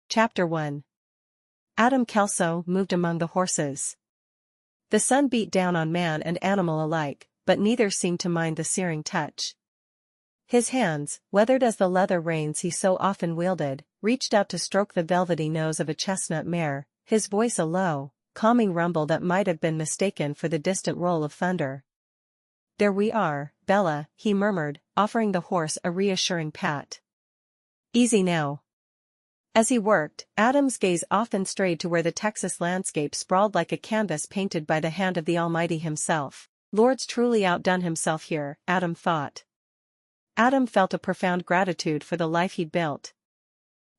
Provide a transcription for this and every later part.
Chapter 1. Adam Kelso moved among the horses. The sun beat down on man and animal alike, but neither seemed to mind the searing touch. His hands, weathered as the leather reins he so often wielded, reached out to stroke the velvety nose of a chestnut mare, his voice a low, calming rumble that might have been mistaken for the distant roll of thunder. "There we are, Bella," he murmured, offering the horse a reassuring pat. "Easy now." As he worked, Adam's gaze often strayed to where the Texas landscape sprawled like a canvas painted by the hand of the Almighty himself. Lord's truly outdone himself here, Adam thought. Adam felt a profound gratitude for the life he'd built.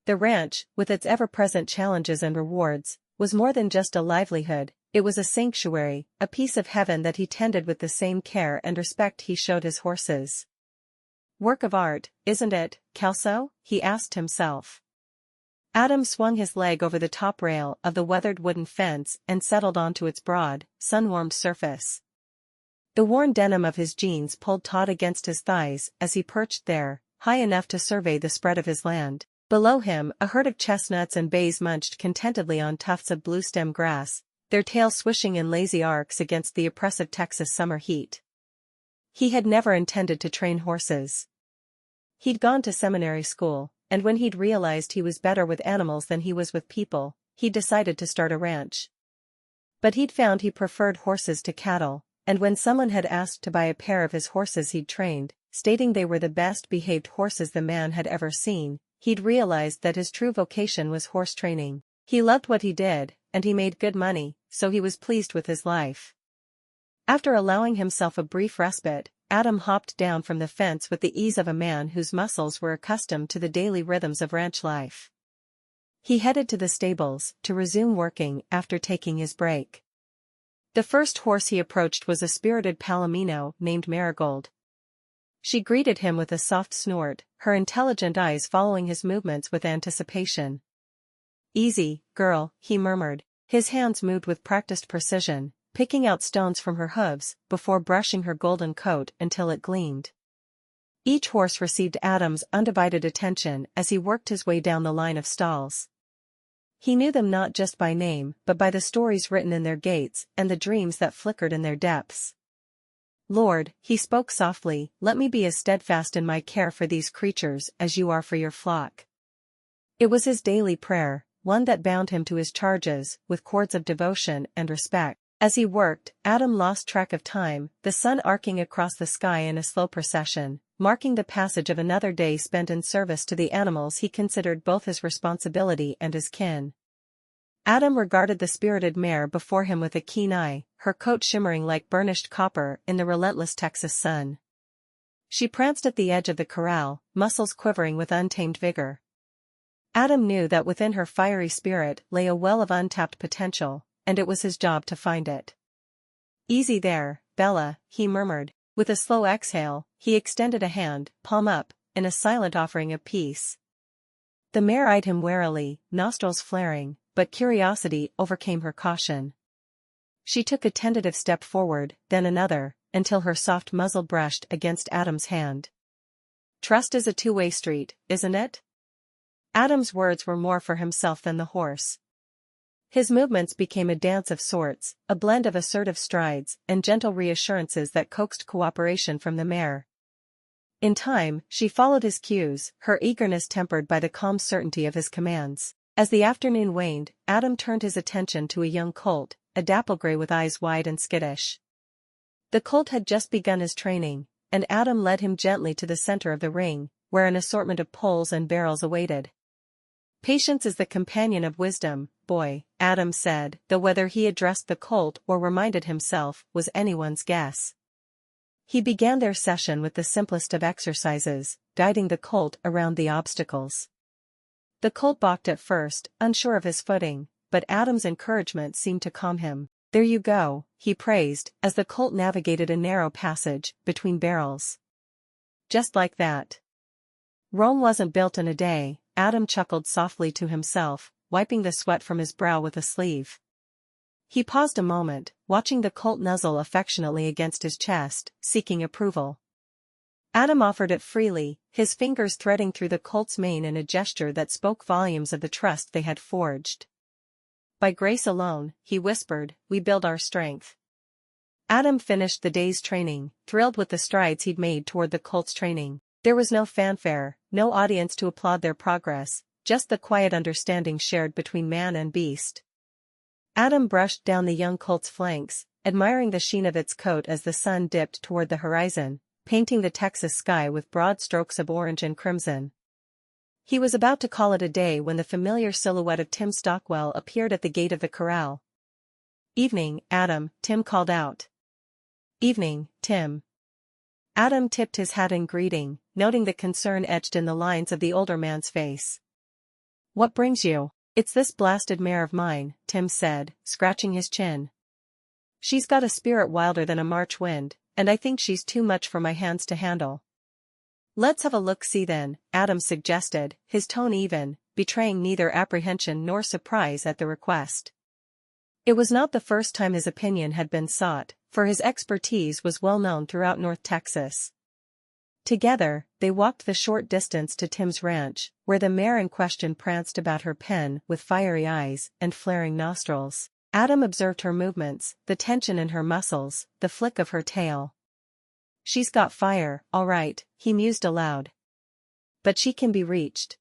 The ranch, with its ever-present challenges and rewards, was more than just a livelihood, it was a sanctuary, a piece of heaven that he tended with the same care and respect he showed his horses. "Work of art, isn't it, Kelso?" he asked himself. Adam swung his leg over the top rail of the weathered wooden fence and settled onto its broad, sun-warmed surface. The worn denim of his jeans pulled taut against his thighs as he perched there, high enough to survey the spread of his land. Below him, a herd of chestnuts and bays munched contentedly on tufts of bluestem grass, their tails swishing in lazy arcs against the oppressive Texas summer heat. He had never intended to train horses. He'd gone to seminary school, and when he'd realized he was better with animals than he was with people, he decided to start a ranch. But he'd found he preferred horses to cattle, and when someone had asked to buy a pair of his horses he'd trained, stating they were the best-behaved horses the man had ever seen, he'd realized that his true vocation was horse training. He loved what he did, and he made good money, so he was pleased with his life. After allowing himself a brief respite, Adam hopped down from the fence with the ease of a man whose muscles were accustomed to the daily rhythms of ranch life. He headed to the stables to resume working after taking his break. The first horse he approached was a spirited palomino named Marigold. She greeted him with a soft snort, her intelligent eyes following his movements with anticipation. "Easy, girl," he murmured, his hands moved with practiced precision, picking out stones from her hooves, before brushing her golden coat until it gleamed. Each horse received Adam's undivided attention as he worked his way down the line of stalls. He knew them not just by name but by the stories written in their gates and the dreams that flickered in their depths. "Lord," he spoke softly, "let me be as steadfast in my care for these creatures as you are for your flock." It was his daily prayer, one that bound him to his charges with cords of devotion and respect. As he worked, Adam lost track of time, the sun arcing across the sky in a slow procession, marking the passage of another day spent in service to the animals he considered both his responsibility and his kin. Adam regarded the spirited mare before him with a keen eye, her coat shimmering like burnished copper in the relentless Texas sun. She pranced at the edge of the corral, muscles quivering with untamed vigor. Adam knew that within her fiery spirit lay a well of untapped potential, and it was his job to find it. "Easy there, Bella," he murmured. With a slow exhale, he extended a hand, palm up, in a silent offering of peace. The mare eyed him warily, nostrils flaring, but curiosity overcame her caution. She took a tentative step forward, then another, until her soft muzzle brushed against Adam's hand. "Trust is a two-way street, isn't it?" Adam's words were more for himself than the horse. His movements became a dance of sorts, a blend of assertive strides and gentle reassurances that coaxed cooperation from the mare. In time, she followed his cues, her eagerness tempered by the calm certainty of his commands. As the afternoon waned, Adam turned his attention to a young colt, a dapple-gray with eyes wide and skittish. The colt had just begun his training, and Adam led him gently to the center of the ring, where an assortment of poles and barrels awaited. "Patience is the companion of wisdom, boy," Adam said, though whether he addressed the colt or reminded himself was anyone's guess. He began their session with the simplest of exercises, guiding the colt around the obstacles. The colt balked at first, unsure of his footing, but Adam's encouragement seemed to calm him. "There you go," he praised, as the colt navigated a narrow passage between barrels. "Just like that." Rome wasn't built in a day, Adam chuckled softly to himself, wiping the sweat from his brow with a sleeve. He paused a moment, watching the colt nuzzle affectionately against his chest, seeking approval. Adam offered it freely, his fingers threading through the colt's mane in a gesture that spoke volumes of the trust they had forged. By grace alone, he whispered, we build our strength. Adam finished the day's training, thrilled with the strides he'd made toward the colt's training. There was no fanfare, no audience to applaud their progress, just the quiet understanding shared between man and beast. Adam brushed down the young colt's flanks, admiring the sheen of its coat as the sun dipped toward the horizon, painting the Texas sky with broad strokes of orange and crimson. He was about to call it a day when the familiar silhouette of Tim Stockwell appeared at the gate of the corral. "Evening, Adam," Tim called out. "Evening, Tim." Adam tipped his hat in greeting, noting the concern etched in the lines of the older man's face. "What brings you?" "It's this blasted mare of mine," Tim said, scratching his chin. "She's got a spirit wilder than a March wind, and I think she's too much for my hands to handle." "Let's have a look-see then," Adam suggested, his tone even, betraying neither apprehension nor surprise at the request. It was not the first time his opinion had been sought, for his expertise was well known throughout North Texas. Together, they walked the short distance to Tim's ranch, where the mare in question pranced about her pen with fiery eyes and flaring nostrils. Adam observed her movements, the tension in her muscles, the flick of her tail. "She's got fire, all right," he mused aloud. "But she can be reached.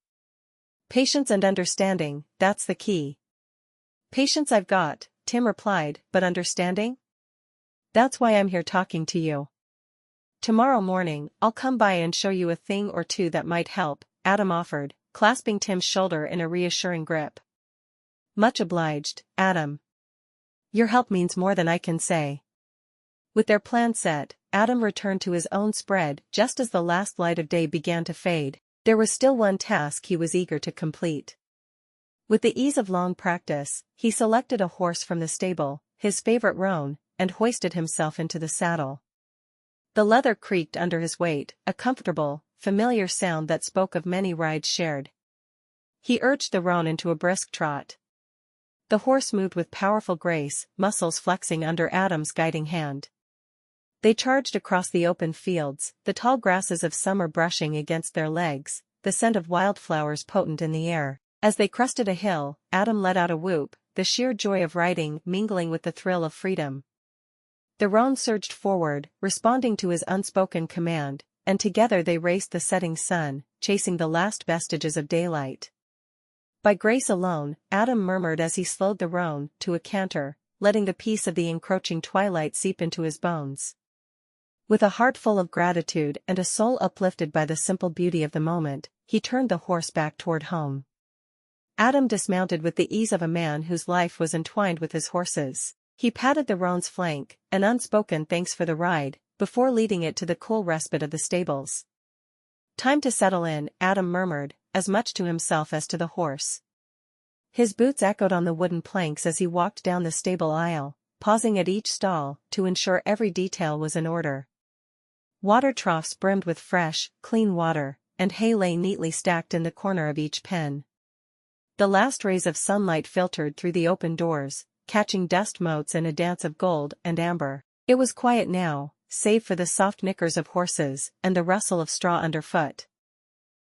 Patience and understanding, that's the key." "Patience I've got," Tim replied, "but understanding? That's why I'm here talking to you. Tomorrow morning, I'll come by and show you a thing or two that might help," Adam offered, clasping Tim's shoulder in a reassuring grip. "Much obliged, Adam. Your help means more than I can say." With their plan set, Adam returned to his own spread just as the last light of day began to fade. There was still one task he was eager to complete. With the ease of long practice, he selected a horse from the stable, his favorite roan, and hoisted himself into the saddle. The leather creaked under his weight, a comfortable, familiar sound that spoke of many rides shared. He urged the roan into a brisk trot. The horse moved with powerful grace, muscles flexing under Adam's guiding hand. They charged across the open fields, the tall grasses of summer brushing against their legs, the scent of wildflowers potent in the air. As they crested a hill, Adam let out a whoop, the sheer joy of riding mingling with the thrill of freedom. The roan surged forward, responding to his unspoken command, and together they raced the setting sun, chasing the last vestiges of daylight. "By grace alone," Adam murmured as he slowed the roan to a canter, letting the peace of the encroaching twilight seep into his bones. With a heart full of gratitude and a soul uplifted by the simple beauty of the moment, he turned the horse back toward home. Adam dismounted with the ease of a man whose life was entwined with his horses. He patted the roan's flank, an unspoken thanks for the ride, before leading it to the cool respite of the stables. "Time to settle in," Adam murmured, as much to himself as to the horse. His boots echoed on the wooden planks as he walked down the stable aisle, pausing at each stall to ensure every detail was in order. Water troughs brimmed with fresh, clean water, and hay lay neatly stacked in the corner of each pen. The last rays of sunlight filtered through the open doors, catching dust motes in a dance of gold and amber. It was quiet now, save for the soft nickers of horses and the rustle of straw underfoot.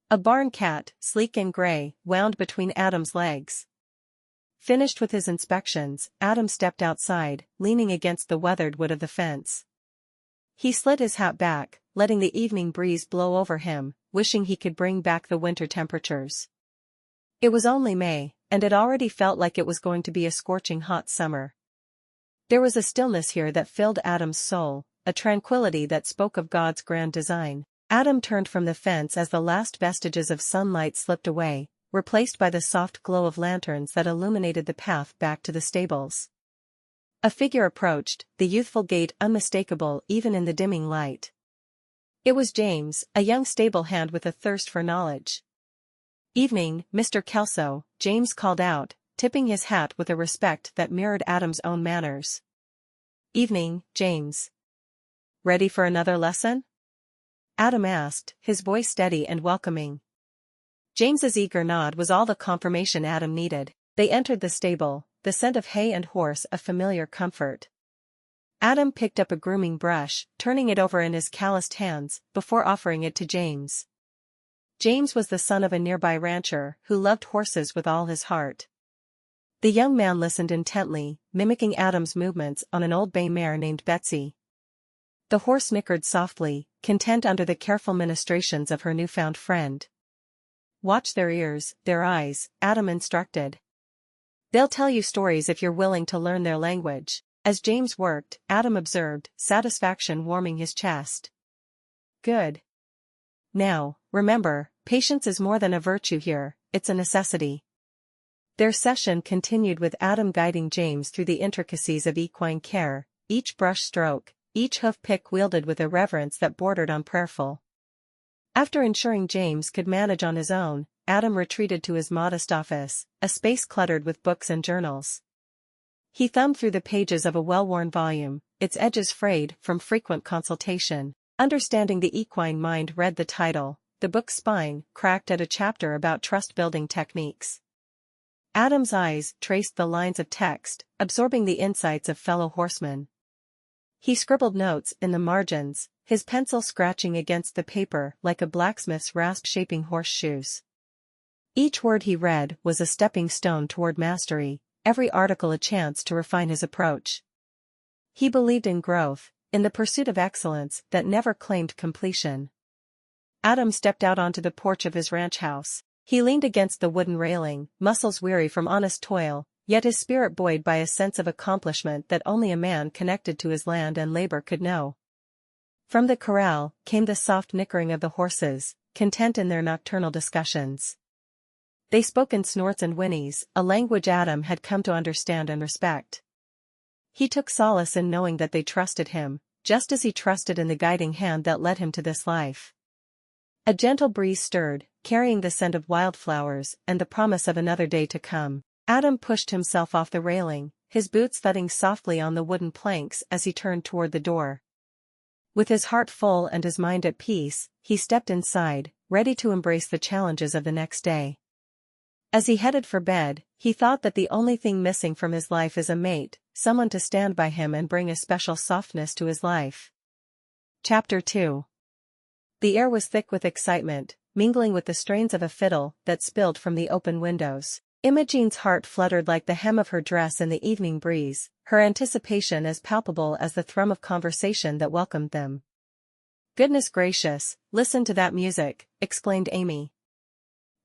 A barn cat, sleek and gray, wound between Adam's legs. Finished with his inspections, Adam stepped outside, leaning against the weathered wood of the fence. He slid his hat back, letting the evening breeze blow over him, wishing he could bring back the winter temperatures. It was only May, and it already felt like it was going to be a scorching hot summer. There was a stillness here that filled Adam's soul, a tranquility that spoke of God's grand design. Adam turned from the fence as the last vestiges of sunlight slipped away, replaced by the soft glow of lanterns that illuminated the path back to the stables. A figure approached, the youthful gait unmistakable even in the dimming light. It was James, a young stable hand with a thirst for knowledge. "Evening, Mr. Kelso," James called out, tipping his hat with a respect that mirrored Adam's own manners. "Evening, James. Ready for another lesson?" Adam asked, his voice steady and welcoming. James's eager nod was all the confirmation Adam needed. They entered the stable, the scent of hay and horse a familiar comfort. Adam picked up a grooming brush, turning it over in his calloused hands, before offering it to James. James was the son of a nearby rancher who loved horses with all his heart. The young man listened intently, mimicking Adam's movements on an old bay mare named Betsy. The horse nickered softly, content under the careful ministrations of her newfound friend. "Watch their ears, their eyes," Adam instructed. "They'll tell you stories if you're willing to learn their language." As James worked, Adam observed, satisfaction warming his chest. "Good. Now, remember, patience is more than a virtue here, it's a necessity." Their session continued with Adam guiding James through the intricacies of equine care, each brush stroke, each hoof pick wielded with a reverence that bordered on prayerful. After ensuring James could manage on his own, Adam retreated to his modest office, a space cluttered with books and journals. He thumbed through the pages of a well-worn volume, its edges frayed from frequent consultation. Understanding the Equine Mind read the title, the book's spine cracked at a chapter about trust-building techniques. Adam's eyes traced the lines of text, absorbing the insights of fellow horsemen. He scribbled notes in the margins, his pencil scratching against the paper like a blacksmith's rasp shaping horseshoes. Each word he read was a stepping stone toward mastery, every article a chance to refine his approach. He believed in growth, in the pursuit of excellence that never claimed completion. Adam stepped out onto the porch of his ranch house. He leaned against the wooden railing, muscles weary from honest toil, yet his spirit buoyed by a sense of accomplishment that only a man connected to his land and labor could know. From the corral came the soft nickering of the horses, content in their nocturnal discussions. They spoke in snorts and whinnies, a language Adam had come to understand and respect. He took solace in knowing that they trusted him, just as he trusted in the guiding hand that led him to this life. A gentle breeze stirred, carrying the scent of wildflowers and the promise of another day to come. Adam pushed himself off the railing, his boots thudding softly on the wooden planks as he turned toward the door. With his heart full and his mind at peace, he stepped inside, ready to embrace the challenges of the next day. As he headed for bed, he thought that the only thing missing from his life is a mate, someone to stand by him and bring a special softness to his life. Chapter 2. The air was thick with excitement, mingling with the strains of a fiddle that spilled from the open windows. Imogene's heart fluttered like the hem of her dress in the evening breeze, her anticipation as palpable as the thrum of conversation that welcomed them. "Goodness gracious, listen to that music," exclaimed Amy.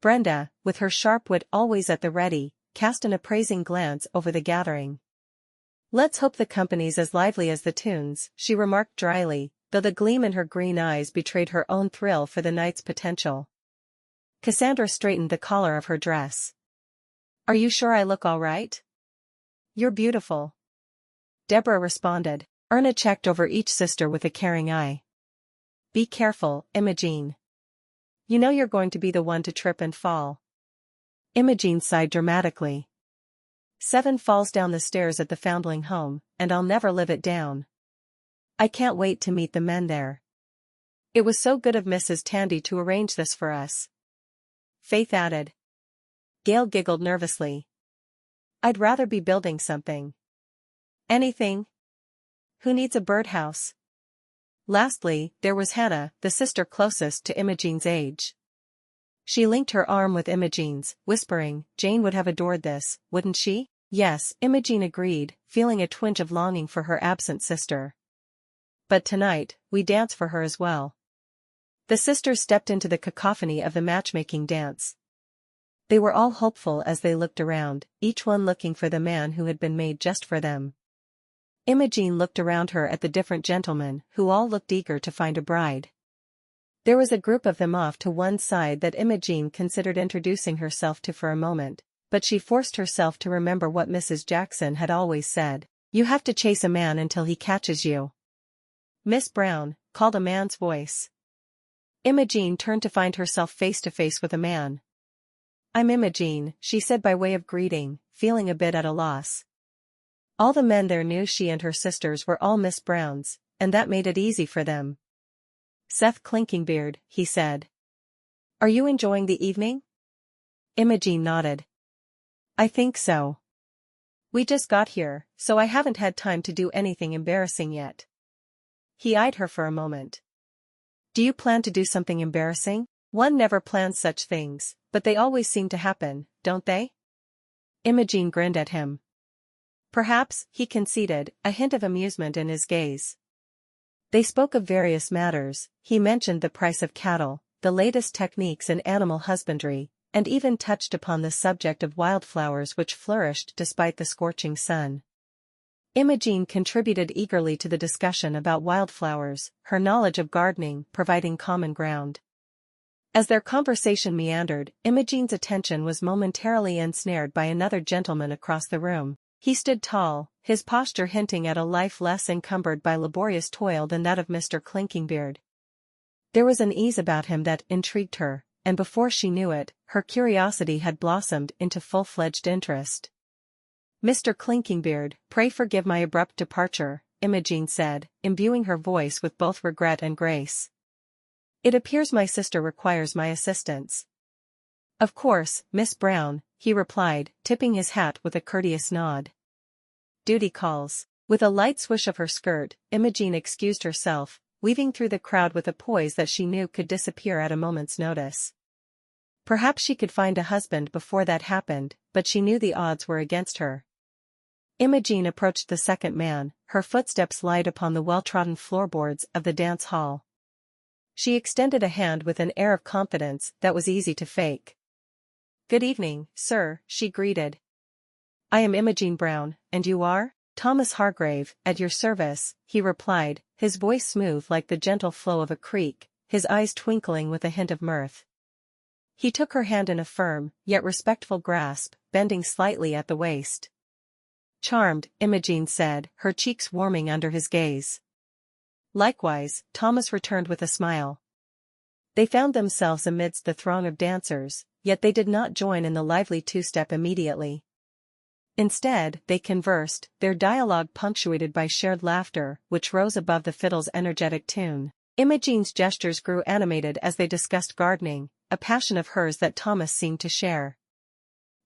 Brenda, with her sharp wit always at the ready, cast an appraising glance over the gathering. "Let's hope the company's as lively as the tunes," she remarked dryly, though the gleam in her green eyes betrayed her own thrill for the night's potential. Cassandra straightened the collar of her dress. "Are you sure I look all right?" "You're beautiful," Deborah responded. Erna checked over each sister with a caring eye. "Be careful, Imogene. You know you're going to be the one to trip and fall." Imogene sighed dramatically. 7 falls down the stairs at the Foundling home, and I'll never live it down. I can't wait to meet the men there. It was so good of Mrs. Tandy to arrange this for us," Faith added. Gail giggled nervously. "I'd rather be building something." "Anything? Who needs a birdhouse?" Lastly, there was Hannah, the sister closest to Imogene's age. She linked her arm with Imogene's, whispering, "Jane would have adored this, wouldn't she?" "Yes," Imogene agreed, feeling a twinge of longing for her absent sister. "But tonight, we dance for her as well." The sisters stepped into the cacophony of the matchmaking dance. They were all hopeful as they looked around, each one looking for the man who had been made just for them. Imogene looked around her at the different gentlemen, who all looked eager to find a bride. There was a group of them off to one side that Imogene considered introducing herself to for a moment, but she forced herself to remember what Mrs. Jackson had always said: "You have to chase a man until he catches you." "Miss Brown," called a man's voice. Imogene turned to find herself face to face with a man. "I'm Imogene," she said by way of greeting, feeling a bit at a loss. All the men there knew she and her sisters were all Miss Browns, and that made it easy for them. "Seth Clinkingbeard," he said. "Are you enjoying the evening?" Imogene nodded. "I think so. We just got here, so I haven't had time to do anything embarrassing yet. He eyed her for a moment. Do you plan to do something embarrassing? One never plans such things, but they always seem to happen, don't they? Imogene grinned at him. Perhaps, he conceded, a hint of amusement in his gaze. They spoke of various matters. He mentioned the price of cattle, the latest techniques in animal husbandry, and even touched upon the subject of wildflowers which flourished despite the scorching sun. Imogene contributed eagerly to the discussion about wildflowers, her knowledge of gardening providing common ground. As their conversation meandered, Imogene's attention was momentarily ensnared by another gentleman across the room. He stood tall, his posture hinting at a life less encumbered by laborious toil than that of Mr. Clinkingbeard. There was an ease about him that intrigued her, and before she knew it, her curiosity had blossomed into full-fledged interest. Mr. Clinkingbeard, pray forgive my abrupt departure, Imogene said, imbuing her voice with both regret and grace. It appears my sister requires my assistance. Of course, Miss Brown, he replied, tipping his hat with a courteous nod. Duty calls. With a light swish of her skirt, Imogene excused herself, weaving through the crowd with a poise that she knew could disappear at a moment's notice. Perhaps she could find a husband before that happened, but she knew the odds were against her. Imogene approached the second man, her footsteps light upon the well-trodden floorboards of the dance hall. She extended a hand with an air of confidence that was easy to fake. Good evening, sir, she greeted. I am Imogene Brown, and you are? Thomas Hargrave, at your service, he replied, his voice smooth like the gentle flow of a creek, his eyes twinkling with a hint of mirth. He took her hand in a firm, yet respectful grasp, bending slightly at the waist. Charmed, Imogene said, her cheeks warming under his gaze. Likewise, Thomas returned with a smile. They found themselves amidst the throng of dancers, yet they did not join in the lively two-step immediately. Instead, they conversed, their dialogue punctuated by shared laughter, which rose above the fiddle's energetic tune. Imogene's gestures grew animated as they discussed gardening, a passion of hers that Thomas seemed to share.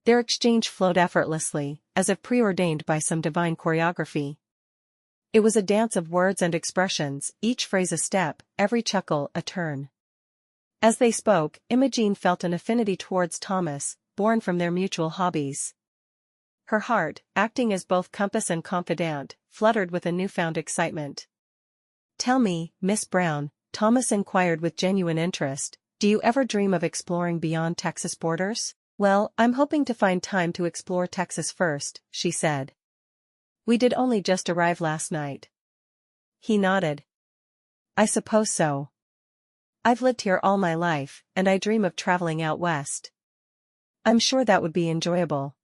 Their exchange flowed effortlessly, as if preordained by some divine choreography. It was a dance of words and expressions, each phrase a step, every chuckle a turn. As they spoke, Imogene felt an affinity towards Thomas, born from their mutual hobbies. Her heart, acting as both compass and confidant, fluttered with a newfound excitement. Tell me, Miss Brown, Thomas inquired with genuine interest, do you ever dream of exploring beyond Texas borders? Well, I'm hoping to find time to explore Texas first, she said. We did only just arrive last night. He nodded. I suppose so. I've lived here all my life, and I dream of traveling out west. I'm sure that would be enjoyable.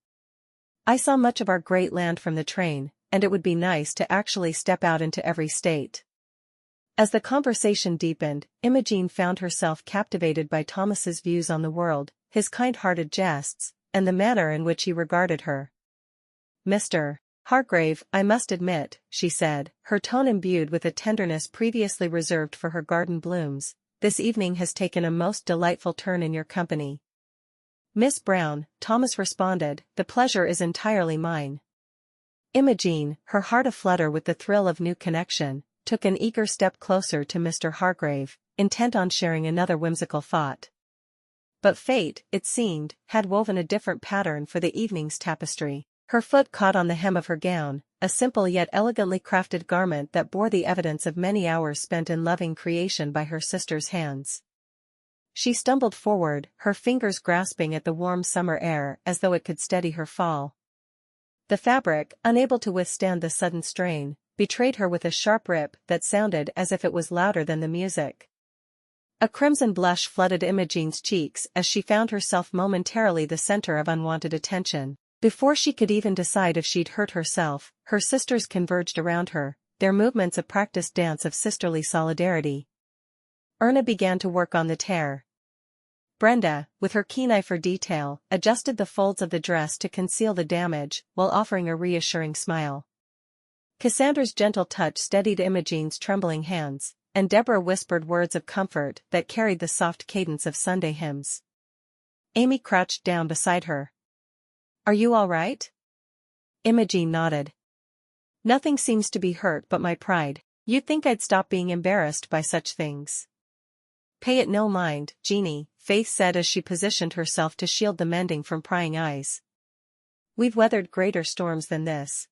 I saw much of our great land from the train, and it would be nice to actually step out into every state. As the conversation deepened, Imogene found herself captivated by Thomas's views on the world, his kind-hearted jests, and the manner in which he regarded her. Mr. Hargrave, I must admit, she said, her tone imbued with a tenderness previously reserved for her garden blooms, this evening has taken a most delightful turn in your company. Miss Brown, Thomas responded, the pleasure is entirely mine. Imogene, her heart aflutter with the thrill of new connection, took an eager step closer to Mr. Hargrave, intent on sharing another whimsical thought. But fate, it seemed, had woven a different pattern for the evening's tapestry. Her foot caught on the hem of her gown, a simple yet elegantly crafted garment that bore the evidence of many hours spent in loving creation by her sister's hands. She stumbled forward, her fingers grasping at the warm summer air as though it could steady her fall. The fabric, unable to withstand the sudden strain, betrayed her with a sharp rip that sounded as if it was louder than the music. A crimson blush flooded Imogene's cheeks as she found herself momentarily the center of unwanted attention. Before she could even decide if she'd hurt herself, her sisters converged around her, their movements a practiced dance of sisterly solidarity. Erna began to work on the tear. Brenda, with her keen eye for detail, adjusted the folds of the dress to conceal the damage, while offering a reassuring smile. Cassandra's gentle touch steadied Imogene's trembling hands, and Deborah whispered words of comfort that carried the soft cadence of Sunday hymns. Amy crouched down beside her. Are you all right? Imogene nodded. Nothing seems to be hurt but my pride. You'd think I'd stop being embarrassed by such things. Pay it no mind, Jeannie, Faith said as she positioned herself to shield the mending from prying eyes. We've weathered greater storms than this.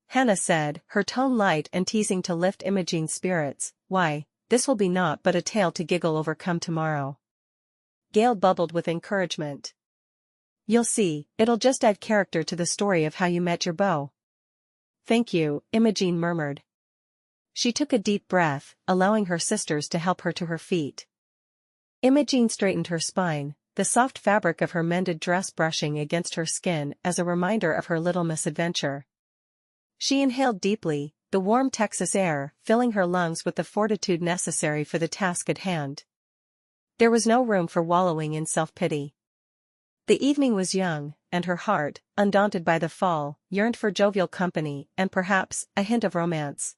Hannah said, her tone light and teasing to lift Imogene's spirits. Why, this will be naught but a tale to giggle over come tomorrow. Gail bubbled with encouragement. You'll see, it'll just add character to the story of how you met your beau. Thank you, Imogene murmured. She took a deep breath, allowing her sisters to help her to her feet. Imogene straightened her spine, the soft fabric of her mended dress brushing against her skin as a reminder of her little misadventure. She inhaled deeply, the warm Texas air filling her lungs with the fortitude necessary for the task at hand. There was no room for wallowing in self-pity. The evening was young, and her heart, undaunted by the fall, yearned for jovial company and perhaps a hint of romance.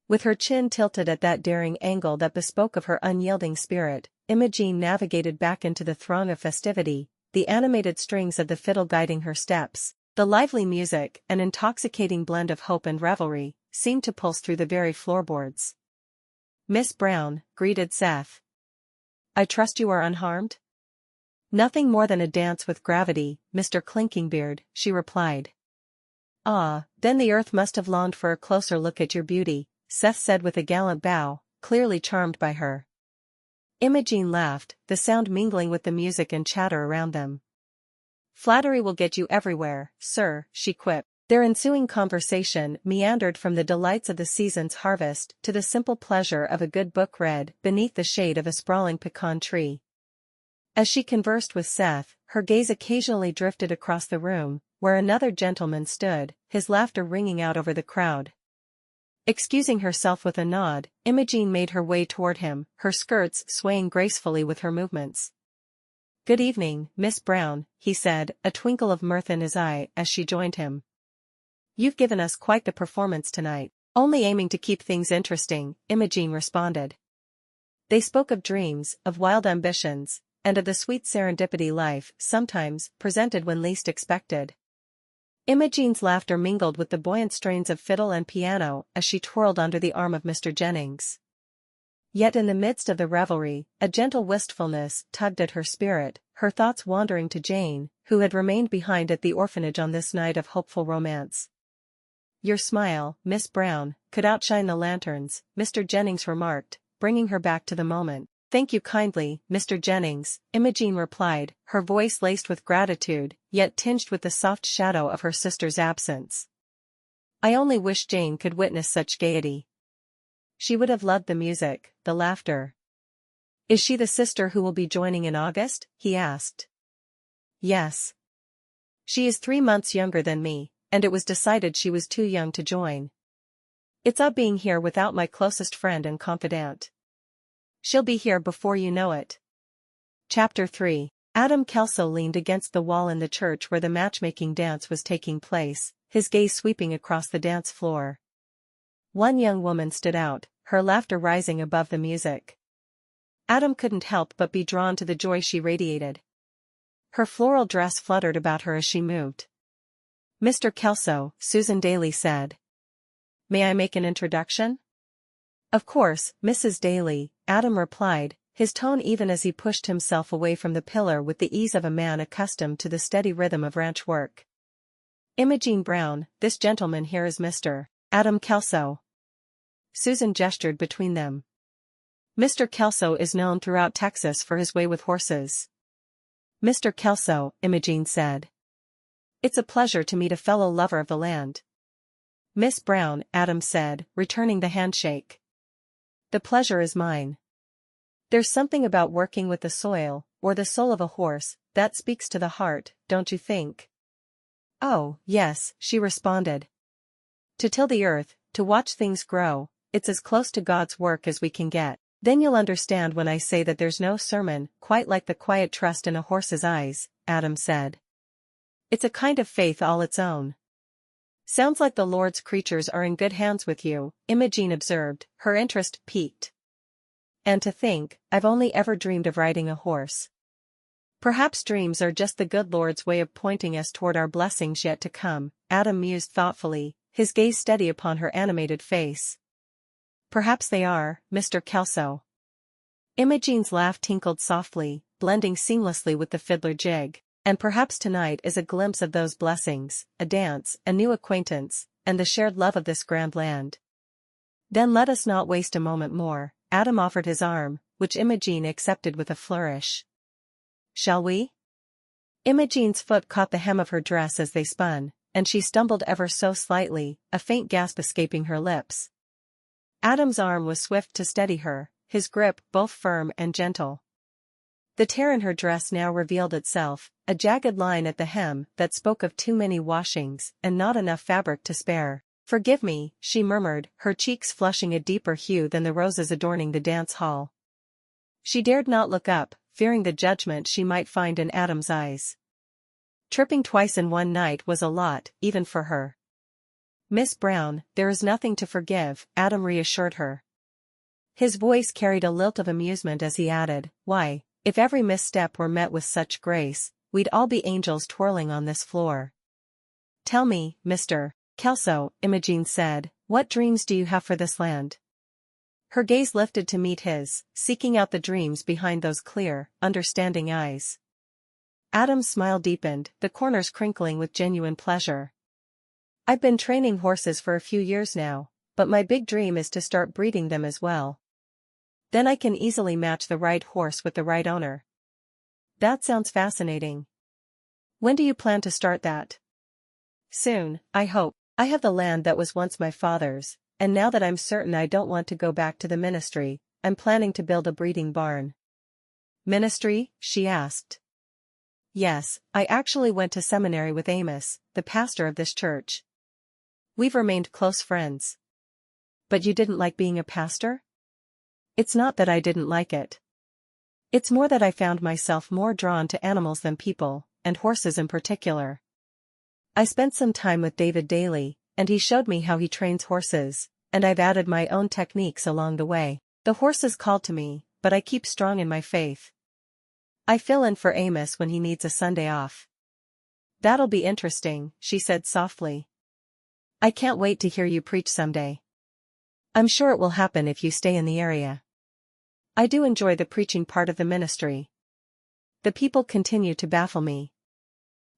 With her chin tilted at that daring angle that bespoke of her unyielding spirit, Imogene navigated back into the throng of festivity, the animated strings of the fiddle guiding her steps. The lively music, an intoxicating blend of hope and revelry, seemed to pulse through the very floorboards. Miss Brown, greeted Seth. I trust you are unharmed? Nothing more than a dance with gravity, Mr. Clinkingbeard, she replied. Ah, then the earth must have longed for a closer look at your beauty, Seth said with a gallant bow, clearly charmed by her. Imogene laughed, the sound mingling with the music and chatter around them. Flattery will get you everywhere, sir, she quipped. Their ensuing conversation meandered from the delights of the season's harvest to the simple pleasure of a good book read beneath the shade of a sprawling pecan tree. As she conversed with Seth, her gaze occasionally drifted across the room, where another gentleman stood, his laughter ringing out over the crowd. Excusing herself with a nod, Imogene made her way toward him, her skirts swaying gracefully with her movements. Good evening, Miss Brown, he said, a twinkle of mirth in his eye as she joined him. You've given us quite the performance tonight. Only aiming to keep things interesting, Imogene responded. They spoke of dreams, of wild ambitions, and of the sweet serendipity life sometimes presented when least expected. Imogene's laughter mingled with the buoyant strains of fiddle and piano as she twirled under the arm of Mr. Jennings. Yet in the midst of the revelry, a gentle wistfulness tugged at her spirit, her thoughts wandering to Jane, who had remained behind at the orphanage on this night of hopeful romance. Your smile, Miss Brown, could outshine the lanterns, Mr. Jennings remarked, bringing her back to the moment. Thank you kindly, Mr. Jennings, Imogene replied, her voice laced with gratitude, yet tinged with the soft shadow of her sister's absence. I only wish Jane could witness such gaiety. She would have loved the music, the laughter. Is she the sister who will be joining in August? He asked. Yes. She is 3 months younger than me, and it was decided she was too young to join. It's odd being here without my closest friend and confidant. She'll be here before you know it. Chapter 3. Adam Kelso leaned against the wall in the church where the matchmaking dance was taking place, his gaze sweeping across the dance floor. One young woman stood out, her laughter rising above the music. Adam couldn't help but be drawn to the joy she radiated. Her floral dress fluttered about her as she moved. Mr. Kelso, Susan Daly said. May I make an introduction? Of course, Mrs. Daly, Adam replied, his tone even as he pushed himself away from the pillar with the ease of a man accustomed to the steady rhythm of ranch work. Imogene Brown, this gentleman here is Mr. Adam Kelso. Susan gestured between them. Mr. Kelso is known throughout Texas for his way with horses. Mr. Kelso, Imogene said. It's a pleasure to meet a fellow lover of the land. Miss Brown, Adam said, returning the handshake. The pleasure is mine. There's something about working with the soil, or the soul of a horse, that speaks to the heart, don't you think? Oh, yes, she responded. To till the earth, to watch things grow, it's as close to God's work as we can get. Then you'll understand when I say that there's no sermon quite like the quiet trust in a horse's eyes, Adam said. It's a kind of faith all its own. Sounds like the Lord's creatures are in good hands with you, Imogene observed, her interest piqued. And to think, I've only ever dreamed of riding a horse. Perhaps dreams are just the good Lord's way of pointing us toward our blessings yet to come, Adam mused thoughtfully, his gaze steady upon her animated face. Perhaps they are, Mr. Kelso. Imogene's laugh tinkled softly, blending seamlessly with the fiddler jig. And perhaps tonight is a glimpse of those blessings, a dance, a new acquaintance, and the shared love of this grand land. Then let us not waste a moment more. Adam offered his arm, which Imogene accepted with a flourish. Shall we? Imogene's foot caught the hem of her dress as they spun, and she stumbled ever so slightly, a faint gasp escaping her lips. Adam's arm was swift to steady her, his grip both firm and gentle. The tear in her dress now revealed itself, a jagged line at the hem that spoke of too many washings and not enough fabric to spare. "Forgive me," she murmured, her cheeks flushing a deeper hue than the roses adorning the dance hall. She dared not look up, fearing the judgment she might find in Adam's eyes. Tripping twice in one night was a lot, even for her. "Miss Brown, there is nothing to forgive," Adam reassured her. His voice carried a lilt of amusement as he added, "Why, if every misstep were met with such grace, we'd all be angels twirling on this floor." "Tell me, Mr. Kelso," Imogen said, "what dreams do you have for this land?" Her gaze lifted to meet his, seeking out the dreams behind those clear, understanding eyes. Adam's smile deepened, the corners crinkling with genuine pleasure. "I've been training horses for a few years now, but my big dream is to start breeding them as well. Then I can easily match the right horse with the right owner." "That sounds fascinating. When do you plan to start that?" "Soon, I hope. I have the land that was once my father's, and now that I'm certain I don't want to go back to the ministry, I'm planning to build a breeding barn." "Ministry?" she asked. "Yes, I actually went to seminary with Amos, the pastor of this church. We've remained close friends." "But you didn't like being a pastor?" "It's not that I didn't like it. It's more that I found myself more drawn to animals than people, and horses in particular. I spent some time with David Daly, and he showed me how he trains horses, and I've added my own techniques along the way. The horses call to me, but I keep strong in my faith. I fill in for Amos when he needs a Sunday off." "That'll be interesting," she said softly. "I can't wait to hear you preach someday. I'm sure it will happen if you stay in the area. I do enjoy the preaching part of the ministry. The people continue to baffle me.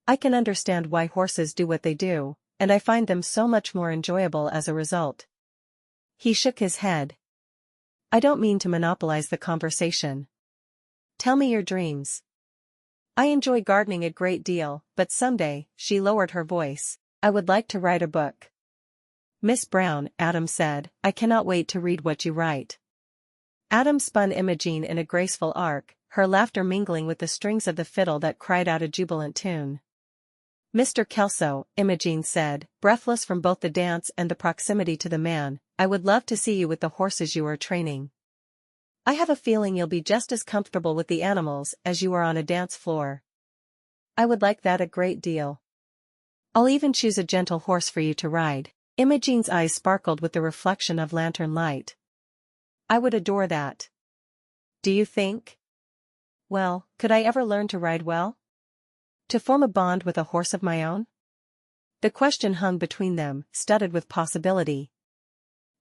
I can understand why horses do what they do, and I find them so much more enjoyable as a result." He shook his head. "I don't mean to monopolize the conversation. Tell me your dreams." "I enjoy gardening a great deal, but someday," she lowered her voice, "I would like to write a book." "Miss Brown," Adam said, "I cannot wait to read what you write." Adam spun Imogen in a graceful arc, her laughter mingling with the strings of the fiddle that cried out a jubilant tune. "Mr. Kelso," Imogen said, breathless from both the dance and the proximity to the man, "I would love to see you with the horses you are training. I have a feeling you'll be just as comfortable with the animals as you are on a dance floor." "I would like that a great deal. I'll even choose a gentle horse for you to ride." Imogen's eyes sparkled with the reflection of lantern light. "I would adore that. Do you think? Well, could I ever learn to ride well? To form a bond with a horse of my own?" The question hung between them, studded with possibility.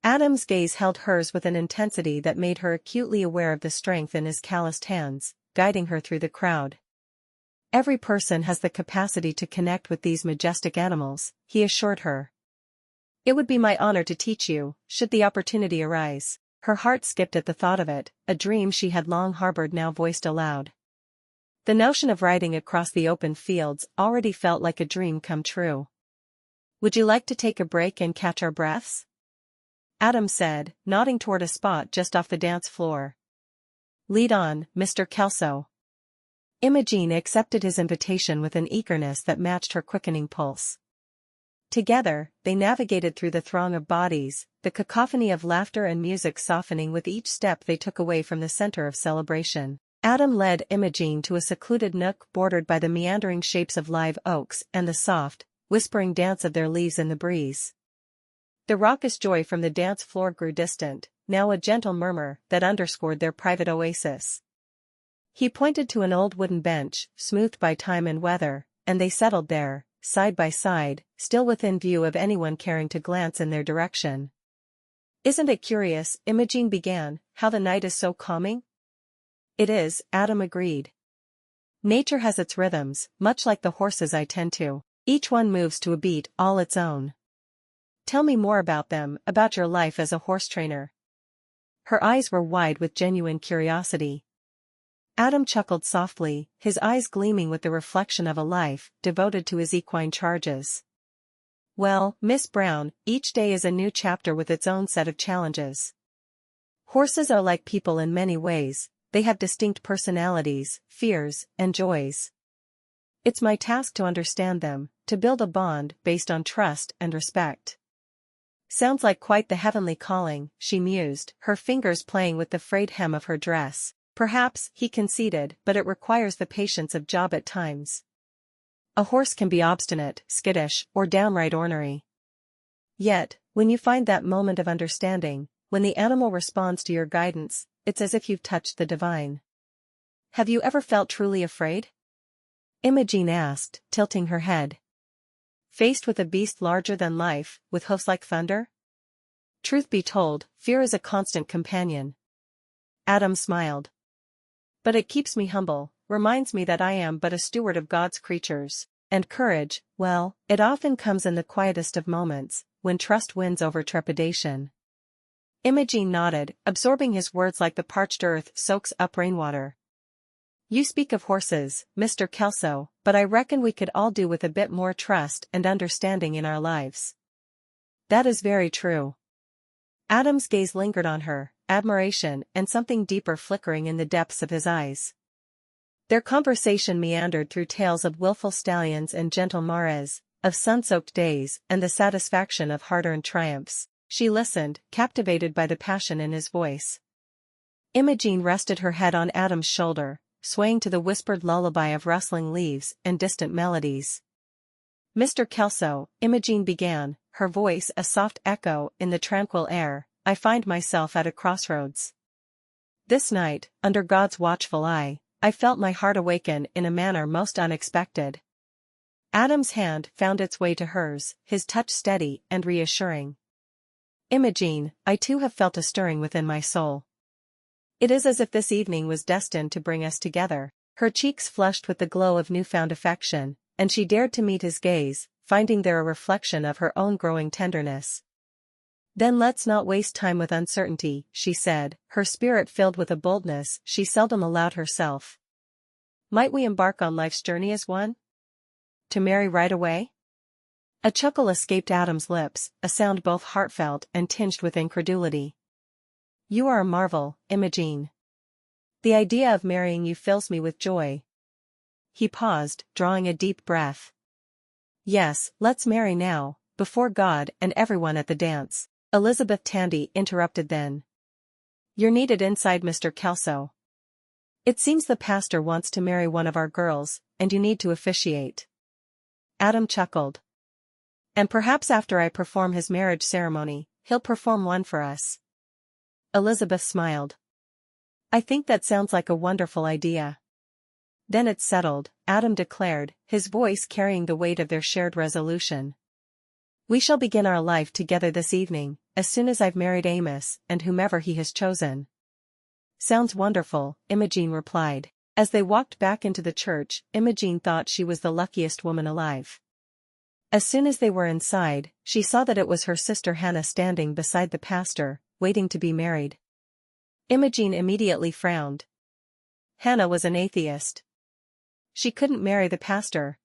Adam's gaze held hers with an intensity that made her acutely aware of the strength in his calloused hands, guiding her through the crowd. "Every person has the capacity to connect with these majestic animals," he assured her. "It would be my honor to teach you, should the opportunity arise." Her heart skipped at the thought of it, a dream she had long harbored now voiced aloud. The notion of riding across the open fields already felt like a dream come true. "Would you like to take a break and catch our breaths?" Adam said, nodding toward a spot just off the dance floor. "Lead on, Mr. Kelso." Imogen accepted his invitation with an eagerness that matched her quickening pulse. Together, they navigated through the throng of bodies, the cacophony of laughter and music softening with each step they took away from the center of celebration. Adam led Imogen to a secluded nook bordered by the meandering shapes of live oaks and the soft, whispering dance of their leaves in the breeze. The raucous joy from the dance floor grew distant, now a gentle murmur that underscored their private oasis. He pointed to an old wooden bench, smoothed by time and weather, and they settled there, side by side, still within view of anyone caring to glance in their direction. "Isn't it curious," Imogene began, "how the night is so calming?" "It is," Adam agreed. "Nature has its rhythms, much like the horses I tend to. Each one moves to a beat all its own." "Tell me more about them, about your life as a horse trainer." Her eyes were wide with genuine curiosity. Adam chuckled softly, his eyes gleaming with the reflection of a life devoted to his equine charges. "Well, Miss Brown, each day is a new chapter with its own set of challenges. Horses are like people in many ways, they have distinct personalities, fears, and joys. It's my task to understand them, to build a bond based on trust and respect." "Sounds like quite the heavenly calling," she mused, her fingers playing with the frayed hem of her dress. "Perhaps," he conceded, "but it requires the patience of job at times. A horse can be obstinate, skittish, or downright ornery. Yet, when you find that moment of understanding, when the animal responds to your guidance, it's as if you've touched the divine." "Have you ever felt truly afraid?" Imogene asked, tilting her head. "Faced with a beast larger than life, with hoofs like thunder?" "Truth be told, fear is a constant companion." Adam smiled. "But it keeps me humble, reminds me that I am but a steward of God's creatures. And courage, well, it often comes in the quietest of moments, when trust wins over trepidation." Imogene nodded, absorbing his words like the parched earth soaks up rainwater. "You speak of horses, Mr. Kelso, but I reckon we could all do with a bit more trust and understanding in our lives." "That is very true." Adam's gaze lingered on her, admiration and something deeper flickering in the depths of his eyes. Their conversation meandered through tales of willful stallions and gentle mares, of sun-soaked days and the satisfaction of hard-earned triumphs. She listened, captivated by the passion in his voice. Imogene rested her head on Adam's shoulder, swaying to the whispered lullaby of rustling leaves and distant melodies. "Mr. Kelso," Imogene began, her voice a soft echo in the tranquil air, "I find myself at a crossroads. This night, under God's watchful eye, I felt my heart awaken in a manner most unexpected." Adam's hand found its way to hers, his touch steady and reassuring. "Imogene, I too have felt a stirring within my soul. It is as if this evening was destined to bring us together." Her cheeks flushed with the glow of newfound affection, and she dared to meet his gaze, finding there a reflection of her own growing tenderness. "Then let's not waste time with uncertainty," she said, her spirit filled with a boldness she seldom allowed herself. "Might we embark on life's journey as one? To marry right away?" A chuckle escaped Adam's lips, a sound both heartfelt and tinged with incredulity. "You are a marvel, Imogene. The idea of marrying you fills me with joy." He paused, drawing a deep breath. "Yes, let's marry now, before God and everyone at the dance," Elizabeth Tandy interrupted then. "You're needed inside, Mr. Kelso. It seems the pastor wants to marry one of our girls, and you need to officiate." Adam chuckled. "And perhaps after I perform his marriage ceremony, he'll perform one for us." Elizabeth smiled. "I think that sounds like a wonderful idea." "Then it's settled," Adam declared, his voice carrying the weight of their shared resolution. "We shall begin our life together this evening, as soon as I've married Amos and whomever he has chosen." "Sounds wonderful," Imogene replied. As they walked back into the church, Imogene thought she was the luckiest woman alive. As soon as they were inside, she saw that it was her sister Hannah standing beside the pastor, waiting to be married. Imogene immediately frowned. Hannah was an atheist. She couldn't marry the pastor.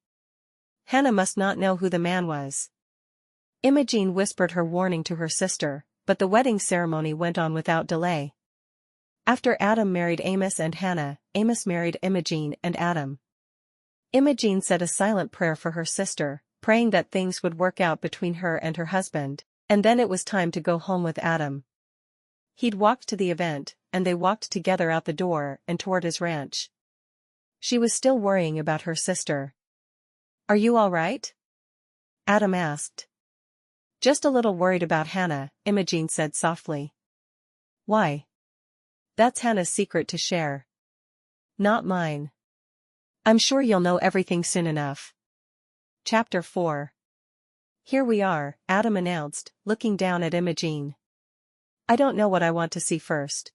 Hannah must not know who the man was. Imogene whispered her warning to her sister, but the wedding ceremony went on without delay. After Adam married Amos and Hannah, Amos married Imogene and Adam. Imogene said a silent prayer for her sister, praying that things would work out between her and her husband, and then it was time to go home with Adam. He'd walked to the event, and they walked together out the door and toward his ranch. She was still worrying about her sister. "Are you all right?" Adam asked. "Just a little worried about Hannah," Imogene said softly. "Why?" "That's Hannah's secret to share." Not mine. I'm sure you'll know everything soon enough. Chapter 4. Here we are, Adam announced, looking down at Imogene. I don't know what I want to see first.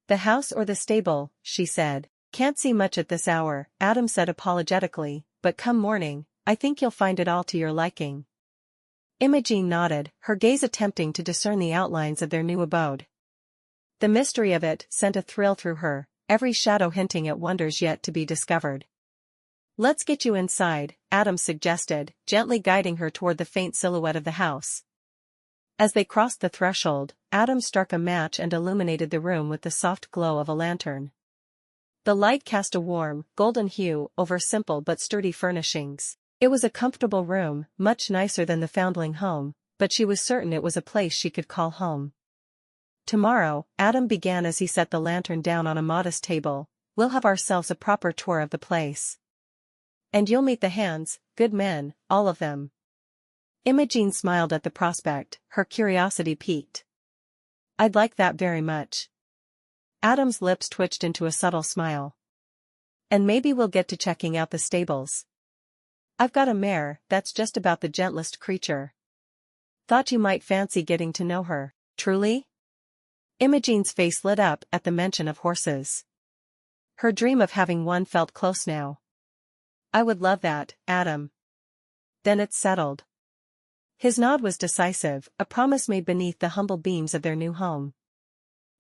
The house or the stable, she said. Can't see much at this hour, Adam said apologetically, but come morning, I think you'll find it all to your liking. Imogene nodded, her gaze attempting to discern the outlines of their new abode. The mystery of it sent a thrill through her, every shadow hinting at wonders yet to be discovered. Let's get you inside, Adam suggested, gently guiding her toward the faint silhouette of the house. As they crossed the threshold, Adam struck a match and illuminated the room with the soft glow of a lantern. The light cast a warm, golden hue over simple but sturdy furnishings. It was a comfortable room, much nicer than the foundling home, but she was certain it was a place she could call home. Tomorrow, Adam began as he set the lantern down on a modest table, we'll have ourselves a proper tour of the place. And you'll meet the hands, good men, all of them. Imogene smiled at the prospect, her curiosity piqued. I'd like that very much. Adam's lips twitched into a subtle smile. And maybe we'll get to checking out the stables. I've got a mare, that's just about the gentlest creature. Thought you might fancy getting to know her, truly? Imogene's face lit up at the mention of horses. Her dream of having one felt close now. I would love that, Adam. Then it's settled. His nod was decisive, a promise made beneath the humble beams of their new home.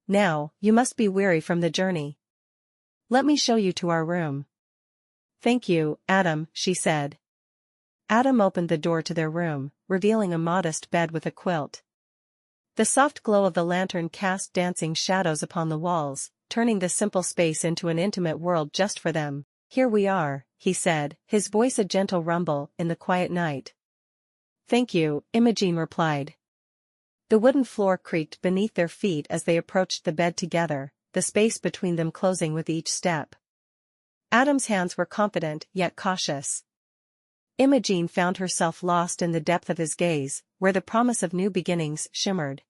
Now, you must be weary from the journey. Let me show you to our room. Thank you, Adam, she said. Adam opened the door to their room, revealing a modest bed with a quilt. The soft glow of the lantern cast dancing shadows upon the walls, turning the simple space into an intimate world just for them. Here we are, he said, his voice a gentle rumble in the quiet night. Thank you, Imogene replied. The wooden floor creaked beneath their feet as they approached the bed together, the space between them closing with each step. Adam's hands were confident yet cautious. Imogene found herself lost in the depth of his gaze, where the promise of new beginnings shimmered.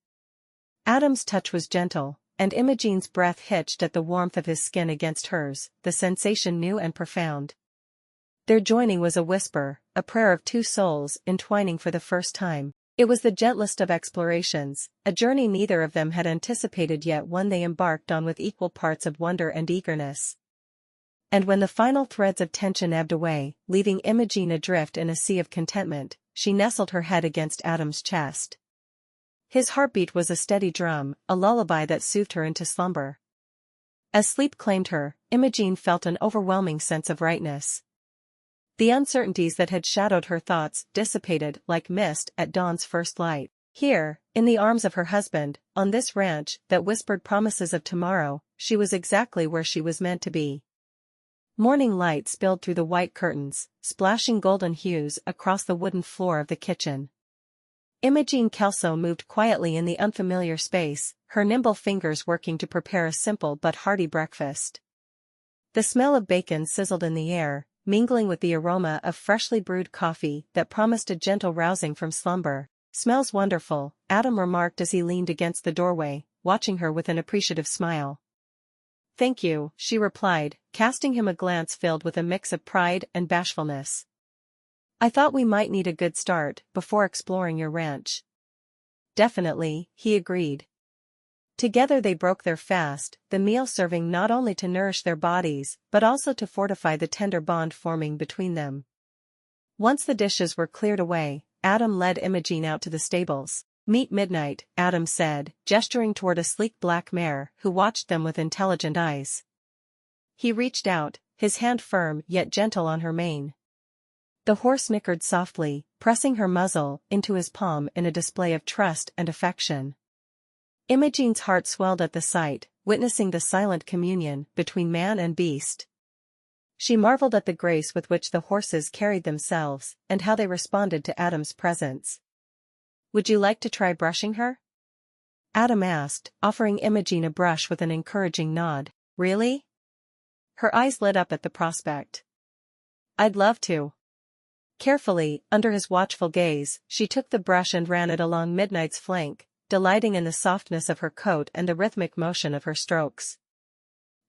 Adam's touch was gentle, and Imogene's breath hitched at the warmth of his skin against hers, the sensation new and profound. Their joining was a whisper, a prayer of two souls entwining for the first time. It was the gentlest of explorations, a journey neither of them had anticipated yet one they embarked on with equal parts of wonder and eagerness. And when the final threads of tension ebbed away, leaving Imogene adrift in a sea of contentment, she nestled her head against Adam's chest. His heartbeat was a steady drum, a lullaby that soothed her into slumber. As sleep claimed her, Imogene felt an overwhelming sense of rightness. The uncertainties that had shadowed her thoughts dissipated like mist at dawn's first light. Here, in the arms of her husband, on this ranch that whispered promises of tomorrow, she was exactly where she was meant to be. Morning light spilled through the white curtains, splashing golden hues across the wooden floor of the kitchen. Imogene Kelso moved quietly in the unfamiliar space, her nimble fingers working to prepare a simple but hearty breakfast. The smell of bacon sizzled in the air, mingling with the aroma of freshly brewed coffee that promised a gentle rousing from slumber. Smells wonderful, Adam remarked as he leaned against the doorway, watching her with an appreciative smile. Thank you, she replied, casting him a glance filled with a mix of pride and bashfulness. I thought we might need a good start before exploring your ranch. Definitely, he agreed. Together they broke their fast, the meal serving not only to nourish their bodies but also to fortify the tender bond forming between them. Once the dishes were cleared away, Adam led Imogene out to the stables. Meet Midnight, Adam said, gesturing toward a sleek black mare who watched them with intelligent eyes. He reached out, his hand firm yet gentle on her mane. The horse nickered softly, pressing her muzzle into his palm in a display of trust and affection. Imogene's heart swelled at the sight, witnessing the silent communion between man and beast. She marveled at the grace with which the horses carried themselves, and how they responded to Adam's presence. Would you like to try brushing her? Adam asked, offering Imogene a brush with an encouraging nod. Really? Her eyes lit up at the prospect. I'd love to. Carefully, under his watchful gaze, she took the brush and ran it along Midnight's flank, delighting in the softness of her coat and the rhythmic motion of her strokes.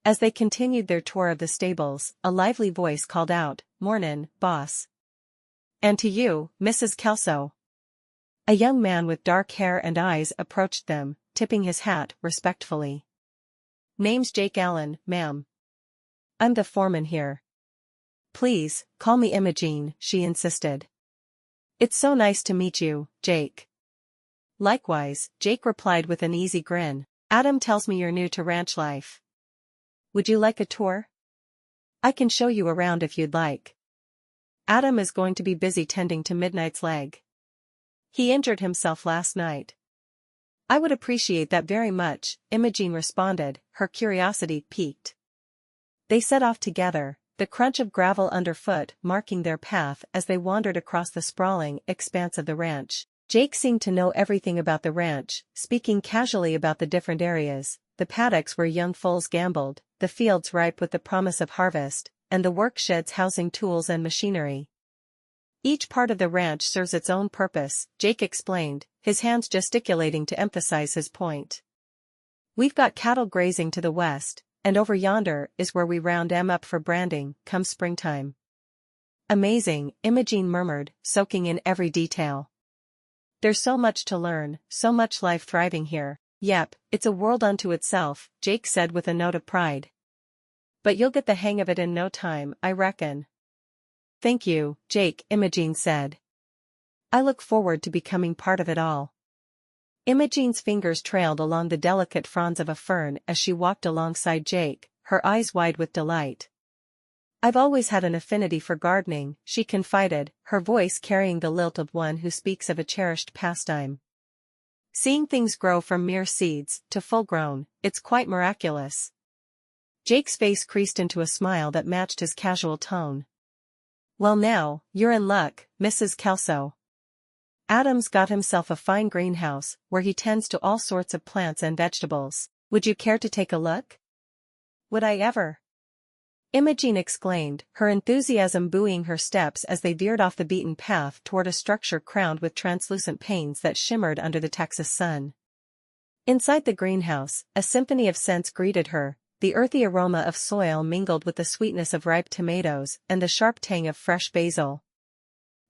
As they continued their tour of the stables, a lively voice called out, "Mornin', boss." "And to you, Mrs. Kelso." A young man with dark hair and eyes approached them, tipping his hat respectfully. "Name's Jake Allen, ma'am. I'm the foreman here." "Please, call me Imogene," she insisted. "It's so nice to meet you, Jake." "Likewise," Jake replied with an easy grin. "Adam tells me you're new to ranch life. Would you like a tour? I can show you around if you'd like." "Adam is going to be busy tending to Midnight's leg. He injured himself last night." "I would appreciate that very much," Imogene responded, her curiosity piqued. They set off together, the crunch of gravel underfoot marking their path as they wandered across the sprawling expanse of the ranch. Jake seemed to know everything about the ranch, speaking casually about the different areas, the paddocks where young foals gambled, the fields ripe with the promise of harvest, and the work sheds housing tools and machinery. "Each part of the ranch serves its own purpose," Jake explained, his hands gesticulating to emphasize his point. "We've got cattle grazing to the west, and over yonder is where we round 'em up for branding, come springtime." "Amazing," Imogene murmured, soaking in every detail. "There's so much to learn, so much life thriving here." "Yep, it's a world unto itself," Jake said with a note of pride. "But you'll get the hang of it in no time, I reckon." "Thank you, Jake," Imogene said. "I look forward to becoming part of it all." Imogene's fingers trailed along the delicate fronds of a fern as she walked alongside Jake, her eyes wide with delight. "I've always had an affinity for gardening," she confided, her voice carrying the lilt of one who speaks of a cherished pastime. "Seeing things grow from mere seeds to full-grown, it's quite miraculous." Jake's face creased into a smile that matched his casual tone. "Well now, you're in luck, Mrs. Kelso. Adam's got himself a fine greenhouse, where he tends to all sorts of plants and vegetables. Would you care to take a look?" "Would I ever?" Imogene exclaimed, her enthusiasm buoying her steps as they veered off the beaten path toward a structure crowned with translucent panes that shimmered under the Texas sun. Inside the greenhouse, a symphony of scents greeted her, the earthy aroma of soil mingled with the sweetness of ripe tomatoes and the sharp tang of fresh basil.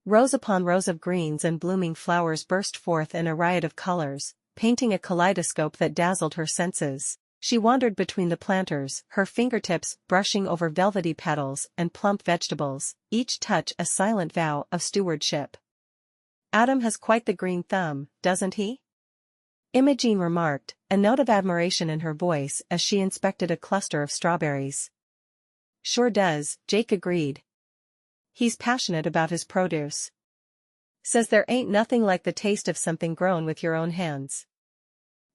Rows upon rows of greens and blooming flowers burst forth in a riot of colors, painting a kaleidoscope that dazzled her senses. She wandered between the planters, her fingertips brushing over velvety petals and plump vegetables, each touch a silent vow of stewardship. "Adam has quite the green thumb, doesn't he?" Imogene remarked, a note of admiration in her voice as she inspected a cluster of strawberries. "Sure does," Jake agreed. "He's passionate about his produce. Says there ain't nothing like the taste of something grown with your own hands."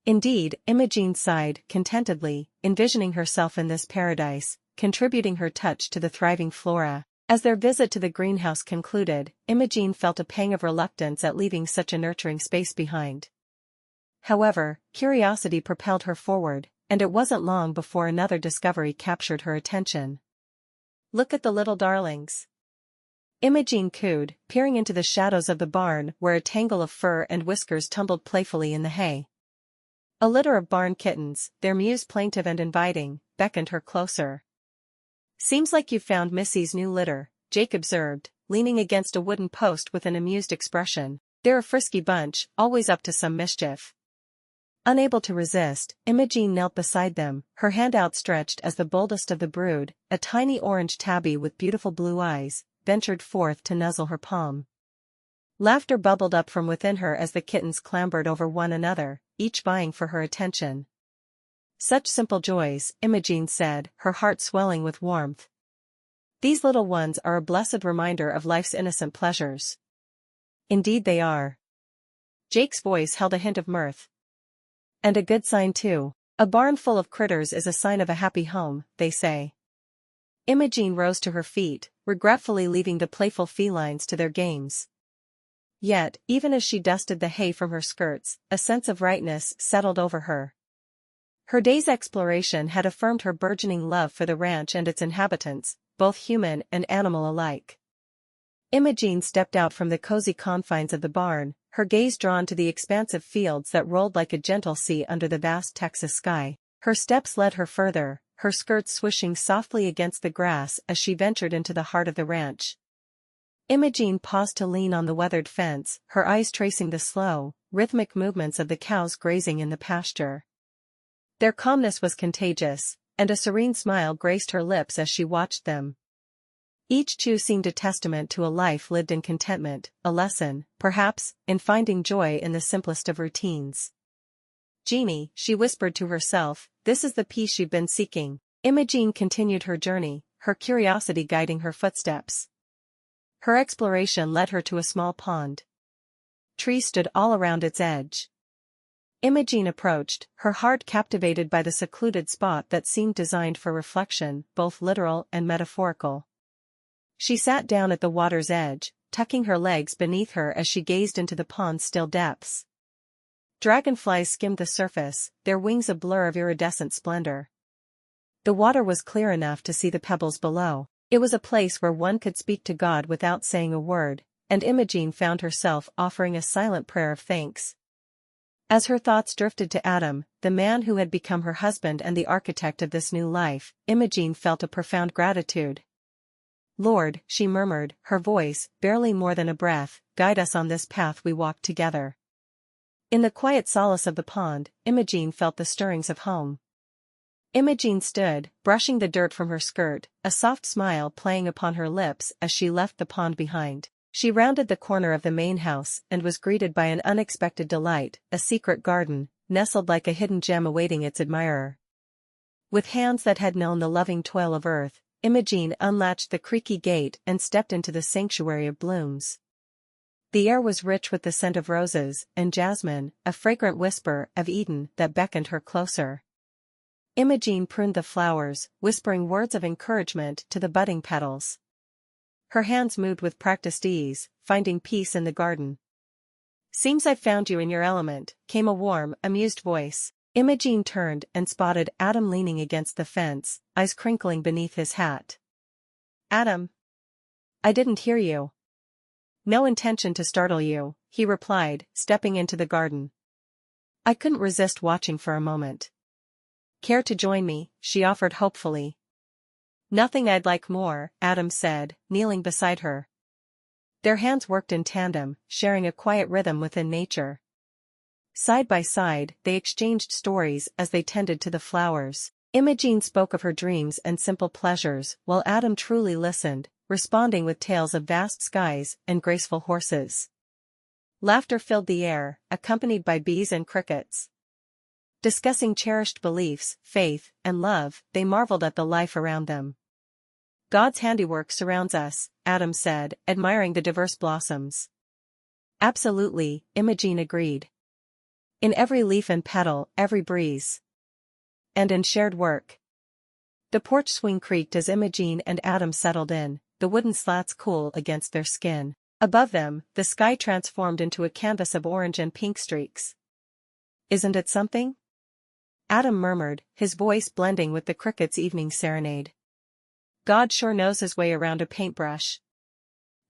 Indeed, Imogene sighed contentedly, envisioning herself in this paradise, contributing her touch to the thriving flora. As their visit to the greenhouse concluded, Imogene felt a pang of reluctance at leaving such a nurturing space behind. However, curiosity propelled her forward, and it wasn't long before another discovery captured her attention. "Look at the little darlings," Imogene cooed, peering into the shadows of the barn where a tangle of fur and whiskers tumbled playfully in the hay. A litter of barn kittens, their mews plaintive and inviting, beckoned her closer. "Seems like you've found Missy's new litter," Jake observed, leaning against a wooden post with an amused expression. "They're a frisky bunch, always up to some mischief." Unable to resist, Imogene knelt beside them, her hand outstretched as the boldest of the brood, a tiny orange tabby with beautiful blue eyes, ventured forth to nuzzle her palm. Laughter bubbled up from within her as the kittens clambered over one another, each vying for her attention. "Such simple joys," Imogene said, her heart swelling with warmth. "These little ones are a blessed reminder of life's innocent pleasures." "Indeed they are." Jake's voice held a hint of mirth. "And a good sign too. A barn full of critters is a sign of a happy home, they say." Imogene rose to her feet, regretfully leaving the playful felines to their games. Yet, even as she dusted the hay from her skirts, a sense of rightness settled over her. Her day's exploration had affirmed her burgeoning love for the ranch and its inhabitants, both human and animal alike. Imogene stepped out from the cozy confines of the barn, her gaze drawn to the expansive fields that rolled like a gentle sea under the vast Texas sky. Her steps led her further, her skirts swishing softly against the grass as she ventured into the heart of the ranch. Imogene paused to lean on the weathered fence, her eyes tracing the slow, rhythmic movements of the cows grazing in the pasture. Their calmness was contagious, and a serene smile graced her lips as she watched them. Each chew seemed a testament to a life lived in contentment, a lesson, perhaps, in finding joy in the simplest of routines. "Jeannie," she whispered to herself, "this is the peace you've been seeking." Imogene continued her journey, her curiosity guiding her footsteps. Her exploration led her to a small pond. Trees stood all around its edge. Imogene approached, her heart captivated by the secluded spot that seemed designed for reflection, both literal and metaphorical. She sat down at the water's edge, tucking her legs beneath her as she gazed into the pond's still depths. Dragonflies skimmed the surface, their wings a blur of iridescent splendor. The water was clear enough to see the pebbles below. It was a place where one could speak to God without saying a word, and Imogene found herself offering a silent prayer of thanks. As her thoughts drifted to Adam, the man who had become her husband and the architect of this new life, Imogene felt a profound gratitude. "Lord," she murmured, her voice, barely more than a breath, "guide us on this path we walk together." In the quiet solace of the pond, Imogene felt the stirrings of home. Imogene stood, brushing the dirt from her skirt, a soft smile playing upon her lips as she left the pond behind. She rounded the corner of the main house and was greeted by an unexpected delight, a secret garden, nestled like a hidden gem awaiting its admirer. With hands that had known the loving toil of earth, Imogene unlatched the creaky gate and stepped into the sanctuary of blooms. The air was rich with the scent of roses and jasmine, a fragrant whisper of Eden that beckoned her closer. Imogene pruned the flowers, whispering words of encouragement to the budding petals. Her hands moved with practiced ease, finding peace in the garden. "Seems I've found you in your element," came a warm, amused voice. Imogene turned and spotted Adam leaning against the fence, eyes crinkling beneath his hat. "Adam. I didn't hear you." "No intention to startle you," he replied, stepping into the garden. "I couldn't resist watching for a moment." "Care to join me?" she offered hopefully. "Nothing I'd like more," Adam said, kneeling beside her. Their hands worked in tandem, sharing a quiet rhythm within nature. Side by side, they exchanged stories as they tended to the flowers. Imogene spoke of her dreams and simple pleasures, while Adam truly listened, responding with tales of vast skies and graceful horses. Laughter filled the air, accompanied by bees and crickets. Discussing cherished beliefs, faith, and love, they marveled at the life around them. "God's handiwork surrounds us," Adam said, admiring the diverse blossoms. "Absolutely," Imogene agreed. "In every leaf and petal, every breeze. And in shared work." The porch swing creaked as Imogene and Adam settled in, the wooden slats cool against their skin. Above them, the sky transformed into a canvas of orange and pink streaks. "Isn't it something?" Adam murmured, his voice blending with the crickets' evening serenade. "God sure knows his way around a paintbrush."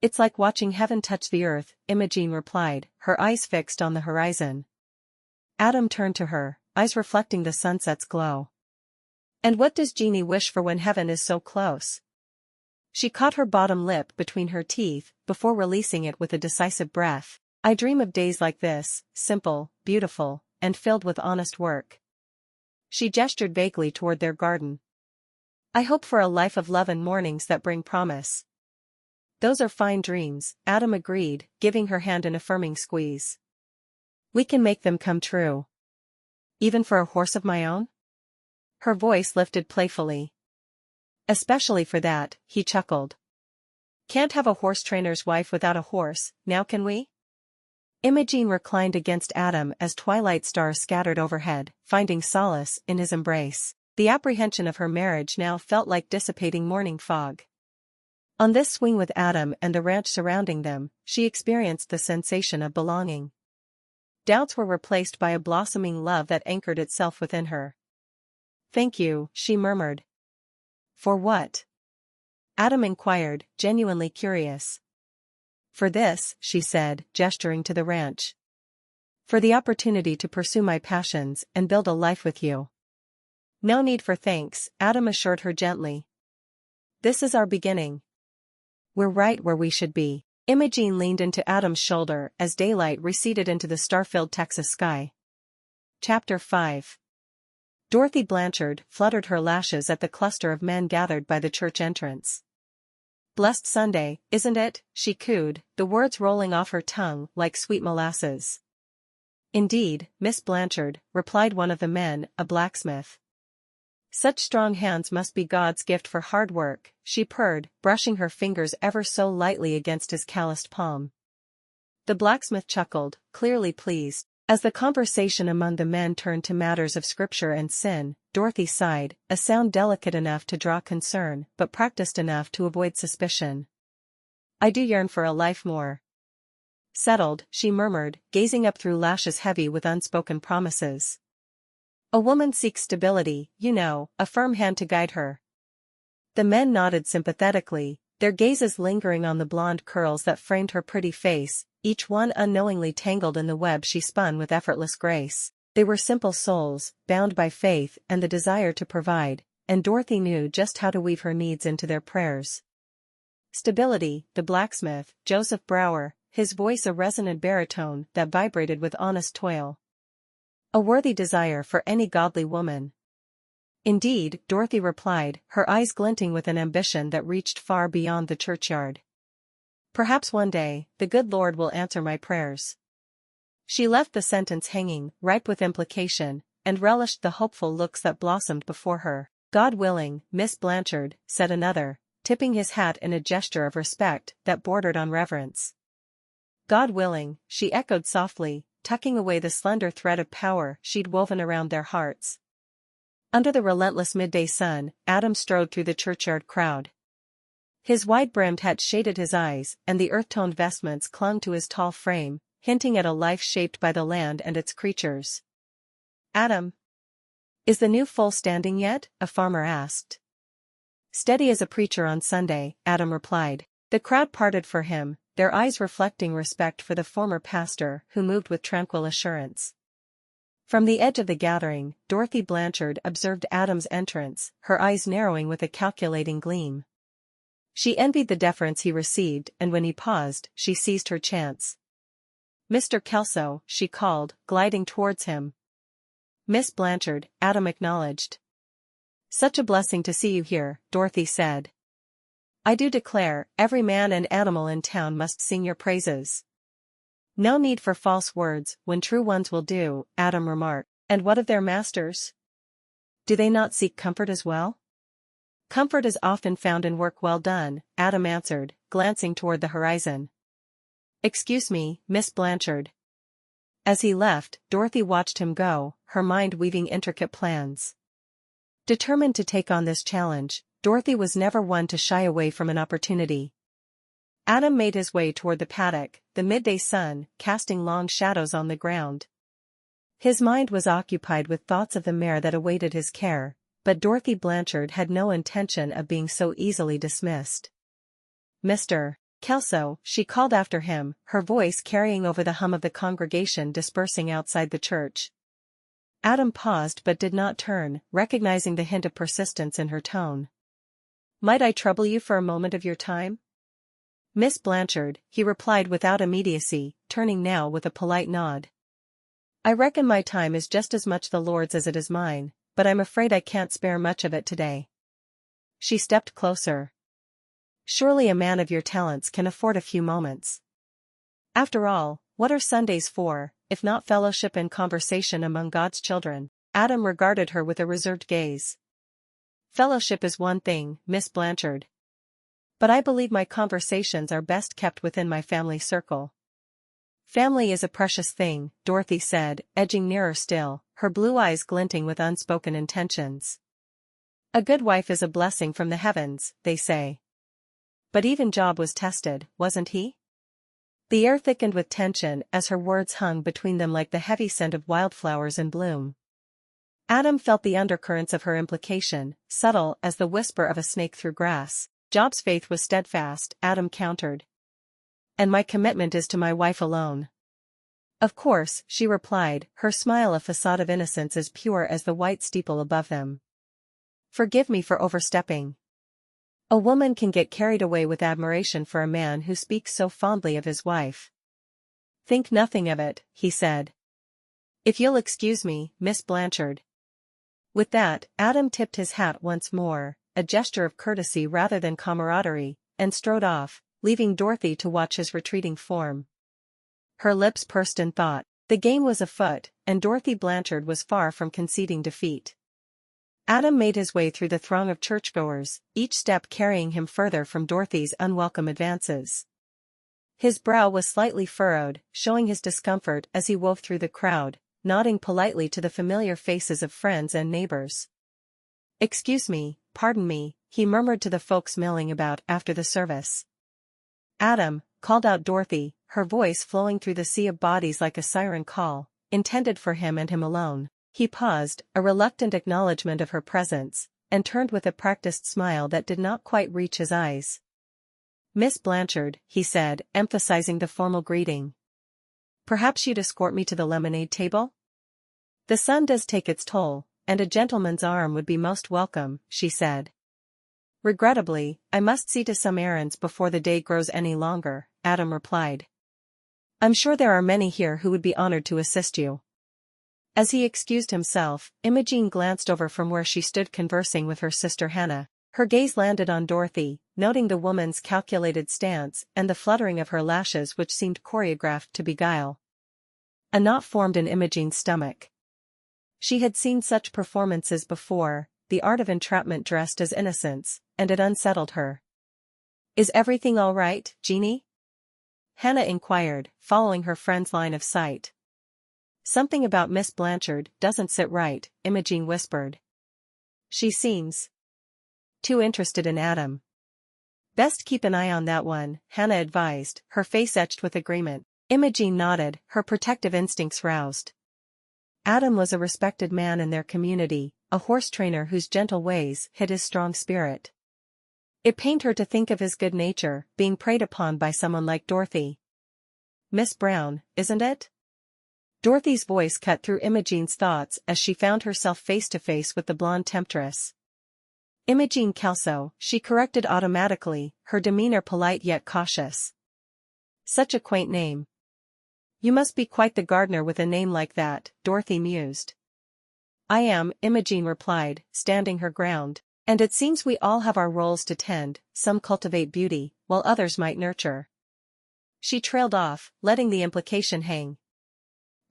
"It's like watching heaven touch the earth," Imogene replied, her eyes fixed on the horizon. Adam turned to her, eyes reflecting the sunset's glow. "And what does Jeannie wish for when heaven is so close?" She caught her bottom lip between her teeth, before releasing it with a decisive breath. "I dream of days like this, simple, beautiful, and filled with honest work." She gestured vaguely toward their garden. "I hope for a life of love and mornings that bring promise." "Those are fine dreams," Adam agreed, giving her hand an affirming squeeze. "We can make them come true." "Even for a horse of my own?" Her voice lifted playfully. "Especially for that," he chuckled. "Can't have a horse trainer's wife without a horse, now can we?" Imogene reclined against Adam as twilight stars scattered overhead, finding solace in his embrace. The apprehension of her marriage now felt like dissipating morning fog. On this swing with Adam and the ranch surrounding them, she experienced the sensation of belonging. Doubts were replaced by a blossoming love that anchored itself within her. "Thank you," she murmured. "For what?" Adam inquired, genuinely curious. "For this," she said, gesturing to the ranch. "For the opportunity to pursue my passions and build a life with you." No need for thanks, Adam assured her gently. This is our beginning. We're right where we should be. Imogene leaned into Adam's shoulder as daylight receded into the star-filled Texas sky. Chapter 5. Dorothy Blanchard fluttered her lashes at the cluster of men gathered by the church entrance. Blessed Sunday, isn't it? She cooed, the words rolling off her tongue like sweet molasses. Indeed, Miss Blanchard, replied one of the men, a blacksmith. Such strong hands must be God's gift for hard work, she purred, brushing her fingers ever so lightly against his calloused palm. The blacksmith chuckled, clearly pleased. As the conversation among the men turned to matters of scripture and sin, Dorothy sighed, a sound delicate enough to draw concern, but practiced enough to avoid suspicion. I do yearn for a life more settled, she murmured, gazing up through lashes heavy with unspoken promises. A woman seeks stability, you know, a firm hand to guide her. The men nodded sympathetically, their gazes lingering on the blonde curls that framed her pretty face, each one unknowingly tangled in the web she spun with effortless grace. They were simple souls, bound by faith and the desire to provide, and Dorothy knew just how to weave her needs into their prayers. Stability, the blacksmith, Joseph Brower, his voice a resonant baritone that vibrated with honest toil. A worthy desire for any godly woman. Indeed, Dorothy replied, her eyes glinting with an ambition that reached far beyond the churchyard. Perhaps one day, the good Lord will answer my prayers. She left the sentence hanging, ripe with implication, and relished the hopeful looks that blossomed before her. God willing, Miss Blanchard, said another, tipping his hat in a gesture of respect that bordered on reverence. God willing, she echoed softly, tucking away the slender thread of power she'd woven around their hearts. Under the relentless midday sun, Adam strode through the churchyard crowd. His wide-brimmed hat shaded his eyes, and the earth-toned vestments clung to his tall frame, hinting at a life shaped by the land and its creatures. Adam. Is the new foal standing yet? A farmer asked. Steady as a preacher on Sunday, Adam replied. The crowd parted for him, their eyes reflecting respect for the former pastor who moved with tranquil assurance. From the edge of the gathering, Dorothy Blanchard observed Adam's entrance, her eyes narrowing with a calculating gleam. She envied the deference he received, and when he paused, she seized her chance. Mr. Kelso, she called, gliding towards him. Miss Blanchard, Adam acknowledged. Such a blessing to see you here, Dorothy said. I do declare, every man and animal in town must sing your praises. No need for false words, when true ones will do, Adam remarked. And what of their masters? Do they not seek comfort as well? Comfort is often found in work well done, Adam answered, glancing toward the horizon. Excuse me, Miss Blanchard. As he left, Dorothy watched him go, her mind weaving intricate plans. Determined to take on this challenge, Dorothy was never one to shy away from an opportunity. Adam made his way toward the paddock, the midday sun casting long shadows on the ground. His mind was occupied with thoughts of the mare that awaited his care, but Dorothy Blanchard had no intention of being so easily dismissed. Mr. Kelso, she called after him, her voice carrying over the hum of the congregation dispersing outside the church. Adam paused but did not turn, recognizing the hint of persistence in her tone. Might I trouble you for a moment of your time? Miss Blanchard, he replied without immediacy, turning now with a polite nod. I reckon my time is just as much the Lord's as it is mine, but I'm afraid I can't spare much of it today. She stepped closer. Surely a man of your talents can afford a few moments. After all, what are Sundays for, if not fellowship and conversation among God's children? Adam regarded her with a reserved gaze. Fellowship is one thing, Miss Blanchard. But I believe my conversations are best kept within my family circle. Family is a precious thing, Dorothy said, edging nearer still, her blue eyes glinting with unspoken intentions. A good wife is a blessing from the heavens, they say. But even Job was tested, wasn't he? The air thickened with tension as her words hung between them like the heavy scent of wildflowers in bloom. Adam felt the undercurrents of her implication, subtle as the whisper of a snake through grass. Job's faith was steadfast, Adam countered. And my commitment is to my wife alone. Of course, she replied, her smile a facade of innocence as pure as the white steeple above them. Forgive me for overstepping. A woman can get carried away with admiration for a man who speaks so fondly of his wife. Think nothing of it, he said. If you'll excuse me, Miss Blanchard. With that, Adam tipped his hat once more, a gesture of courtesy rather than camaraderie, and strode off, leaving Dorothy to watch his retreating form. Her lips pursed in thought. The game was afoot, and Dorothy Blanchard was far from conceding defeat. Adam made his way through the throng of churchgoers, each step carrying him further from Dorothy's unwelcome advances. His brow was slightly furrowed, showing his discomfort as he wove through the crowd, nodding politely to the familiar faces of friends and neighbors. "Excuse me, pardon me," he murmured to the folks milling about after the service. "Adam," called out Dorothy, her voice flowing through the sea of bodies like a siren call, intended for him and him alone. He paused, a reluctant acknowledgement of her presence, and turned with a practiced smile that did not quite reach his eyes. "Miss Blanchard," he said, emphasizing the formal greeting. "Perhaps you'd escort me to the lemonade table? The sun does take its toll, and a gentleman's arm would be most welcome," she said. "Regrettably, I must see to some errands before the day grows any longer," Adam replied. "I'm sure there are many here who would be honored to assist you." As he excused himself, Imogene glanced over from where she stood conversing with her sister Hannah. Her gaze landed on Dorothy, noting the woman's calculated stance and the fluttering of her lashes which seemed choreographed to beguile. A knot formed in Imogene's stomach. She had seen such performances before, the art of entrapment dressed as innocence, and it unsettled her. "Is everything all right, Jeannie?" Hannah inquired, following her friend's line of sight. "Something about Miss Blanchard doesn't sit right," Imogene whispered. "She seems too interested in Adam." "Best keep an eye on that one," Hannah advised, her face etched with agreement. Imogene nodded, her protective instincts roused. Adam was a respected man in their community, a horse trainer whose gentle ways hid his strong spirit. It pained her to think of his good nature being preyed upon by someone like Dorothy. "Miss Brown, isn't it?" Dorothy's voice cut through Imogene's thoughts as she found herself face to face with the blonde temptress. "Imogene Kelso," she corrected automatically, her demeanor polite yet cautious. "Such a quaint name." "You must be quite the gardener with a name like that," Dorothy mused. "I am," Imogene replied, standing her ground. "And it seems we all have our roles to tend, some cultivate beauty, while others might nurture." She trailed off, letting the implication hang.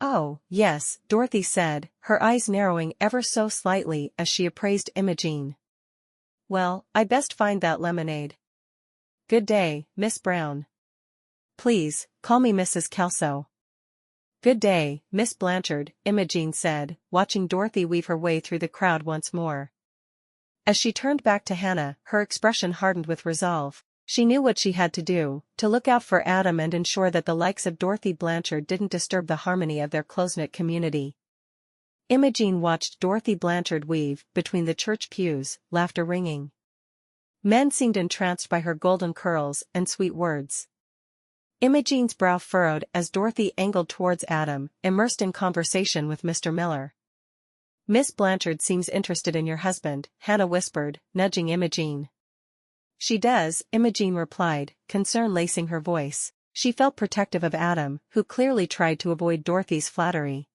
"Oh, yes," Dorothy said, her eyes narrowing ever so slightly as she appraised Imogene. "Well, I'd best find that lemonade. Good day, Miss Brown." "Please, call me Mrs. Kelso." "Good day, Miss Blanchard," Imogene said, watching Dorothy weave her way through the crowd once more. As she turned back to Hannah, her expression hardened with resolve. She knew what she had to do, to look out for Adam and ensure that the likes of Dorothy Blanchard didn't disturb the harmony of their close-knit community. Imogene watched Dorothy Blanchard weave between the church pews, laughter ringing. Men seemed entranced by her golden curls and sweet words. Imogene's brow furrowed as Dorothy angled towards Adam, immersed in conversation with Mr. Miller. "Miss Blanchard seems interested in your husband," Hannah whispered, nudging Imogene. "She does," Imogene replied, concern lacing her voice. She felt protective of Adam, who clearly tried to avoid Dorothy's flattery.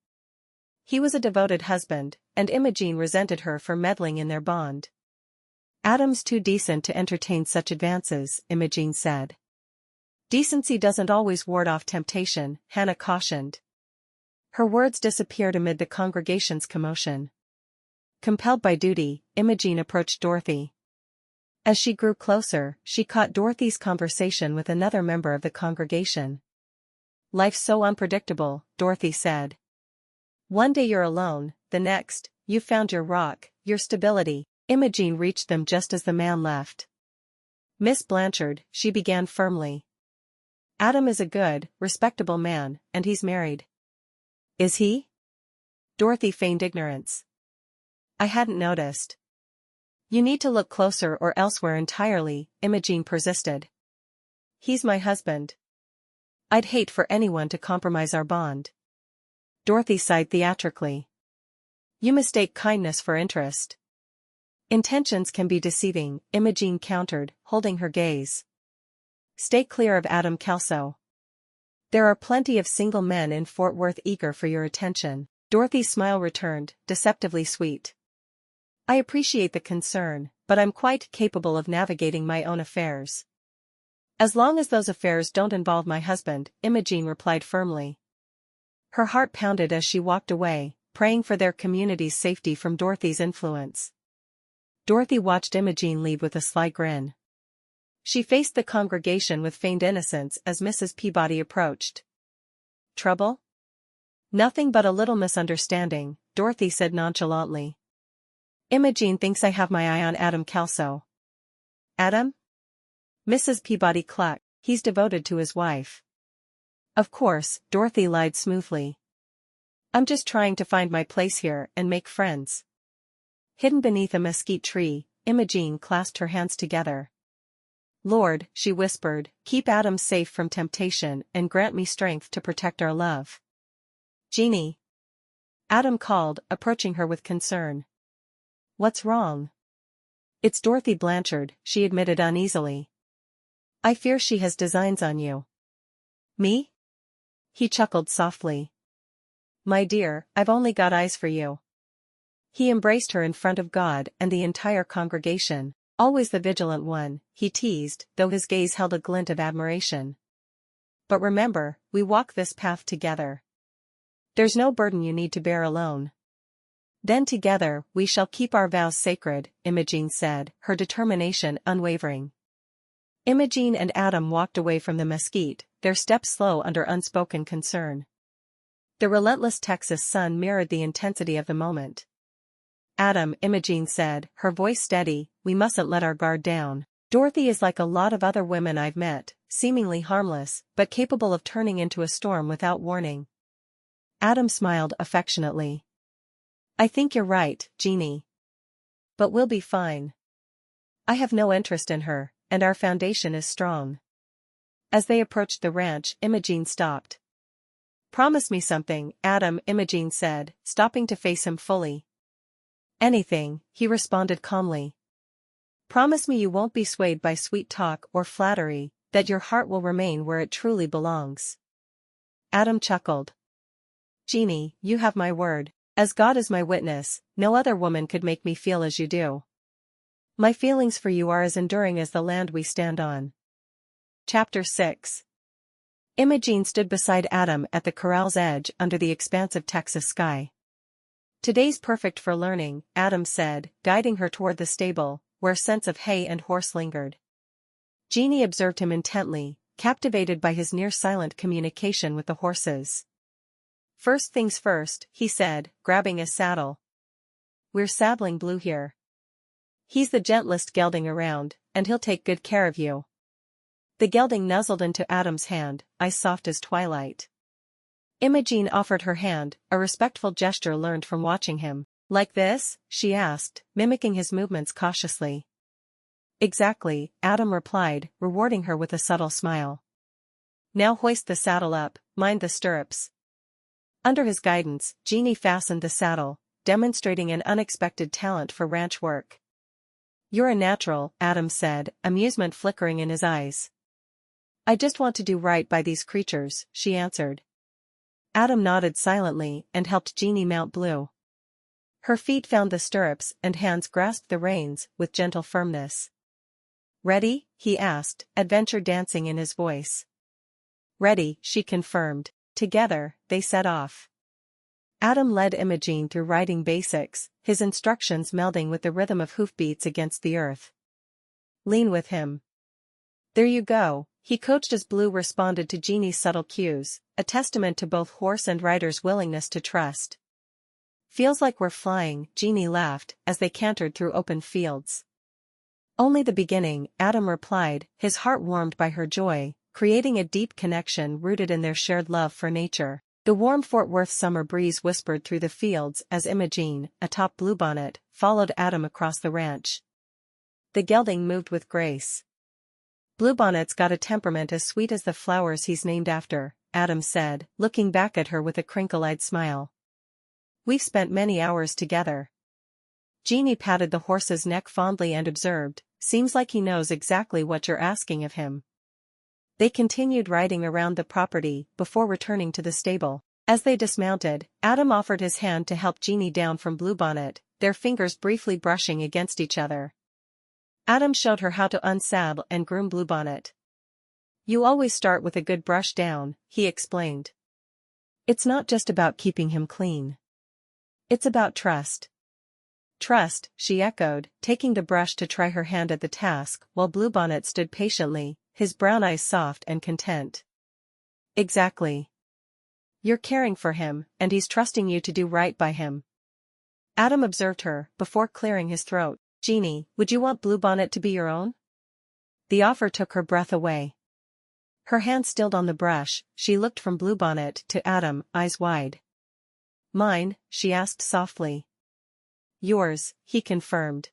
He was a devoted husband, and Imogene resented her for meddling in their bond. "Adam's too decent to entertain such advances," Imogene said. "Decency doesn't always ward off temptation," Hannah cautioned. Her words disappeared amid the congregation's commotion. Compelled by duty, Imogene approached Dorothy. As she grew closer, she caught Dorothy's conversation with another member of the congregation. "Life's so unpredictable," Dorothy said. "One day you're alone, the next, you've found your rock, your stability." Imogene reached them just as the man left. "Miss Blanchard," she began firmly. "Adam is a good, respectable man, and he's married." "Is he?" Dorothy feigned ignorance. "I hadn't noticed." "You need to look closer or elsewhere entirely," Imogene persisted. "He's my husband. I'd hate for anyone to compromise our bond." Dorothy sighed theatrically. "You mistake kindness for interest." Intentions can be deceiving, Imogene countered, holding her gaze. Stay clear of Adam Kelso. There are plenty of single men in Fort Worth eager for your attention. Dorothy's smile returned, deceptively sweet. I appreciate the concern, but I'm quite capable of navigating my own affairs. As long as those affairs don't involve my husband, Imogene replied firmly. Her heart pounded as she walked away, praying for their community's safety from Dorothy's influence. Dorothy watched Imogene leave with a sly grin. She faced the congregation with feigned innocence as Mrs. Peabody approached. Trouble? Nothing but a little misunderstanding, Dorothy said nonchalantly. Imogene thinks I have my eye on Adam Kelso. Adam? Mrs. Peabody clucked. He's devoted to his wife. Of course, Dorothy lied smoothly. I'm just trying to find my place here and make friends. Hidden beneath a mesquite tree, Imogene clasped her hands together. Lord, she whispered, keep Adam safe from temptation and grant me strength to protect our love. Jeannie. Adam called, approaching her with concern. What's wrong? It's Dorothy Blanchard, she admitted uneasily. I fear she has designs on you. Me? He chuckled softly. My dear, I've only got eyes for you. He embraced her in front of God and the entire congregation. Always the vigilant one, he teased, though his gaze held a glint of admiration. But remember, we walk this path together. There's no burden you need to bear alone. Then together, we shall keep our vows sacred, Imogene said, her determination unwavering. Imogene and Adam walked away from the mesquite, their steps slow under unspoken concern. The relentless Texas sun mirrored the intensity of the moment. Adam, Imogene said, her voice steady, we mustn't let our guard down. Dorothy is like a lot of other women I've met, seemingly harmless, but capable of turning into a storm without warning. Adam smiled affectionately. I think you're right, Jeannie. But we'll be fine. I have no interest in her, and our foundation is strong. As they approached the ranch, Imogene stopped. Promise me something, Adam, Imogene said, stopping to face him fully. Anything, he responded calmly. Promise me you won't be swayed by sweet talk or flattery, that your heart will remain where it truly belongs. Adam chuckled. Jeannie, you have my word. As God is my witness, no other woman could make me feel as you do. My feelings for you are as enduring as the land we stand on. Chapter 6. Imogene stood beside Adam at the corral's edge under the expansive Texas sky. Today's perfect for learning, Adam said, guiding her toward the stable, where scents of hay and horse lingered. Jeannie observed him intently, captivated by his near-silent communication with the horses. First things first, he said, grabbing a saddle. We're saddling Blue here. He's the gentlest gelding around, and he'll take good care of you. The gelding nuzzled into Adam's hand, eyes soft as twilight. Imogene offered her hand, a respectful gesture learned from watching him. Like this? She asked, mimicking his movements cautiously. Exactly, Adam replied, rewarding her with a subtle smile. Now hoist the saddle up, mind the stirrups. Under his guidance, Jeannie fastened the saddle, demonstrating an unexpected talent for ranch work. You're a natural, Adam said, amusement flickering in his eyes. I just want to do right by these creatures, she answered. Adam nodded silently and helped Jeannie mount Blue. Her feet found the stirrups and hands grasped the reins with gentle firmness. Ready? He asked, adventure dancing in his voice. Ready, she confirmed. Together, they set off. Adam led Imogene through riding basics, his instructions melding with the rhythm of hoofbeats against the earth. Lean with him. There you go, he coached as Blue responded to Jeannie's subtle cues, a testament to both horse and rider's willingness to trust. Feels like we're flying, Jeannie laughed, as they cantered through open fields. Only the beginning, Adam replied, his heart warmed by her joy, creating a deep connection rooted in their shared love for nature. The warm Fort Worth summer breeze whispered through the fields as Imogene, atop Bluebonnet, followed Adam across the ranch. The gelding moved with grace. Bluebonnet's got a temperament as sweet as the flowers he's named after, Adam said, looking back at her with a crinkle-eyed smile. We've spent many hours together. Jeannie patted the horse's neck fondly and observed, "Seems like he knows exactly what you're asking of him." They continued riding around the property before returning to the stable. As they dismounted, Adam offered his hand to help Jeannie down from Bluebonnet, their fingers briefly brushing against each other. Adam showed her how to unsaddle and groom Bluebonnet. "You always start with a good brush down," he explained. "It's not just about keeping him clean. It's about trust." "Trust," she echoed, taking the brush to try her hand at the task, while Bluebonnet stood patiently, his brown eyes soft and content. "Exactly. You're caring for him, and he's trusting you to do right by him." Adam observed her, before clearing his throat. "Jeannie, would you want Bluebonnet to be your own?" The offer took her breath away. Her hand stilled on the brush, she looked from Bluebonnet to Adam, eyes wide. "Mine?" she asked softly. "Yours," he confirmed.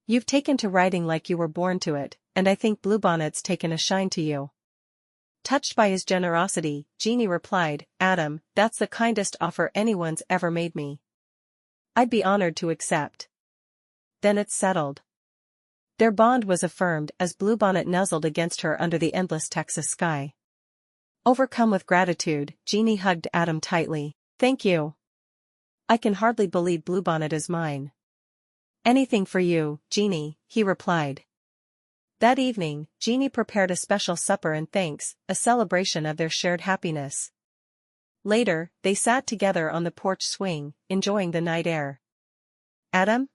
"You've taken to riding like you were born to it, and I think Bluebonnet's taken a shine to you." Touched by his generosity, Jeannie replied, "Adam, that's the kindest offer anyone's ever made me. I'd be honored to accept." "Then it's settled." Their bond was affirmed as Bluebonnet nuzzled against her under the endless Texas sky. Overcome with gratitude, Jeannie hugged Adam tightly. "Thank you. I can hardly believe Bluebonnet is mine." "Anything for you, Jeannie," he replied. That evening, Jeannie prepared a special supper in thanks, a celebration of their shared happiness. Later, they sat together on the porch swing, enjoying the night air. "Adam?"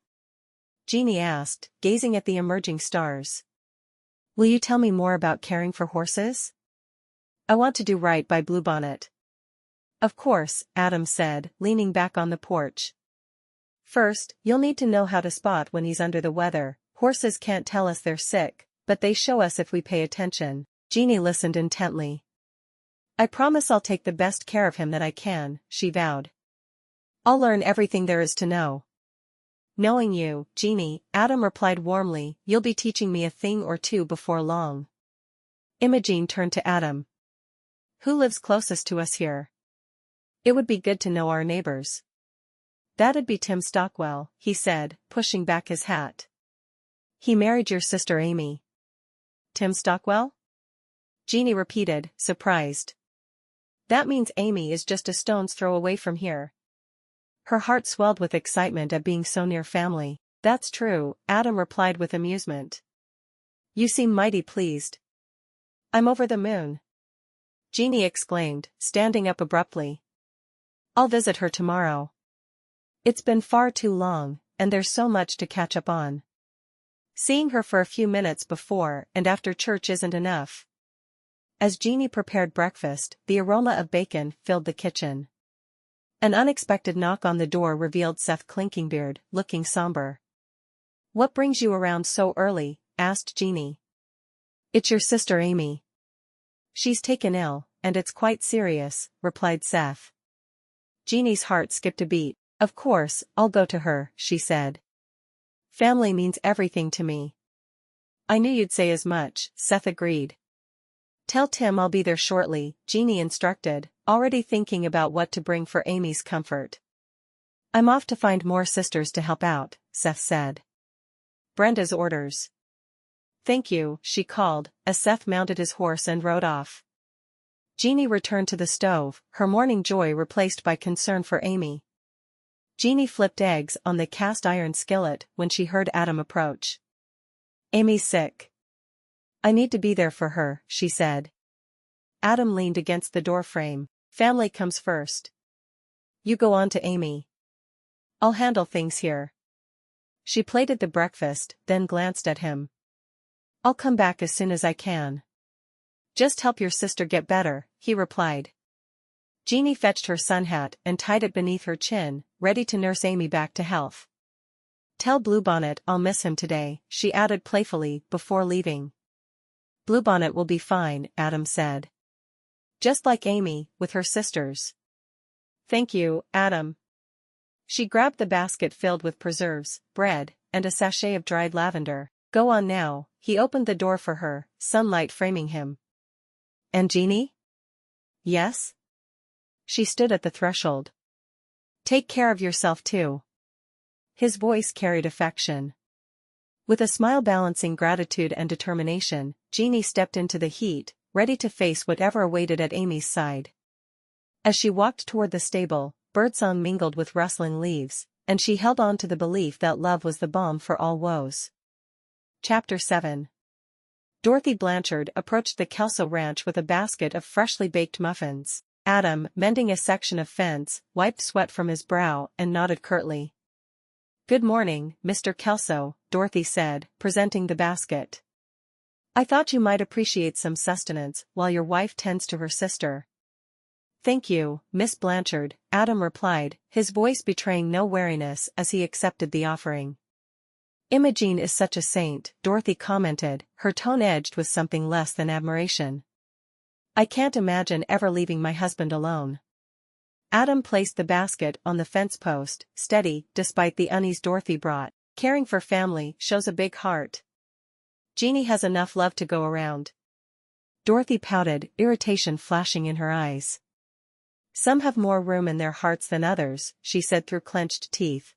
Jeannie asked, gazing at the emerging stars. "Will you tell me more about caring for horses? I want to do right by Bluebonnet." "Of course," Adam said, leaning back on the porch. "First, you'll need to know how to spot when he's under the weather. Horses can't tell us they're sick, but they show us if we pay attention." Jeannie listened intently. "I promise I'll take the best care of him that I can," she vowed. "I'll learn everything there is to know." "Knowing you, Jeannie," Adam replied warmly, "you'll be teaching me a thing or two before long." Imogene turned to Adam. "Who lives closest to us here? It would be good to know our neighbors." "That'd be Tim Stockwell," he said, pushing back his hat. "He married your sister Amy." "Tim Stockwell?" Jeannie repeated, surprised. "That means Amy is just a stone's throw away from here." Her heart swelled with excitement at being so near family. "That's true," Adam replied with amusement. "You seem mighty pleased." "I'm over the moon," Jeannie exclaimed, standing up abruptly. "I'll visit her tomorrow. It's been far too long, and there's so much to catch up on. Seeing her for a few minutes before and after church isn't enough." As Jeannie prepared breakfast, the aroma of bacon filled the kitchen. An unexpected knock on the door revealed Seth Klinkingbeard, looking somber. "What brings you around so early?" asked Jeannie. "It's your sister Amy." "She's taken ill, and it's quite serious," replied Seth. Jeannie's heart skipped a beat. "Of course, I'll go to her," she said. "Family means everything to me." "I knew you'd say as much," Seth agreed. "Tell Tim I'll be there shortly," Jeannie instructed, already thinking about what to bring for Amy's comfort. "I'm off to find more sisters to help out," Seth said. "Brenda's orders." "Thank you," she called, as Seth mounted his horse and rode off. Jeannie returned to the stove, her morning joy replaced by concern for Amy. Jeannie flipped eggs on the cast-iron skillet when she heard Adam approach. "Amy's sick. I need to be there for her," she said. Adam leaned against the doorframe. "Family comes first. You go on to Amy. I'll handle things here." She plated the breakfast, then glanced at him. "I'll come back as soon as I can." "Just help your sister get better," he replied. Jeannie fetched her sun hat and tied it beneath her chin, ready to nurse Amy back to health. "Tell Bluebonnet I'll miss him today," she added playfully before leaving. "Bluebonnet will be fine," Adam said. "Just like Amy, with her sisters." "Thank you, Adam." She grabbed the basket filled with preserves, bread, and a sachet of dried lavender. "Go on now," he opened the door for her, sunlight framing him. "And Jeannie?" "Yes?" She stood at the threshold. "Take care of yourself too." His voice carried affection. With a smile balancing gratitude and determination, Jeannie stepped into the heat, ready to face whatever awaited at Amy's side. As she walked toward the stable, birdsong mingled with rustling leaves, and she held on to the belief that love was the balm for all woes. Chapter 7. Dorothy Blanchard approached the Kelso ranch with a basket of freshly baked muffins. Adam, mending a section of fence, wiped sweat from his brow and nodded curtly. "Good morning, Mr. Kelso," Dorothy said, presenting the basket. "I thought you might appreciate some sustenance while your wife tends to her sister." "Thank you, Miss Blanchard," Adam replied, his voice betraying no wariness as he accepted the offering. "Imogene is such a saint," Dorothy commented, her tone edged with something less than admiration. "I can't imagine ever leaving my husband alone." Adam placed the basket on the fence post, steady, despite the unease Dorothy brought. "Caring for family shows a big heart. Jeannie has enough love to go around." Dorothy pouted, irritation flashing in her eyes. "Some have more room in their hearts than others," she said through clenched teeth.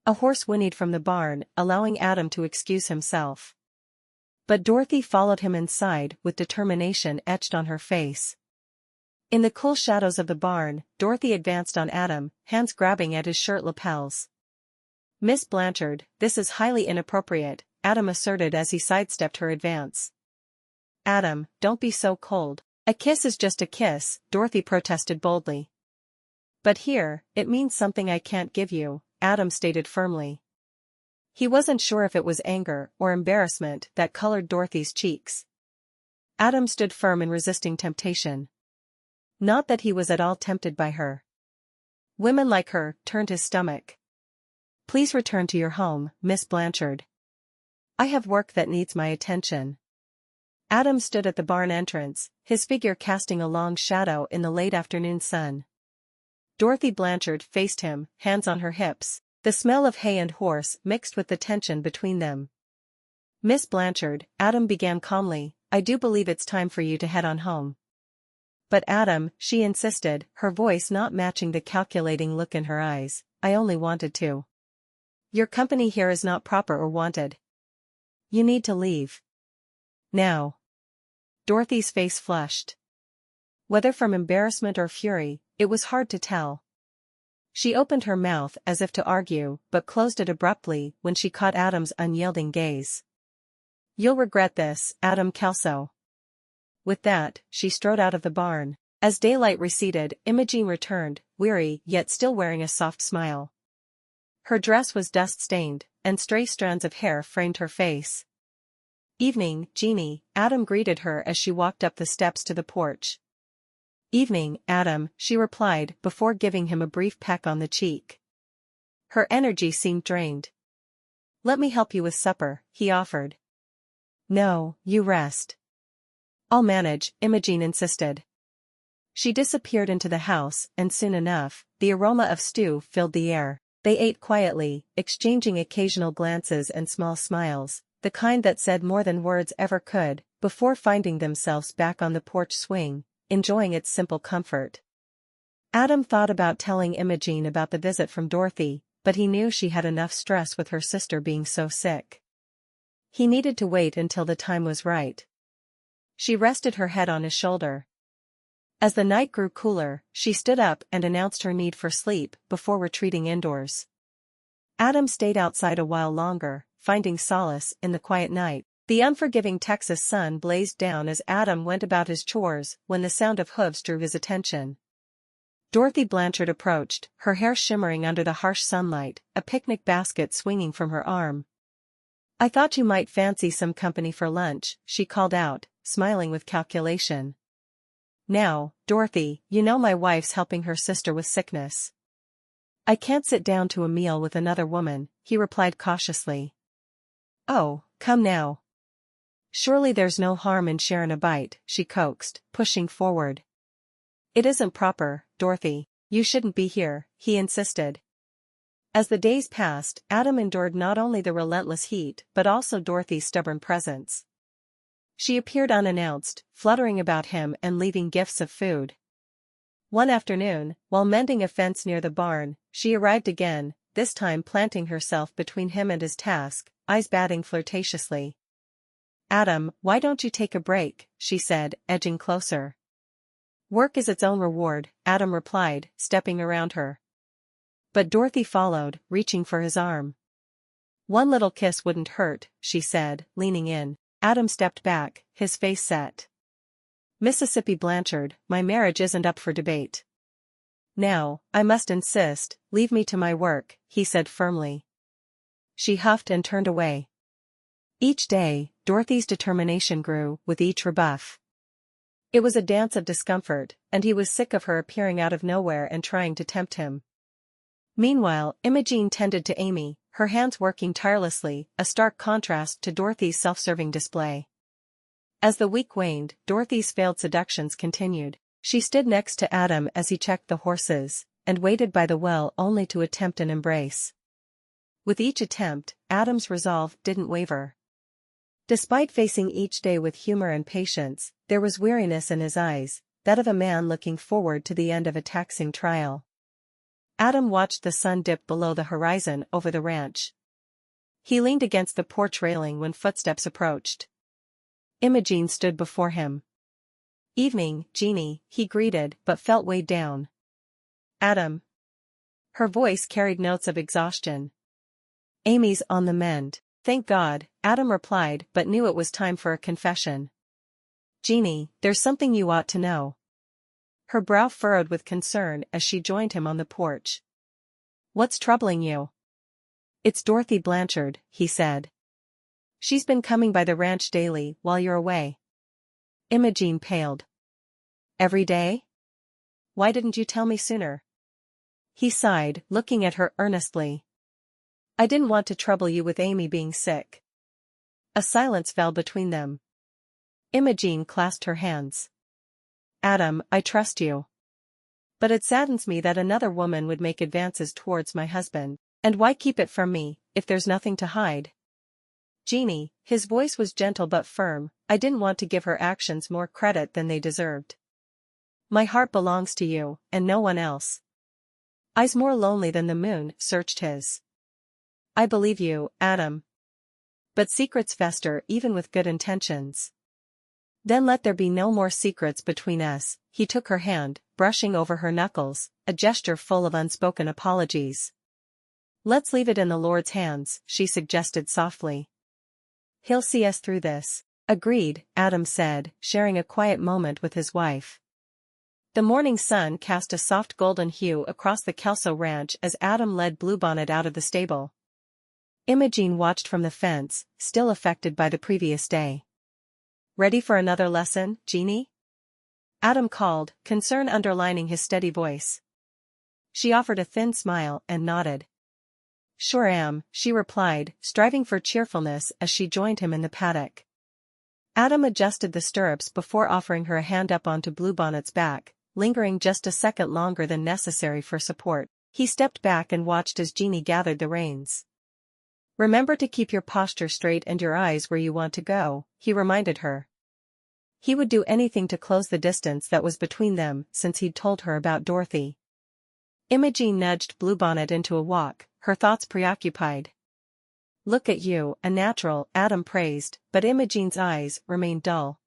A horse whinnied from the barn, allowing Adam to excuse himself. But Dorothy followed him inside with determination etched on her face. In the cool shadows of the barn, Dorothy advanced on Adam, hands grabbing at his shirt lapels. "Miss Blanchard, this is highly inappropriate," Adam asserted as he sidestepped her advance. "Adam, don't be so cold. A kiss is just a kiss," Dorothy protested boldly. "But here, it means something I can't give you," Adam stated firmly. He wasn't sure if it was anger or embarrassment that colored Dorothy's cheeks. Adam stood firm in resisting temptation. Not that he was at all tempted by her. Women like her turned his stomach. "Please return to your home, Miss Blanchard. I have work that needs my attention." Adam stood at the barn entrance, his figure casting a long shadow in the late afternoon sun. Dorothy Blanchard faced him, hands on her hips, the smell of hay and horse mixed with the tension between them. "Miss Blanchard," Adam began calmly, "I do believe it's time for you to head on home." "But Adam," she insisted, her voice not matching the calculating look in her eyes, "I only wanted to. Your company here is not proper or wanted. You need to leave. Now." Dorothy's face flushed. Whether from embarrassment or fury, it was hard to tell. She opened her mouth as if to argue, but closed it abruptly when she caught Adam's unyielding gaze. "You'll regret this, Adam Kelso." With that, she strode out of the barn. As daylight receded, Imogene returned, weary yet still wearing a soft smile. Her dress was dust-stained, and stray strands of hair framed her face. "Evening, Jeannie," Adam greeted her as she walked up the steps to the porch. "Evening, Adam," she replied before giving him a brief peck on the cheek. Her energy seemed drained. "Let me help you with supper," he offered. "No, you rest." "I'll manage," Imogene insisted. She disappeared into the house, and soon enough, the aroma of stew filled the air. They ate quietly, exchanging occasional glances and small smiles, the kind that said more than words ever could, before finding themselves back on the porch swing, enjoying its simple comfort. Adam thought about telling Imogene about the visit from Dorothy, but he knew she had enough stress with her sister being so sick. He needed to wait until the time was right. She rested her head on his shoulder. As the night grew cooler, she stood up and announced her need for sleep before retreating indoors. Adam stayed outside a while longer, finding solace in the quiet night. The unforgiving Texas sun blazed down as Adam went about his chores when the sound of hooves drew his attention. Dorothy Blanchard approached, her hair shimmering under the harsh sunlight, a picnic basket swinging from her arm. "I thought you might fancy some company for lunch," she called out, smiling with calculation. "Now, Dorothy, you know my wife's helping her sister with sickness." "I can't sit down to a meal with another woman," he replied cautiously. "Oh, come now. Surely there's no harm in sharing a bite," she coaxed, pushing forward. "It isn't proper, Dorothy. You shouldn't be here," he insisted. As the days passed, Adam endured not only the relentless heat but also Dorothy's stubborn presence. She appeared unannounced, fluttering about him and leaving gifts of food. One afternoon, while mending a fence near the barn, she arrived again, this time planting herself between him and his task, eyes batting flirtatiously. "Adam, why don't you take a break?" she said, edging closer. "Work is its own reward," Adam replied, stepping around her. But Dorothy followed, reaching for his arm. "One little kiss wouldn't hurt," she said, leaning in. Adam stepped back, his face set. "Mississippi Blanchard, my marriage isn't up for debate. Now, I must insist, leave me to my work," he said firmly. She huffed and turned away. Each day, Dorothy's determination grew, with each rebuff. It was a dance of discomfort, and he was sick of her appearing out of nowhere and trying to tempt him. Meanwhile, Imogene tended to Amy, her hands working tirelessly, a stark contrast to Dorothy's self-serving display. As the week waned, Dorothy's failed seductions continued. She stood next to Adam as he checked the horses, and waited by the well only to attempt an embrace. With each attempt, Adam's resolve didn't waver. Despite facing each day with humor and patience, there was weariness in his eyes, that of a man looking forward to the end of a taxing trial. Adam watched the sun dip below the horizon over the ranch. He leaned against the porch railing when footsteps approached. Imogene stood before him. "Evening, Jeannie," he greeted, but felt weighed down. "Adam." Her voice carried notes of exhaustion. "Amy's on the mend, thank God," Adam replied, but knew it was time for a confession. "Jeannie, there's something you ought to know." Her brow furrowed with concern as she joined him on the porch. "What's troubling you?" "It's Dorothy Blanchard," he said. "She's been coming by the ranch daily while you're away." Imogene paled. "Every day? Why didn't you tell me sooner?" He sighed, looking at her earnestly. "I didn't want to trouble you with Amy being sick." A silence fell between them. Imogene clasped her hands. "Adam, I trust you. But it saddens me that another woman would make advances towards my husband, and why keep it from me, if there's nothing to hide?" "Jeannie," his voice was gentle but firm, "I didn't want to give her actions more credit than they deserved. My heart belongs to you, and no one else." Eyes more lonely than the moon searched his. "I believe you, Adam. But secrets fester even with good intentions." "Then let there be no more secrets between us," he took her hand, brushing over her knuckles, a gesture full of unspoken apologies. "Let's leave it in the Lord's hands," she suggested softly. "He'll see us through this." "Agreed," Adam said, sharing a quiet moment with his wife. The morning sun cast a soft golden hue across the Kelso ranch as Adam led Bluebonnet out of the stable. Imogene watched from the fence, still affected by the previous day. "Ready for another lesson, Jeannie?" Adam called, concern underlining his steady voice. She offered a thin smile and nodded. "Sure am," she replied, striving for cheerfulness as she joined him in the paddock. Adam adjusted the stirrups before offering her a hand up onto Bluebonnet's back, lingering just a second longer than necessary for support. He stepped back and watched as Jeannie gathered the reins. "Remember to keep your posture straight and your eyes where you want to go," he reminded her. He would do anything to close the distance that was between them since he'd told her about Dorothy. Imogene nudged Bluebonnet into a walk, her thoughts preoccupied. "Look at you, a natural," Adam praised, but Imogene's eyes remained dull.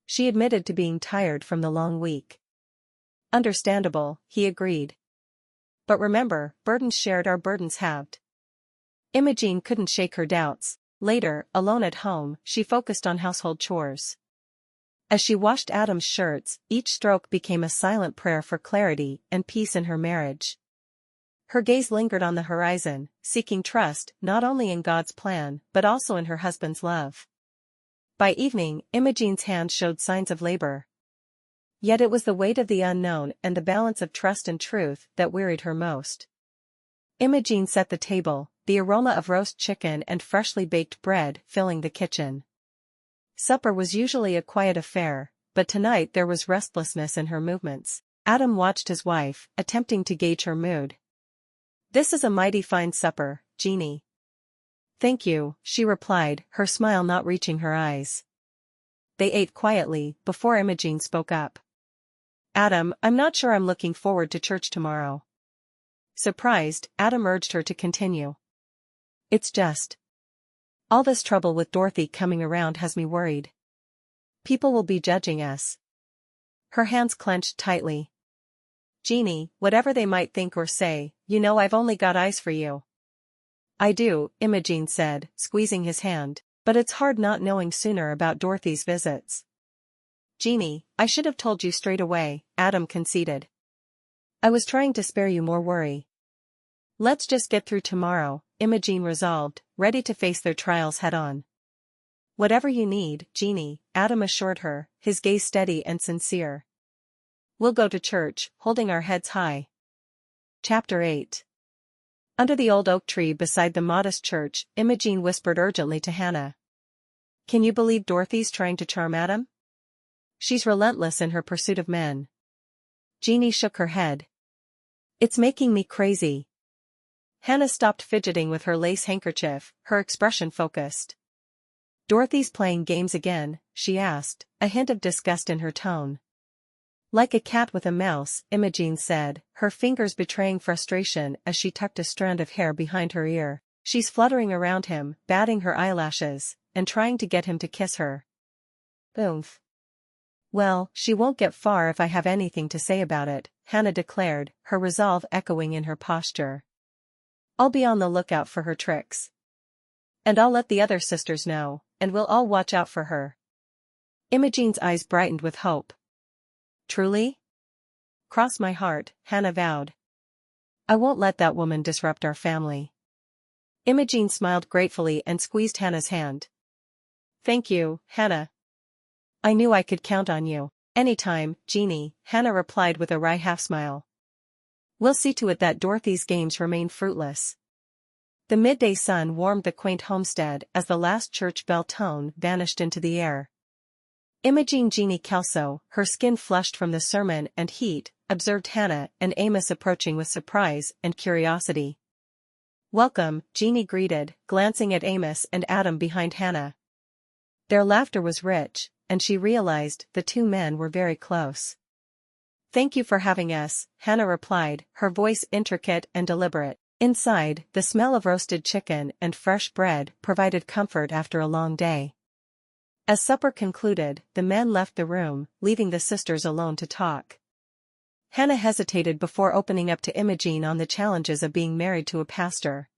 She admitted to being tired from the long week. "Understandable," he agreed. "But remember, burdens shared are burdens halved." Imogene couldn't shake her doubts. Later, alone at home, she focused on household chores. As she washed Adam's shirts, each stroke became a silent prayer for clarity and peace in her marriage. Her gaze lingered on the horizon, seeking trust not only in God's plan but also in her husband's love. By evening, Imogene's hands showed signs of labor. Yet it was the weight of the unknown and the balance of trust and truth that wearied her most. Imogene set the table, the aroma of roast chicken and freshly baked bread filling the kitchen. Supper was usually a quiet affair, but tonight there was restlessness in her movements. Adam watched his wife, attempting to gauge her mood. "This is a mighty fine supper, Jeannie." "Thank you," she replied, her smile not reaching her eyes. They ate quietly, before Imogene spoke up. "Adam, I'm not sure I'm looking forward to church tomorrow." Surprised, Adam urged her to continue. It's just. All this trouble with Dorothy coming around has me worried. People will be judging us. Her hands clenched tightly. Jeannie, whatever they might think or say, you know I've only got eyes for you. I do, Imogen said, squeezing his hand, but it's hard not knowing sooner about Dorothy's visits. Jeannie, I should have told you straight away, Adam conceded. I was trying to spare you more worry. Let's just get through tomorrow, Imogen resolved, ready to face their trials head-on. Whatever you need, Jeannie, Adam assured her, his gaze steady and sincere. We'll go to church, holding our heads high. Chapter 8. Under the old oak tree beside the modest church, Imogen whispered urgently to Hannah. Can you believe Dorothy's trying to charm Adam? She's relentless in her pursuit of men. Jeannie shook her head. It's making me crazy. Hannah stopped fidgeting with her lace handkerchief, her expression focused. Dorothy's playing games again, she asked, a hint of disgust in her tone. Like a cat with a mouse, Imogen said, her fingers betraying frustration as she tucked a strand of hair behind her ear. She's fluttering around him, batting her eyelashes, and trying to get him to kiss her. Oomph. Well, she won't get far if I have anything to say about it, Hannah declared, her resolve echoing in her posture. I'll be on the lookout for her tricks. And I'll let the other sisters know, and we'll all watch out for her. Imogen's eyes brightened with hope. Truly? Cross my heart, Hannah vowed. I won't let that woman disrupt our family. Imogen smiled gratefully and squeezed Hannah's hand. Thank you, Hannah. I knew I could count on you. Anytime, Jeannie, Hannah replied with a wry half-smile. We'll see to it that Dorothy's games remain fruitless. The midday sun warmed the quaint homestead as the last church bell tone vanished into the air. Imogen Jeannie Kelso, her skin flushed from the sermon and heat, observed Hannah and Amos approaching with surprise and curiosity. Welcome, Jeannie greeted, glancing at Amos and Adam behind Hannah. Their laughter was rich, and she realized the two men were very close. Thank you for having us, Hannah replied, her voice intricate and deliberate. Inside, the smell of roasted chicken and fresh bread provided comfort after a long day. As supper concluded, the men left the room, leaving the sisters alone to talk. Hannah hesitated before opening up to Imogen on the challenges of being married to a pastor.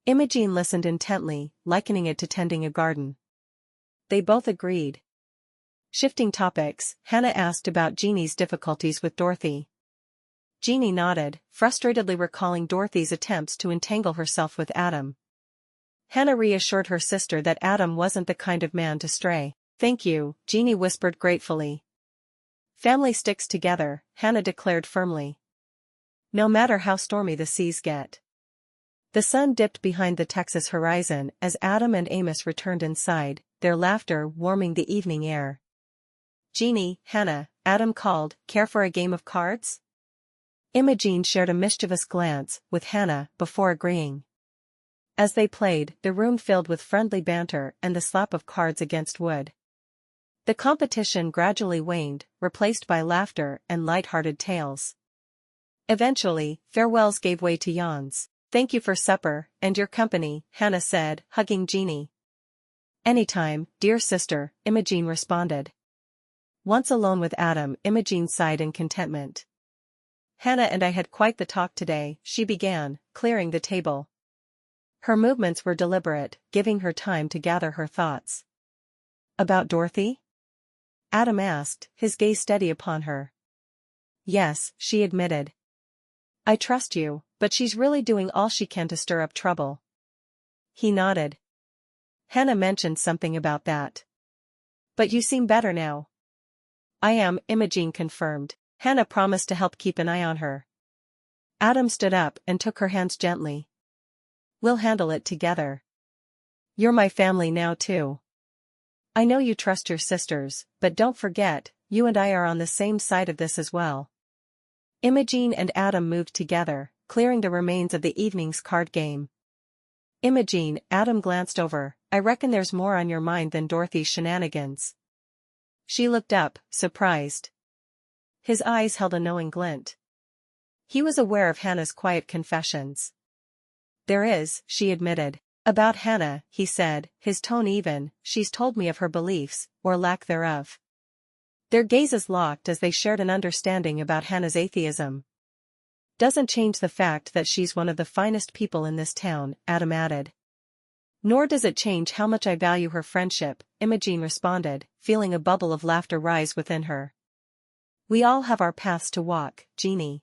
Imogen listened intently, likening it to tending a garden. They both agreed. Shifting topics, Hannah asked about Jeannie's difficulties with Dorothy. Jeannie nodded, frustratedly recalling Dorothy's attempts to entangle herself with Adam. Hannah reassured her sister that Adam wasn't the kind of man to stray. Thank you, Jeannie whispered gratefully. Family sticks together, Hannah declared firmly. No matter how stormy the seas get. The sun dipped behind the Texas horizon as Adam and Amos returned inside, their laughter warming the evening air. Jeannie, Hannah, Adam called, care for a game of cards? Imogen shared a mischievous glance with Hannah before agreeing. As they played, the room filled with friendly banter and the slap of cards against wood. The competition gradually waned, replaced by laughter and light-hearted tales. Eventually, farewells gave way to yawns. Thank you for supper and your company, Hannah said, hugging Jeannie. Anytime, dear sister, Imogen responded. Once alone with Adam, Imogen sighed in contentment. Hannah and I had quite the talk today, she began, clearing the table. Her movements were deliberate, giving her time to gather her thoughts. About Dorothy? Adam asked, his gaze steady upon her. Yes, she admitted. I trust you, but she's really doing all she can to stir up trouble. He nodded. Hannah mentioned something about that. But you seem better now. I am, Imogen confirmed. Hannah promised to help keep an eye on her. Adam stood up and took her hands gently. We'll handle it together. You're my family now too. I know you trust your sisters, but don't forget, you and I are on the same side of this as well. Imogen and Adam moved together, clearing the remains of the evening's card game. Imogen, Adam glanced over, I reckon there's more on your mind than Dorothy's shenanigans. She looked up, surprised. His eyes held a knowing glint. He was aware of Hannah's quiet confessions. There is, she admitted. About Hannah, he said, his tone even, she's told me of her beliefs, or lack thereof. Their gazes locked as they shared an understanding about Hannah's atheism. Doesn't change the fact that she's one of the finest people in this town, Adam added. Nor does it change how much I value her friendship, Imogene responded, feeling a bubble of laughter rise within her. We all have our paths to walk, Jeannie.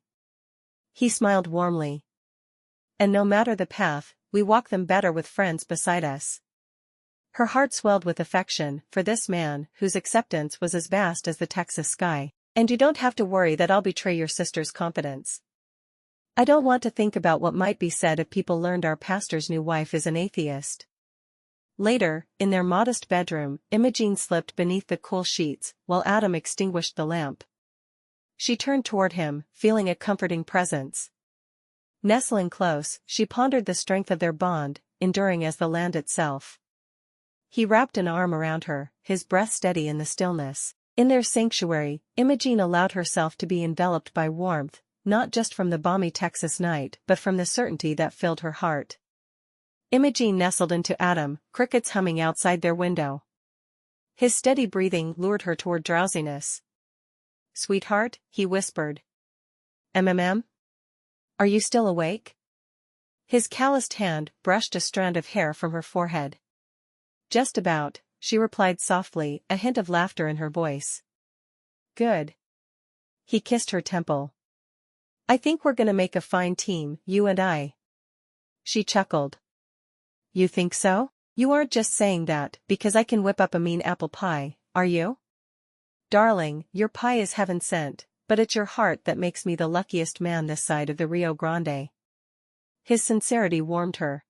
He smiled warmly. And no matter the path, we walk them better with friends beside us. Her heart swelled with affection for this man whose acceptance was as vast as the Texas sky. And you don't have to worry that I'll betray your sister's confidence. I don't want to think about what might be said if people learned our pastor's new wife is an atheist. Later, in their modest bedroom, Imogene slipped beneath the cool sheets, while Adam extinguished the lamp. She turned toward him, feeling a comforting presence. Nestling close, she pondered the strength of their bond, enduring as the land itself. He wrapped an arm around her, his breath steady in the stillness. In their sanctuary, Imogene allowed herself to be enveloped by warmth, not just from the balmy Texas night but from the certainty that filled her heart. Imogene nestled into Adam, crickets humming outside their window. His steady breathing lured her toward drowsiness. Sweetheart, he whispered. MMM? Are you still awake? His calloused hand brushed a strand of hair from her forehead. Just about, she replied softly, a hint of laughter in her voice. Good. He kissed her temple. I think we're gonna make a fine team, you and I. She chuckled. You think so? You aren't just saying that because I can whip up a mean apple pie, are you? Darling, your pie is heaven sent, but it's your heart that makes me the luckiest man this side of the Rio Grande. His sincerity warmed her.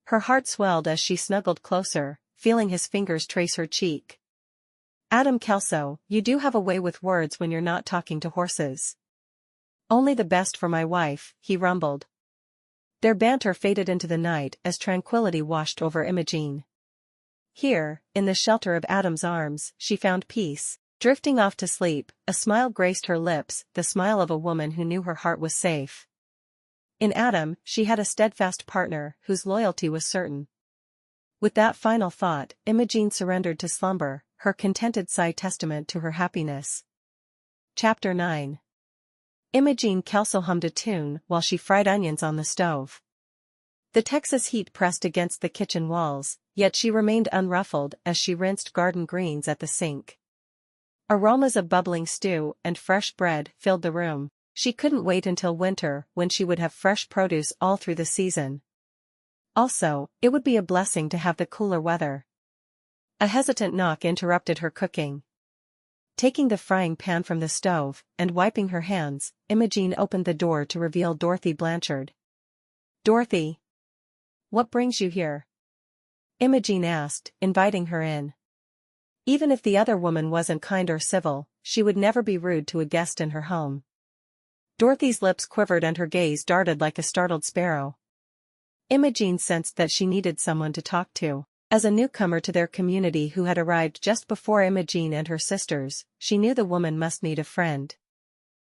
Her heart swelled as she snuggled closer, feeling his fingers trace her cheek. Adam Kelso, you do have a way with words when you're not talking to horses. Only the best for my wife, he rumbled. Their banter faded into the night as tranquility washed over Imogene. Here, in the shelter of Adam's arms, she found peace. Drifting off to sleep, a smile graced her lips, the smile of a woman who knew her heart was safe. In Adam, she had a steadfast partner whose loyalty was certain. With that final thought, Imogene surrendered to slumber, her contented sigh testament to her happiness. Chapter 9. Imogene Kelso hummed a tune while she fried onions on the stove. The Texas heat pressed against the kitchen walls, yet she remained unruffled as she rinsed garden greens at the sink. Aromas of bubbling stew and fresh bread filled the room. She couldn't wait until winter when she would have fresh produce all through the season. Also, it would be a blessing to have the cooler weather. A hesitant knock interrupted her cooking. Taking the frying pan from the stove and wiping her hands, Imogene opened the door to reveal Dorothy Blanchard. Dorothy. What brings you here? Imogene asked, inviting her in. Even if the other woman wasn't kind or civil, she would never be rude to a guest in her home. Dorothy's lips quivered and her gaze darted like a startled sparrow. Imogene sensed that she needed someone to talk to. As a newcomer to their community who had arrived just before Imogene and her sisters, she knew the woman must need a friend.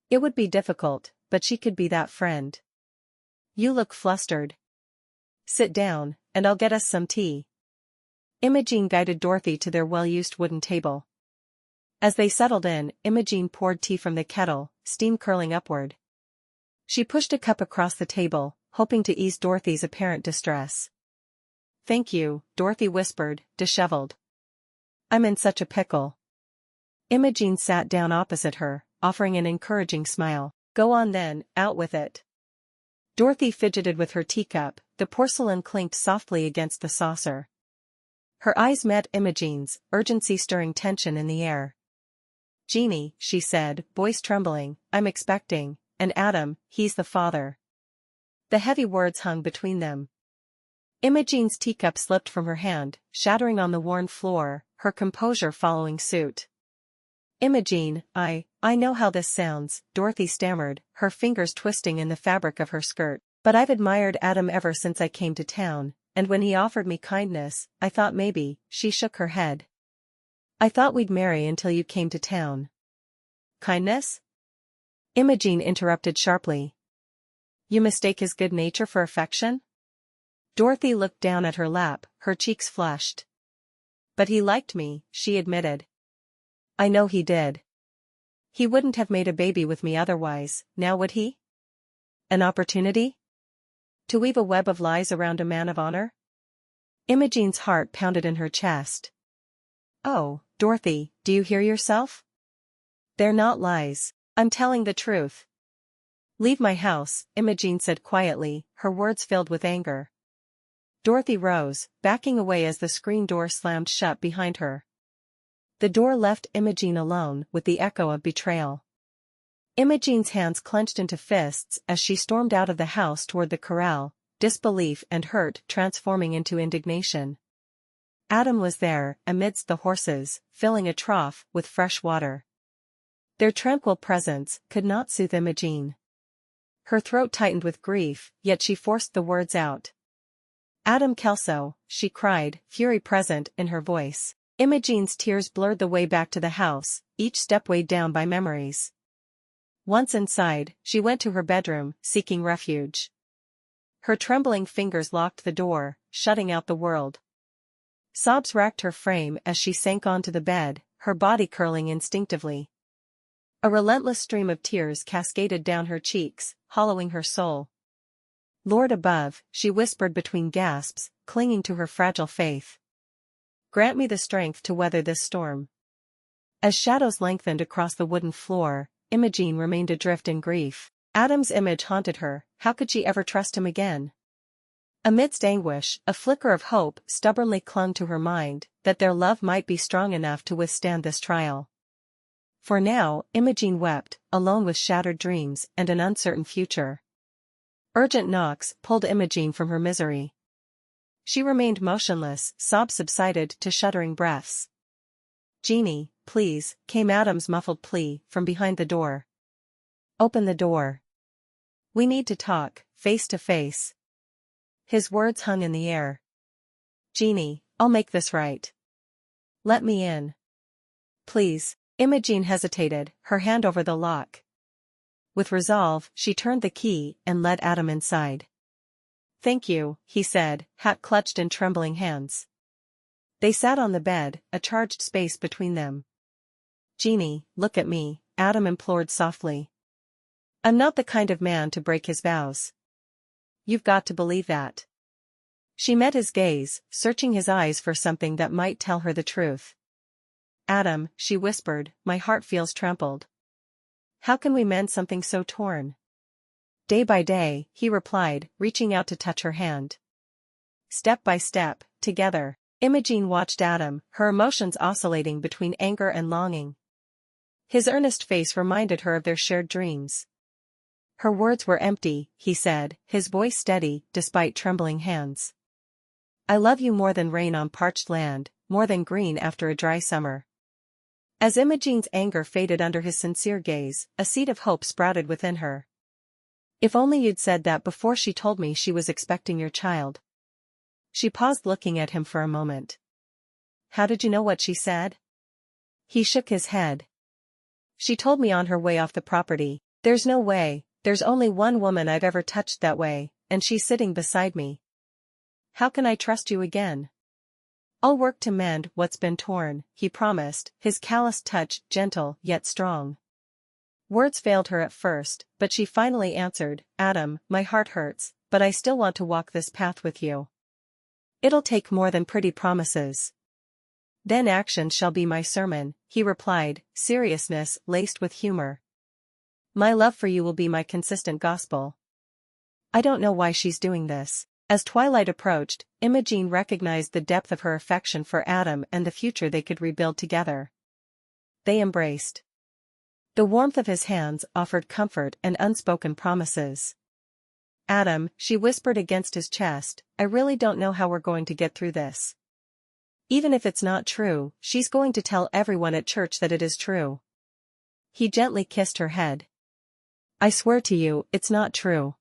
It would be difficult, but she could be that friend. You look flustered. Sit down, and I'll get us some tea. Imogene guided Dorothy to their well-used wooden table. As they settled in, Imogene poured tea from the kettle, steam curling upward. She pushed a cup across the table, hoping to ease Dorothy's apparent distress. Thank you, Dorothy whispered, disheveled. I'm in such a pickle. Imogene sat down opposite her, offering an encouraging smile. Go on then, out with it. Dorothy fidgeted with her teacup, the porcelain clinked softly against the saucer. Her eyes met Imogene's, urgency stirring tension in the air. Jeannie, she said, voice trembling, I'm expecting, and Adam, he's the father. The heavy words hung between them. Imogene's teacup slipped from her hand, shattering on the worn floor, her composure following suit. Imogene, I know how this sounds, Dorothy stammered, her fingers twisting in the fabric of her skirt, but I've admired Adam ever since I came to town, and when he offered me kindness, I thought maybe, she shook her head. I thought we'd marry until you came to town. Kindness? Imogene interrupted sharply. You mistake his good nature for affection? Dorothy looked down at her lap, her cheeks flushed. But he liked me, she admitted. I know he did. He wouldn't have made a baby with me otherwise, now would he? An opportunity? To weave a web of lies around a man of honor? Imogene's heart pounded in her chest. Oh, Dorothy, do you hear yourself? They're not lies. I'm telling the truth. Leave my house, Imogene said quietly, her words filled with anger. Dorothy rose, backing away as the screen door slammed shut behind her. The door left Imogene alone with the echo of betrayal. Imogene's hands clenched into fists as she stormed out of the house toward the corral, disbelief and hurt transforming into indignation. Adam was there, amidst the horses, filling a trough with fresh water. Their tranquil presence could not soothe Imogene. Her throat tightened with grief, yet she forced the words out. Adam Kelso, she cried, fury present in her voice. Imogene's tears blurred the way back to the house, each step weighed down by memories. Once inside, she went to her bedroom, seeking refuge. Her trembling fingers locked the door, shutting out the world. Sobs racked her frame as she sank onto the bed, her body curling instinctively. A relentless stream of tears cascaded down her cheeks, hollowing her soul. Lord above, she whispered between gasps, clinging to her fragile faith. Grant me the strength to weather this storm. As shadows lengthened across the wooden floor, Imogene remained adrift in grief. Adam's image haunted her, how could she ever trust him again? Amidst anguish, a flicker of hope stubbornly clung to her mind, that their love might be strong enough to withstand this trial. For now, Imogene wept, alone with shattered dreams and an uncertain future. Urgent knocks pulled Imogene from her misery. She remained motionless, sobs subsided to shuddering breaths. Jeannie, please, came Adam's muffled plea, from behind the door. Open the door. We need to talk, face to face. His words hung in the air. Jeannie, I'll make this right. Let me in. Please. Imogene hesitated, her hand over the lock. With resolve, she turned the key and led Adam inside. Thank you, he said, hat clutched in trembling hands. They sat on the bed, a charged space between them. Jeannie, look at me, Adam implored softly. I'm not the kind of man to break his vows. You've got to believe that. She met his gaze, searching his eyes for something that might tell her the truth. Adam, she whispered, my heart feels trampled. How can we mend something so torn? Day by day, he replied, reaching out to touch her hand. Step by step, together. Imogene watched Adam, her emotions oscillating between anger and longing. His earnest face reminded her of their shared dreams. Her words were empty, he said, his voice steady, despite trembling hands. I love you more than rain on parched land, more than green after a dry summer. As Imogene's anger faded under his sincere gaze, a seed of hope sprouted within her. If only you'd said that before she told me she was expecting your child. She paused looking at him for a moment. How did you know what she said? He shook his head. She told me on her way off the property. There's no way, there's only one woman I've ever touched that way, and she's sitting beside me. How can I trust you again? I'll work to mend what's been torn, he promised, his calloused touch gentle yet strong. Words failed her at first, but she finally answered, Adam, my heart hurts, but I still want to walk this path with you. It'll take more than pretty promises. Then action shall be my sermon, he replied, seriousness laced with humor. My love for you will be my consistent gospel. I don't know why she's doing this. As twilight approached, Imogene recognized the depth of her affection for Adam and the future they could rebuild together. They embraced. The warmth of his hands offered comfort and unspoken promises. Adam, she whispered against his chest, I really don't know how we're going to get through this. Even if it's not true, she's going to tell everyone at church that it is true. He gently kissed her head. I swear to you, it's not true.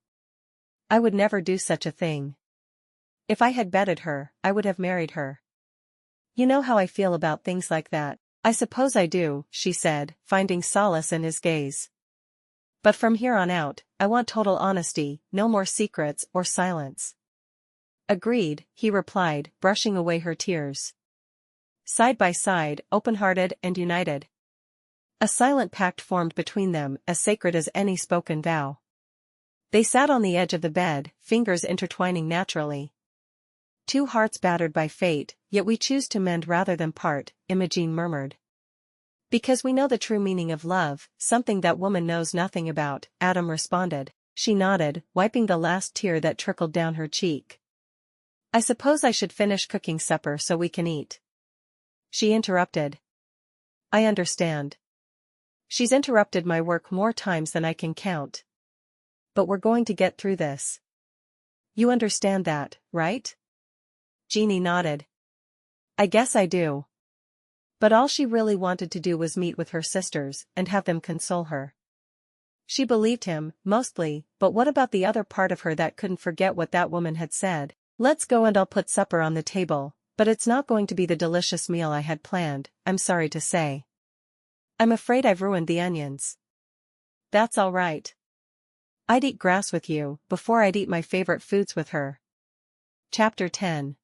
I would never do such a thing. If I had betted her, I would have married her. You know how I feel about things like that. I suppose I do, she said, finding solace in his gaze. But from here on out, I want total honesty, no more secrets or silence. Agreed, he replied, brushing away her tears. Side by side, open-hearted and united. A silent pact formed between them, as sacred as any spoken vow. They sat on the edge of the bed, fingers intertwining naturally. Two hearts battered by fate, yet we choose to mend rather than part, Imogene murmured. Because we know the true meaning of love, something that woman knows nothing about, Adam responded. She nodded, wiping the last tear that trickled down her cheek. I suppose I should finish cooking supper so we can eat. She interrupted. I understand. She's interrupted my work more times than I can count. But we're going to get through this. You understand that, right? Jeannie nodded. I guess I do. But all she really wanted to do was meet with her sisters and have them console her. She believed him, mostly, but what about the other part of her that couldn't forget what that woman had said? Let's go and I'll put supper on the table, but it's not going to be the delicious meal I had planned, I'm sorry to say. I'm afraid I've ruined the onions. That's all right. I'd eat grass with you, before I'd eat my favorite foods with her. Chapter 10.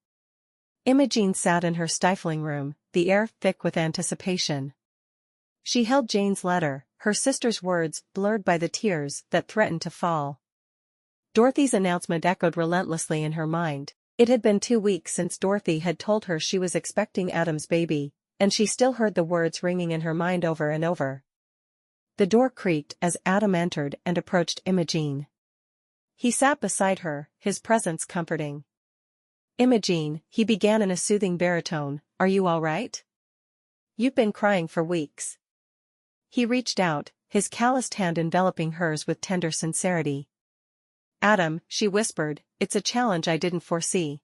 Imogene sat in her stifling room, the air thick with anticipation. She held Jane's letter, her sister's words blurred by the tears that threatened to fall. Dorothy's announcement echoed relentlessly in her mind. It had been 2 weeks since Dorothy had told her she was expecting Adam's baby, and she still heard the words ringing in her mind over and over. The door creaked as Adam entered and approached Imogene. He sat beside her, his presence comforting. Imogene, he began in a soothing baritone, are you all right? You've been crying for weeks. He reached out, his calloused hand enveloping hers with tender sincerity. Adam, she whispered, it's a challenge I didn't foresee.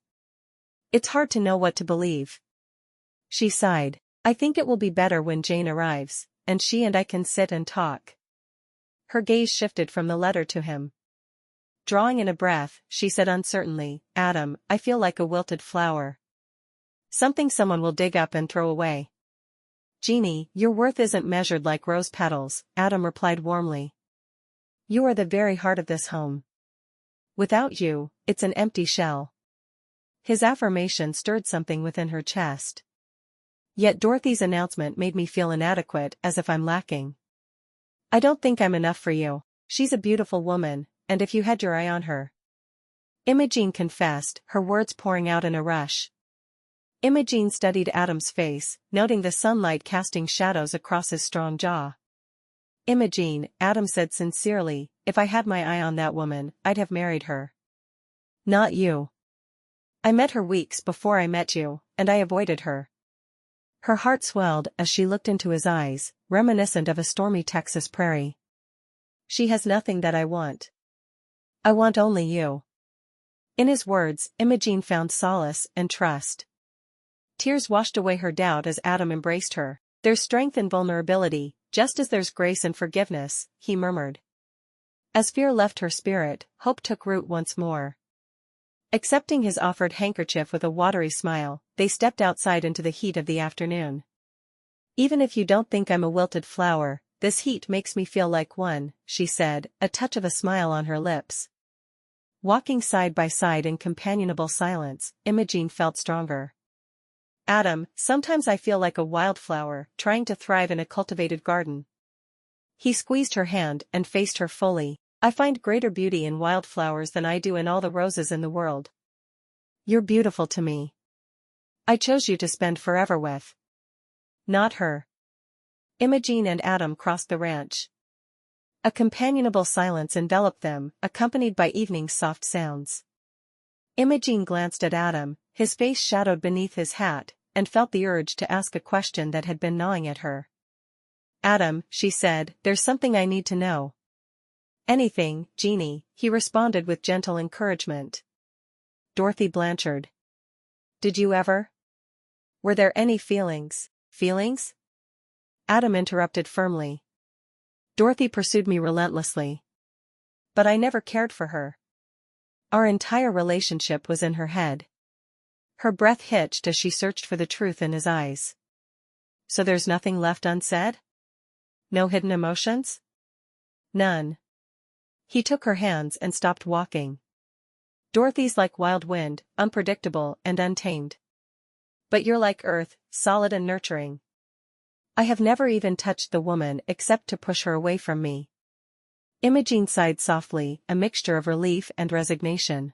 It's hard to know what to believe. She sighed. I think it will be better when Jane arrives, and she and I can sit and talk. Her gaze shifted from the letter to him. Drawing in a breath, she said uncertainly, Adam, I feel like a wilted flower. Something someone will dig up and throw away. Jeannie, your worth isn't measured like rose petals, Adam replied warmly. You are the very heart of this home. Without you, it's an empty shell. His affirmation stirred something within her chest. Yet Dorothy's announcement made me feel inadequate, as if I'm lacking. I don't think I'm enough for you. She's a beautiful woman, and if you had your eye on her. Imogene confessed, her words pouring out in a rush. Imogene studied Adam's face, noting the sunlight casting shadows across his strong jaw. Imogene, Adam said sincerely, if I had my eye on that woman, I'd have married her. Not you. I met her weeks before I met you, and I avoided her. Her heart swelled as she looked into his eyes, reminiscent of a stormy Texas prairie. She has nothing that I want. I want only you. In his words, Imogene found solace and trust. Tears washed away her doubt as Adam embraced her. There's strength in vulnerability, just as there's grace in forgiveness, he murmured. As fear left her spirit, hope took root once more. Accepting his offered handkerchief with a watery smile, they stepped outside into the heat of the afternoon. Even if you don't think I'm a wilted flower, this heat makes me feel like one, she said, a touch of a smile on her lips. Walking side by side in companionable silence, Imogene felt stronger. Adam, sometimes I feel like a wildflower, trying to thrive in a cultivated garden. He squeezed her hand and faced her fully. I find greater beauty in wildflowers than I do in all the roses in the world. You're beautiful to me. I chose you to spend forever with. Not her. Imogene and Adam crossed the ranch. A companionable silence enveloped them, accompanied by evening's soft sounds. Imogene glanced at Adam, his face shadowed beneath his hat, and felt the urge to ask a question that had been gnawing at her. Adam, she said, there's something I need to know. Anything, Jeannie, he responded with gentle encouragement. Dorothy Blanchard. Did you ever? Were there any feelings? Feelings? Adam interrupted firmly. Dorothy pursued me relentlessly. But I never cared for her. Our entire relationship was in her head. Her breath hitched as she searched for the truth in his eyes. So there's nothing left unsaid? No hidden emotions? None, He took her hands and stopped walking. Dorothy's like wild wind, unpredictable and untamed. But you're like earth, solid and nurturing. I have never even touched the woman except to push her away from me. Imogene sighed softly, a mixture of relief and resignation.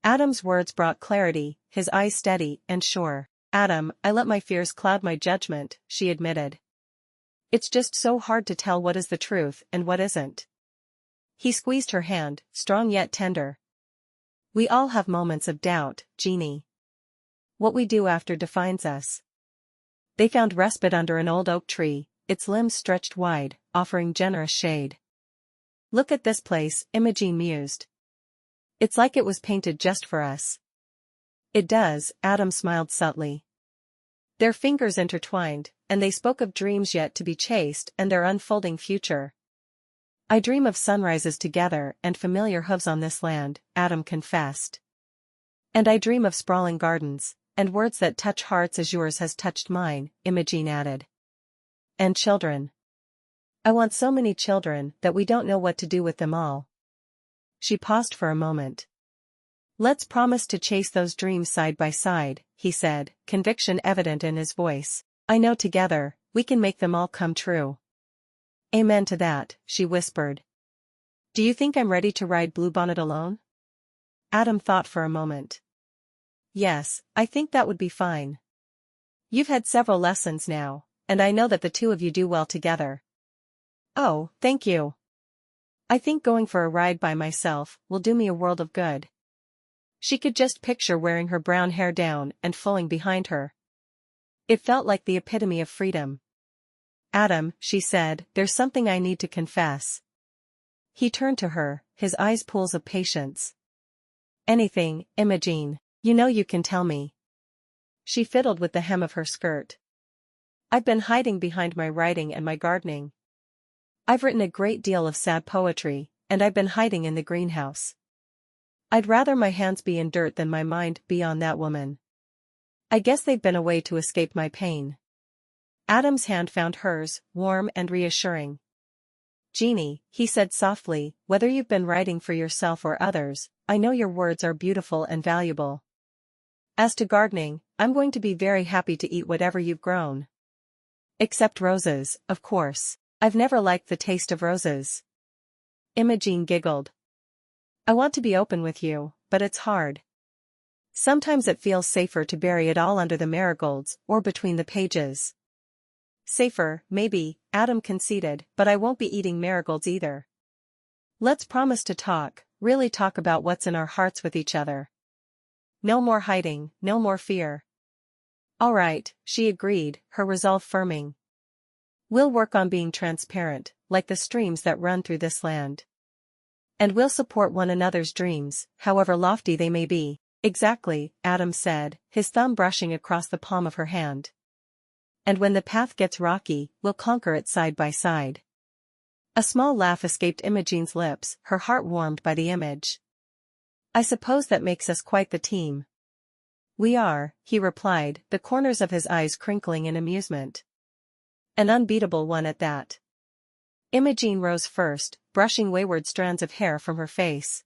Adam's words brought clarity, his eyes steady and sure. Adam, I let my fears cloud my judgment, she admitted. It's just so hard to tell what is the truth and what isn't. He squeezed her hand, strong yet tender. We all have moments of doubt, Jeannie. What we do after defines us. They found respite under an old oak tree, its limbs stretched wide, offering generous shade. Look at this place, Imogene mused. It's like it was painted just for us. It does, Adam smiled subtly. Their fingers intertwined, and they spoke of dreams yet to be chased and their unfolding future. I dream of sunrises together and familiar hooves on this land, Adam confessed. And I dream of sprawling gardens, and words that touch hearts as yours has touched mine, Imogene added. And children. I want so many children that we don't know what to do with them all. She paused for a moment. Let's promise to chase those dreams side by side, he said, conviction evident in his voice. I know together, we can make them all come true. Amen to that, she whispered. Do you think I'm ready to ride Bluebonnet alone? Adam thought for a moment. Yes, I think that would be fine. You've had several lessons now, and I know that the two of you do well together. Oh, thank you. I think going for a ride by myself will do me a world of good. She could just picture wearing her brown hair down and folding behind her. It felt like the epitome of freedom. Adam, she said, there's something I need to confess. He turned to her, his eyes pools of patience. Anything, Imogene, you know you can tell me. She fiddled with the hem of her skirt. I've been hiding behind my writing and my gardening. I've written a great deal of sad poetry, and I've been hiding in the greenhouse. I'd rather my hands be in dirt than my mind be on that woman. I guess they've been a way to escape my pain. Adam's hand found hers, warm and reassuring. Jeannie, he said softly, whether you've been writing for yourself or others, I know your words are beautiful and valuable. As to gardening, I'm going to be very happy to eat whatever you've grown. Except roses, of course. I've never liked the taste of roses. Imogene giggled. I want to be open with you, but it's hard. Sometimes it feels safer to bury it all under the marigolds or between the pages. Safer, maybe, Adam conceded, but I won't be eating marigolds either. Let's promise to talk, really talk about what's in our hearts with each other. No more hiding, no more fear. All right, she agreed, her resolve firming. We'll work on being transparent, like the streams that run through this land. And we'll support one another's dreams, however lofty they may be. Exactly, Adam said, his thumb brushing across the palm of her hand. And when the path gets rocky, we'll conquer it side by side. A small laugh escaped Imogene's lips, her heart warmed by the image. I suppose that makes us quite the team. We are, he replied, the corners of his eyes crinkling in amusement. An unbeatable one at that. Imogene rose first, brushing wayward strands of hair from her face.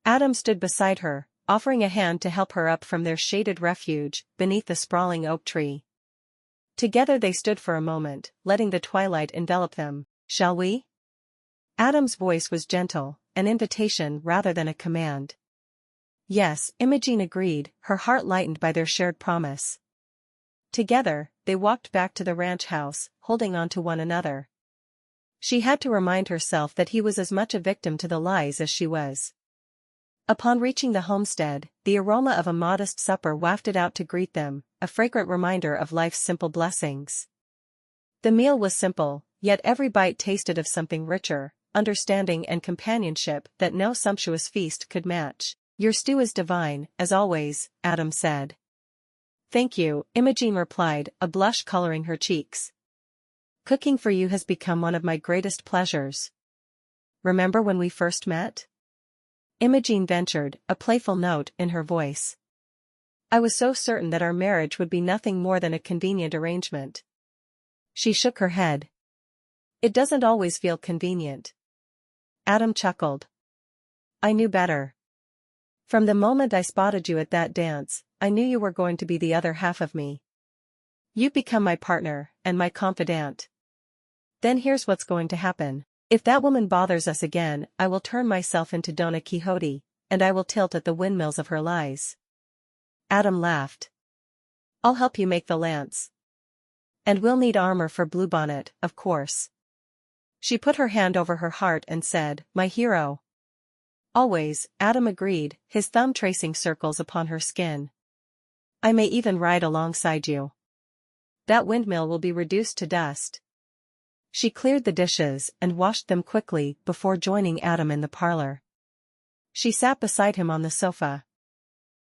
Adam stood beside her, offering a hand to help her up from their shaded refuge, beneath the sprawling oak tree. Together they stood for a moment, letting the twilight envelop them. Shall we? Adam's voice was gentle, an invitation rather than a command. Yes, Imogene agreed, her heart lightened by their shared promise. Together, they walked back to the ranch house, holding on to one another. She had to remind herself that he was as much a victim to the lies as she was. Upon reaching the homestead, the aroma of a modest supper wafted out to greet them, a fragrant reminder of life's simple blessings. The meal was simple, yet every bite tasted of something richer, understanding and companionship that no sumptuous feast could match. Your stew is divine, as always, Adam said. Thank you, Imogene replied, a blush coloring her cheeks. Cooking for you has become one of my greatest pleasures. Remember when we first met? Imogene ventured, a playful note in her voice. I was so certain that our marriage would be nothing more than a convenient arrangement. She shook her head. It doesn't always feel convenient. Adam chuckled. I knew better. From the moment I spotted you at that dance, I knew you were going to be the other half of me. You've become my partner, and my confidant. Then here's what's going to happen. If that woman bothers us again, I will turn myself into Dona Quixote, and I will tilt at the windmills of her lies. Adam laughed. I'll help you make the lance. And we'll need armor for Bluebonnet, of course. She put her hand over her heart and said, my hero. Always, Adam agreed, his thumb tracing circles upon her skin. I may even ride alongside you. That windmill will be reduced to dust. She cleared the dishes and washed them quickly before joining Adam in the parlor. She sat beside him on the sofa.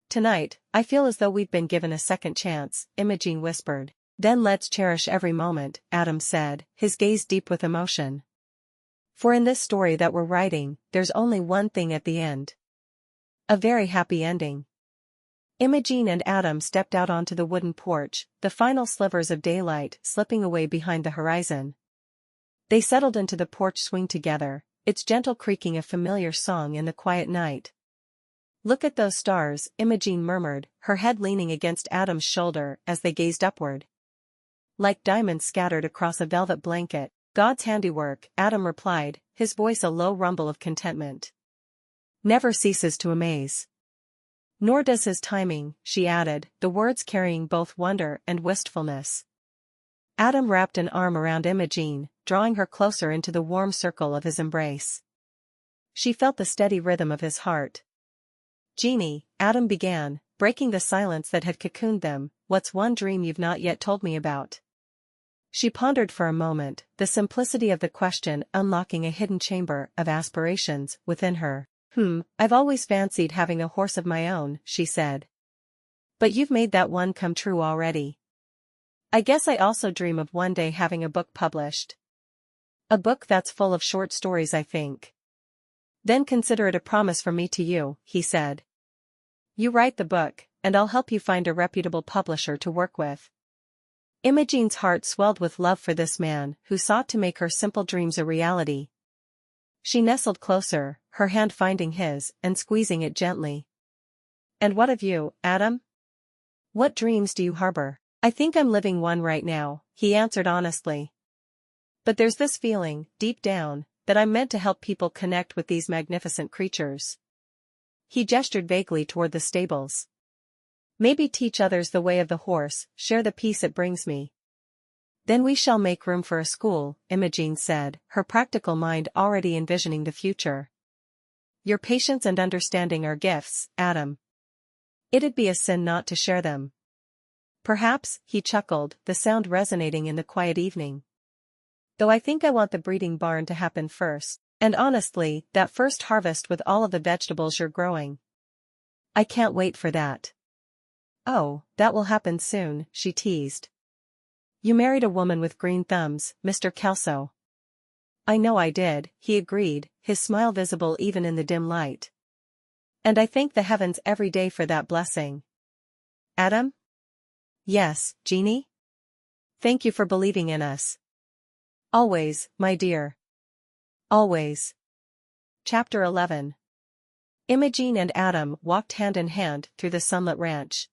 Tonight, I feel as though we've been given a second chance, Imogene whispered. Then let's cherish every moment, Adam said, his gaze deep with emotion. For in this story that we're writing, there's only one thing at the end. A very happy ending. Imogene and Adam stepped out onto the wooden porch, the final slivers of daylight slipping away behind the horizon. They settled into the porch swing together, its gentle creaking a familiar song in the quiet night. Look at those stars, Imogene murmured, her head leaning against Adam's shoulder as they gazed upward. Like diamonds scattered across a velvet blanket. God's handiwork, Adam replied, his voice a low rumble of contentment. Never ceases to amaze. Nor does his timing, she added, the words carrying both wonder and wistfulness. Adam wrapped an arm around Imogene, drawing her closer into the warm circle of his embrace. She felt the steady rhythm of his heart. Jeannie, Adam began, breaking the silence that had cocooned them, what's one dream you've not yet told me about? She pondered for a moment, the simplicity of the question unlocking a hidden chamber of aspirations within her. I've always fancied having a horse of my own, she said. But you've made that one come true already. I guess I also dream of one day having a book published. A book that's full of short stories, I think. Then consider it a promise from me to you, he said. You write the book, and I'll help you find a reputable publisher to work with. Imogene's heart swelled with love for this man who sought to make her simple dreams a reality. She nestled closer, her hand finding his and squeezing it gently. And what of you, Adam? What dreams do you harbor? I think I'm living one right now, he answered honestly. But there's this feeling, deep down, that I'm meant to help people connect with these magnificent creatures. He gestured vaguely toward the stables. Maybe teach others the way of the horse, share the peace it brings me. Then we shall make room for a school, Imogene said, her practical mind already envisioning the future. Your patience and understanding are gifts, Adam. It'd be a sin not to share them. Perhaps, he chuckled, the sound resonating in the quiet evening. Though I think I want the breeding barn to happen first, and honestly, that first harvest with all of the vegetables you're growing. I can't wait for that. Oh, that will happen soon, she teased. You married a woman with green thumbs, Mr. Kelso. I know I did, he agreed, his smile visible even in the dim light. And I thank the heavens every day for that blessing. Adam? Yes, Jeannie? Thank you for believing in us. Always, my dear. Always. Chapter 11. Imogene and Adam walked hand in hand through the sunlit ranch.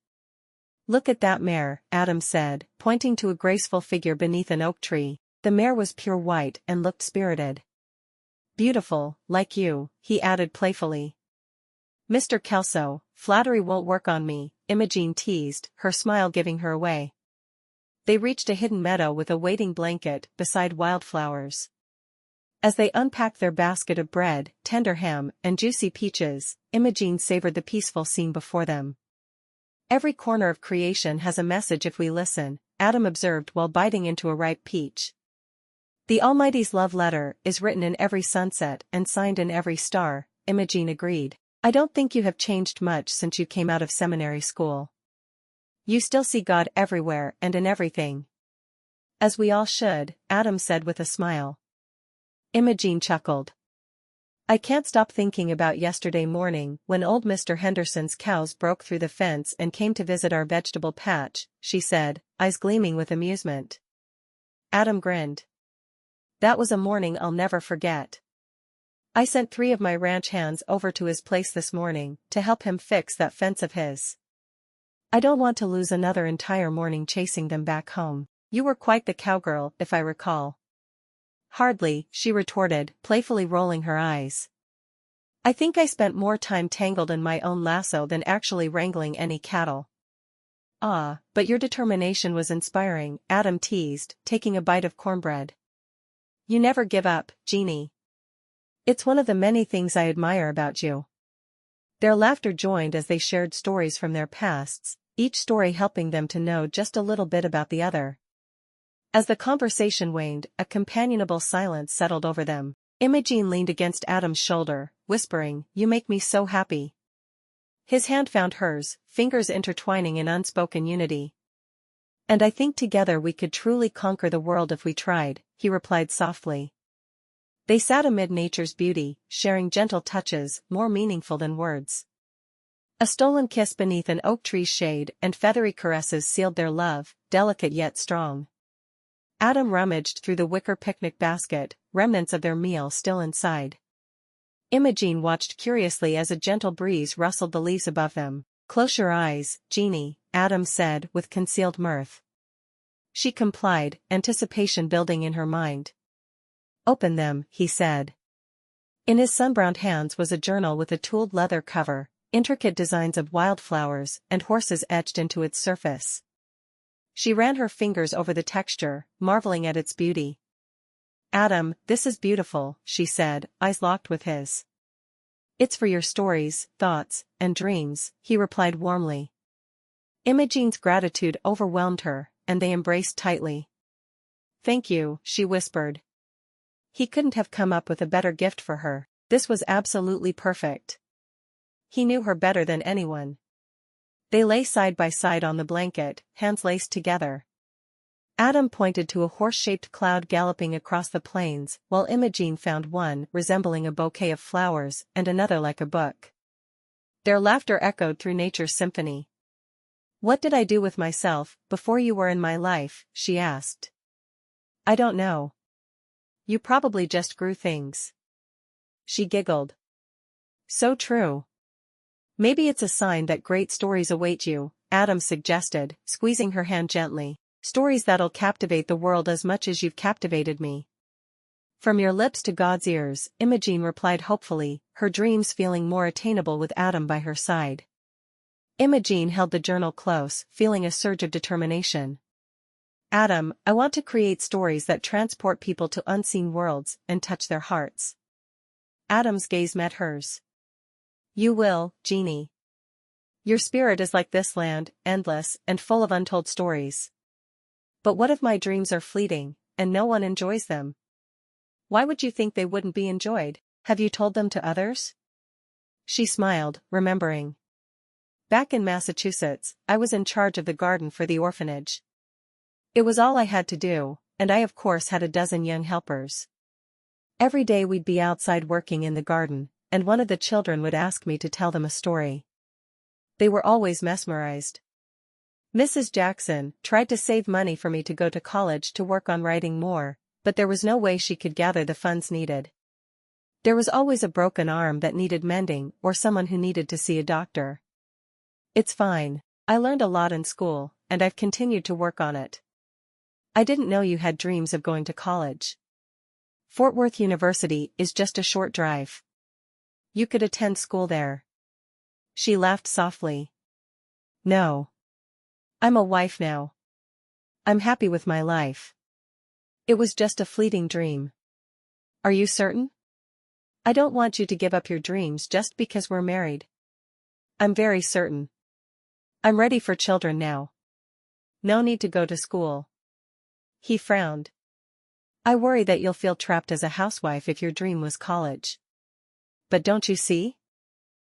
Look at that mare, Adam said, pointing to a graceful figure beneath an oak tree. The mare was pure white and looked spirited. Beautiful, like you, he added playfully. Mr. Kelso, flattery won't work on me, Imogene teased, her smile giving her away. They reached a hidden meadow with a waiting blanket beside wildflowers. As they unpacked their basket of bread, tender ham, and juicy peaches, Imogene savored the peaceful scene before them. Every corner of creation has a message if we listen, Adam observed while biting into a ripe peach. The Almighty's love letter is written in every sunset and signed in every star, Imogene agreed. I don't think you have changed much since you came out of seminary school. You still see God everywhere and in everything. As we all should, Adam said with a smile. Imogene chuckled. I can't stop thinking about yesterday morning when old Mr. Henderson's cows broke through the fence and came to visit our vegetable patch, she said, eyes gleaming with amusement. Adam grinned. That was a morning I'll never forget. I sent 3 of my ranch hands over to his place this morning to help him fix that fence of his. I don't want to lose another entire morning chasing them back home. You were quite the cowgirl, if I recall. Hardly, she retorted, playfully rolling her eyes. I think I spent more time tangled in my own lasso than actually wrangling any cattle. Ah, but your determination was inspiring, Adam teased, taking a bite of cornbread. You never give up, Jeannie. It's one of the many things I admire about you. Their laughter joined as they shared stories from their pasts, each story helping them to know just a little bit about the other. As the conversation waned, a companionable silence settled over them. Imogene leaned against Adam's shoulder, whispering, "You make me so happy." His hand found hers, fingers intertwining in unspoken unity. "And I think together we could truly conquer the world if we tried," he replied softly. They sat amid nature's beauty, sharing gentle touches, more meaningful than words. A stolen kiss beneath an oak tree's shade and feathery caresses sealed their love, delicate yet strong. Adam rummaged through the wicker picnic basket, remnants of their meal still inside. Imogene watched curiously as a gentle breeze rustled the leaves above them. "Close your eyes, Jeannie," Adam said with concealed mirth. She complied, anticipation building in her mind. "Open them," he said. In his sunbrowned hands was a journal with a tooled leather cover, intricate designs of wildflowers and horses etched into its surface. She ran her fingers over the texture, marveling at its beauty. "Adam, this is beautiful," she said, eyes locked with his. "It's for your stories, thoughts, and dreams," he replied warmly. Imogene's gratitude overwhelmed her, and they embraced tightly. "Thank you," she whispered. He couldn't have come up with a better gift for her. This was absolutely perfect. He knew her better than anyone. They lay side by side on the blanket, hands laced together. Adam pointed to a horse-shaped cloud galloping across the plains, while Imogene found one resembling a bouquet of flowers and another like a book. Their laughter echoed through nature's symphony. "What did I do with myself before you were in my life?" she asked. "I don't know. You probably just grew things." She giggled. "So true. Maybe it's a sign that great stories await you," Adam suggested, squeezing her hand gently. "Stories that'll captivate the world as much as you've captivated me." "From your lips to God's ears," Imogene replied hopefully, her dreams feeling more attainable with Adam by her side. Imogene held the journal close, feeling a surge of determination. "Adam, I want to create stories that transport people to unseen worlds and touch their hearts." Adam's gaze met hers. "You will, Jeannie. Your spirit is like this land, endless and full of untold stories. But what if my dreams are fleeting, and no one enjoys them? Why would you think they wouldn't be enjoyed? Have you told them to others?" She smiled, remembering. "Back in Massachusetts, I was in charge of the garden for the orphanage. It was all I had to do, and I of course had a dozen young helpers. Every day we'd be outside working in the garden, and one of the children would ask me to tell them a story. They were always mesmerized. Mrs. Jackson tried to save money for me to go to college to work on writing more, but there was no way she could gather the funds needed. There was always a broken arm that needed mending or someone who needed to see a doctor. It's fine. I learned a lot in school, and I've continued to work on it. I didn't know you had dreams of going to college. Fort Worth University is just a short drive. You could attend school there." She laughed softly. "No. I'm a wife now. I'm happy with my life. It was just a fleeting dream." "Are you certain? I don't want you to give up your dreams just because we're married." "I'm very certain. I'm ready for children now. No need to go to school." He frowned. "I worry that you'll feel trapped as a housewife if your dream was college. But don't you see?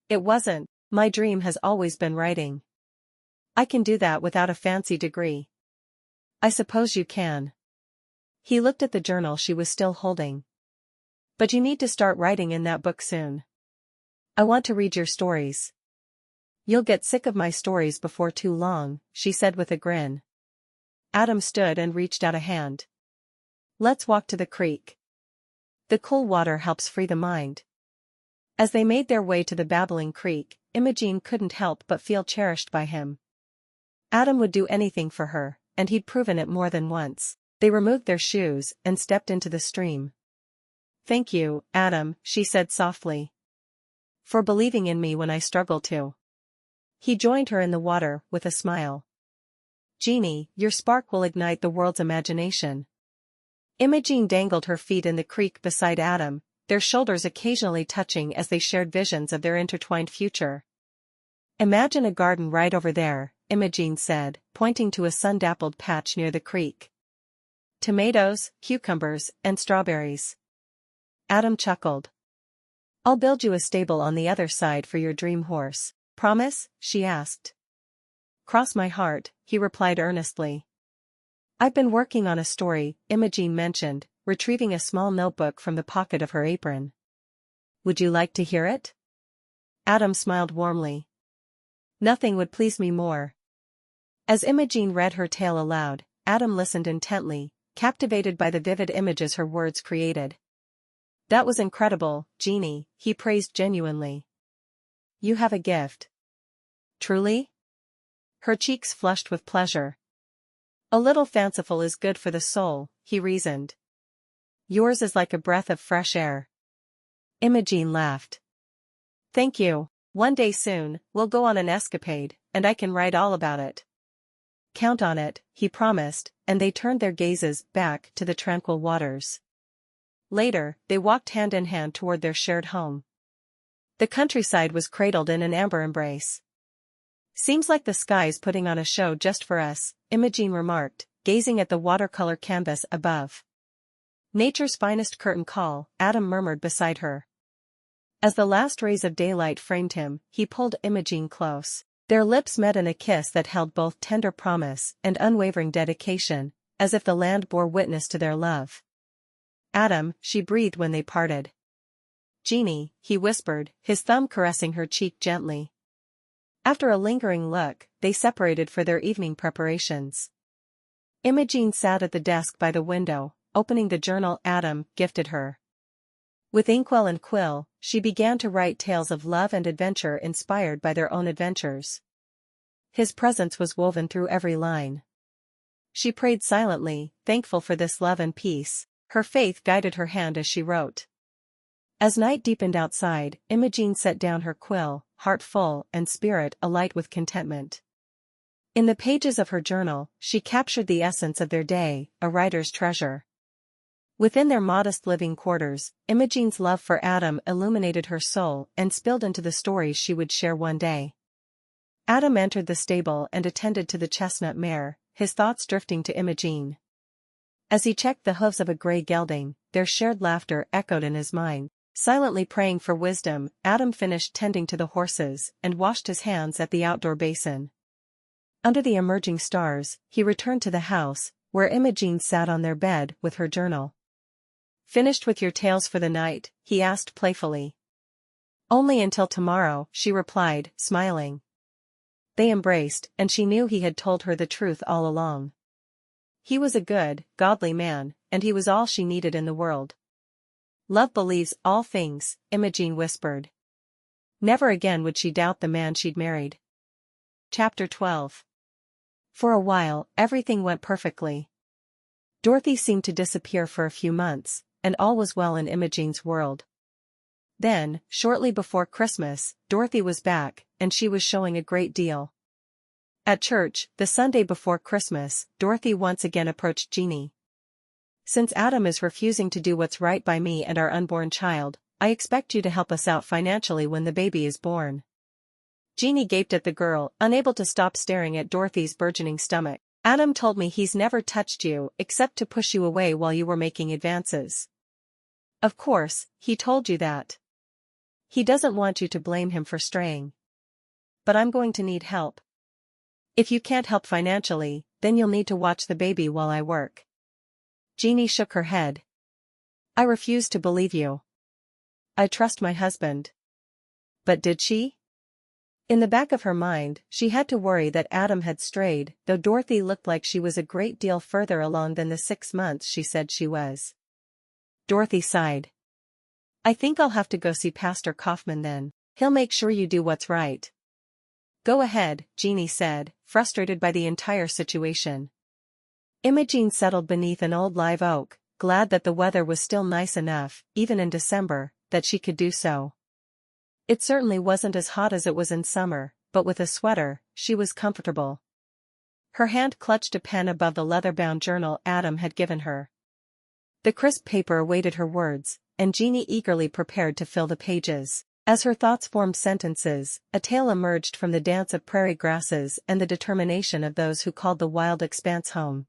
It wasn't. My dream has always been writing. I can do that without a fancy degree." "I suppose you can." He looked at the journal she was still holding. "But you need to start writing in that book soon. I want to read your stories." "You'll get sick of my stories before too long," she said with a grin. Adam stood and reached out a hand. "Let's walk to the creek." The cool water helps free the mind. As they made their way to the babbling creek, Imogene couldn't help but feel cherished by him. Adam would do anything for her, and he'd proven it more than once. They removed their shoes and stepped into the stream. "Thank you, Adam," she said softly, "for believing in me when I struggled to." He joined her in the water with a smile. "Jeannie, your spark will ignite the world's imagination." Imogene dangled her feet in the creek beside Adam, their shoulders occasionally touching as they shared visions of their intertwined future. "Imagine a garden right over there," Imogene said, pointing to a sun-dappled patch near the creek. "Tomatoes, cucumbers, and strawberries." Adam chuckled. "I'll build you a stable on the other side for your dream horse. Promise?" she asked. "Cross my heart," he replied earnestly. "I've been working on a story," Imogene mentioned, retrieving a small notebook from the pocket of her apron. "Would you like to hear it?" Adam smiled warmly. "Nothing would please me more." As Imogene read her tale aloud, Adam listened intently, captivated by the vivid images her words created. "That was incredible, Jeannie," he praised genuinely. "You have a gift." "Truly?" Her cheeks flushed with pleasure. "A little fanciful is good for the soul," he reasoned. "Yours is like a breath of fresh air." Imogene laughed. "Thank you. One day soon, we'll go on an escapade, and I can write all about it." "Count on it," he promised, and they turned their gazes back to the tranquil waters. Later, they walked hand in hand toward their shared home. The countryside was cradled in an amber embrace. "Seems like the sky's putting on a show just for us," Imogene remarked, gazing at the watercolor canvas above. "Nature's finest curtain call," Adam murmured beside her. As the last rays of daylight framed him, he pulled Imogene close. Their lips met in a kiss that held both tender promise and unwavering dedication, as if the land bore witness to their love. "Adam," she breathed when they parted. "Jeannie," he whispered, his thumb caressing her cheek gently. After a lingering look, they separated for their evening preparations. Imogene sat at the desk by the window, opening the journal Adam gifted her. With inkwell and quill, she began to write tales of love and adventure inspired by their own adventures. His presence was woven through every line. She prayed silently, thankful for this love and peace. Her faith guided her hand as she wrote. As night deepened outside, Imogene set down her quill, heart full and spirit alight with contentment. In the pages of her journal, she captured the essence of their day, a writer's treasure. Within their modest living quarters, Imogene's love for Adam illuminated her soul and spilled into the stories she would share one day. Adam entered the stable and attended to the chestnut mare, his thoughts drifting to Imogene. As he checked the hooves of a gray gelding, their shared laughter echoed in his mind. Silently praying for wisdom, Adam finished tending to the horses and washed his hands at the outdoor basin. Under the emerging stars, he returned to the house, where Imogene sat on their bed with her journal. "Finished with your tales for the night?" he asked playfully. "Only until tomorrow," she replied, smiling. They embraced, and she knew he had told her the truth all along. He was a good, godly man, and he was all she needed in the world. "Love believes all things," Imogene whispered. Never again would she doubt the man she'd married. Chapter 12. For a while, everything went perfectly. Dorothy seemed to disappear for a few months, and all was well in Imogene's world. Then, shortly before Christmas, Dorothy was back, and she was showing a great deal. At church, the Sunday before Christmas, Dorothy once again approached Jeannie. "Since Adam is refusing to do what's right by me and our unborn child, I expect you to help us out financially when the baby is born." Jeannie gaped at the girl, unable to stop staring at Dorothy's burgeoning stomach. "Adam told me he's never touched you except to push you away while you were making advances." "Of course, he told you that. He doesn't want you to blame him for straying. But I'm going to need help. If you can't help financially, then you'll need to watch the baby while I work." Jeannie shook her head. "I refuse to believe you. I trust my husband." But did she? In the back of her mind, she had to worry that Adam had strayed, though Dorothy looked like she was a great deal further along than the 6 months she said she was. Dorothy sighed. I think I'll have to go see Pastor Kaufman then. He'll make sure you do what's right. Go ahead, Jeannie said, frustrated by the entire situation. Imogene settled beneath an old live oak, glad that the weather was still nice enough, even in December, that she could do so. It certainly wasn't as hot as it was in summer, but with a sweater, she was comfortable. Her hand clutched a pen above the leather-bound journal Adam had given her. The crisp paper awaited her words, and Jeannie eagerly prepared to fill the pages. As her thoughts formed sentences, a tale emerged from the dance of prairie grasses and the determination of those who called the wild expanse home.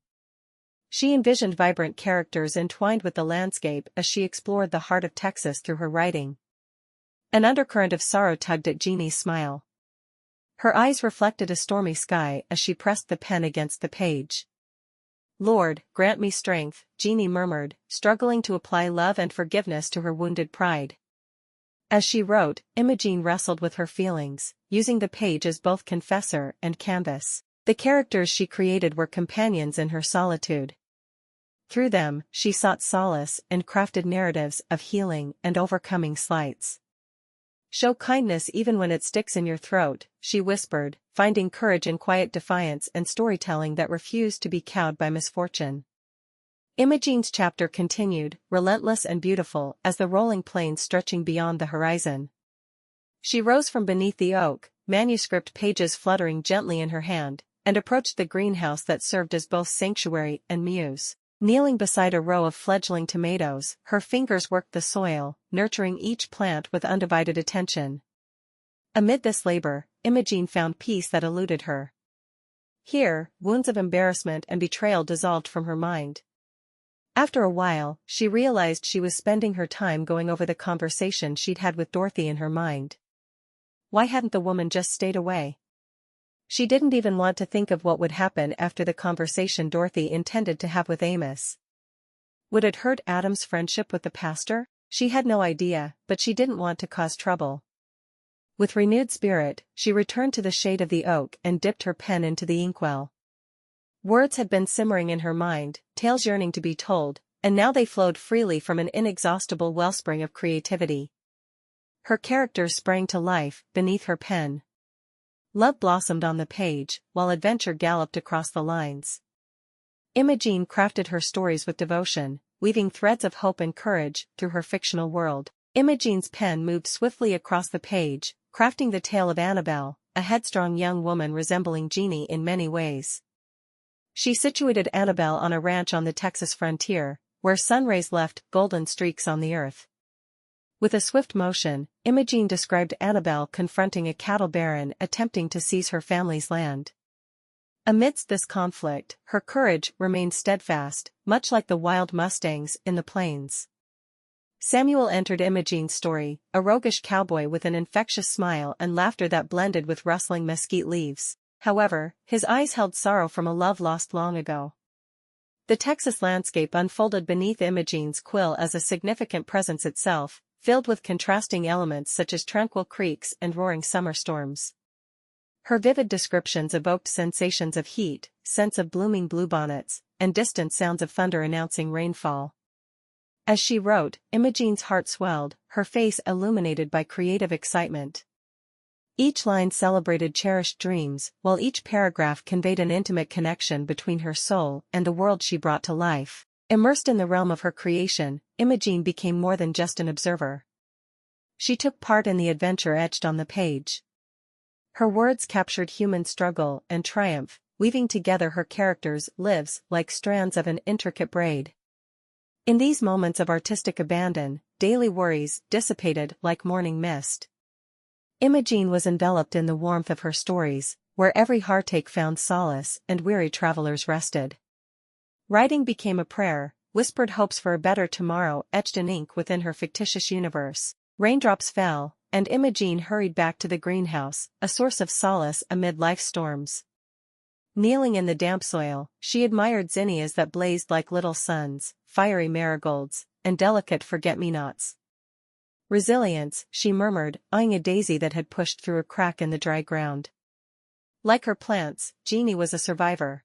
She envisioned vibrant characters entwined with the landscape as she explored the heart of Texas through her writing. An undercurrent of sorrow tugged at Jeannie's smile. Her eyes reflected a stormy sky as she pressed the pen against the page. Lord, grant me strength, Jeannie murmured, struggling to apply love and forgiveness to her wounded pride. As she wrote, Imogene wrestled with her feelings, using the page as both confessor and canvas. The characters she created were companions in her solitude. Through them, she sought solace and crafted narratives of healing and overcoming slights. Show kindness even when it sticks in your throat, she whispered, finding courage in quiet defiance and storytelling that refused to be cowed by misfortune. Imogene's chapter continued, relentless and beautiful as the rolling plains stretching beyond the horizon. She rose from beneath the oak, manuscript pages fluttering gently in her hand, and approached the greenhouse that served as both sanctuary and muse. Kneeling beside a row of fledgling tomatoes, her fingers worked the soil, nurturing each plant with undivided attention. Amid this labor, Imogene found peace that eluded her. Here, wounds of embarrassment and betrayal dissolved from her mind. After a while, she realized she was spending her time going over the conversation she'd had with Dorothy in her mind. Why hadn't the woman just stayed away? She didn't even want to think of what would happen after the conversation Dorothy intended to have with Amos. Would it hurt Adam's friendship with the pastor? She had no idea, but she didn't want to cause trouble. With renewed spirit, she returned to the shade of the oak and dipped her pen into the inkwell. Words had been simmering in her mind, tales yearning to be told, and now they flowed freely from an inexhaustible wellspring of creativity. Her characters sprang to life beneath her pen. Love blossomed on the page, while adventure galloped across the lines. Imogene crafted her stories with devotion, weaving threads of hope and courage through her fictional world. Imogene's pen moved swiftly across the page, crafting the tale of Annabelle, a headstrong young woman resembling Jeannie in many ways. She situated Annabelle on a ranch on the Texas frontier, where sunrays left golden streaks on the earth. With a swift motion, Imogene described Annabelle confronting a cattle baron attempting to seize her family's land. Amidst this conflict, her courage remained steadfast, much like the wild mustangs in the plains. Samuel entered Imogene's story, a roguish cowboy with an infectious smile and laughter that blended with rustling mesquite leaves. However, his eyes held sorrow from a love lost long ago. The Texas landscape unfolded beneath Imogene's quill as a significant presence itself, filled with contrasting elements such as tranquil creeks and roaring summer storms. Her vivid descriptions evoked sensations of heat, scents of blooming bluebonnets, and distant sounds of thunder announcing rainfall. As she wrote, Imogene's heart swelled, her face illuminated by creative excitement. Each line celebrated cherished dreams, while each paragraph conveyed an intimate connection between her soul and the world she brought to life. Immersed in the realm of her creation, Imogene became more than just an observer. She took part in the adventure etched on the page. Her words captured human struggle and triumph, weaving together her characters' lives like strands of an intricate braid. In these moments of artistic abandon, daily worries dissipated like morning mist. Imogene was enveloped in the warmth of her stories, where every heartache found solace and weary travelers rested. Writing became a prayer, whispered hopes for a better tomorrow etched in ink within her fictitious universe. Raindrops fell, and Imogene hurried back to the greenhouse, a source of solace amid life's storms. Kneeling in the damp soil, she admired zinnias that blazed like little suns, fiery marigolds, and delicate forget-me-nots. Resilience, she murmured, eyeing a daisy that had pushed through a crack in the dry ground. Like her plants, Jeannie was a survivor.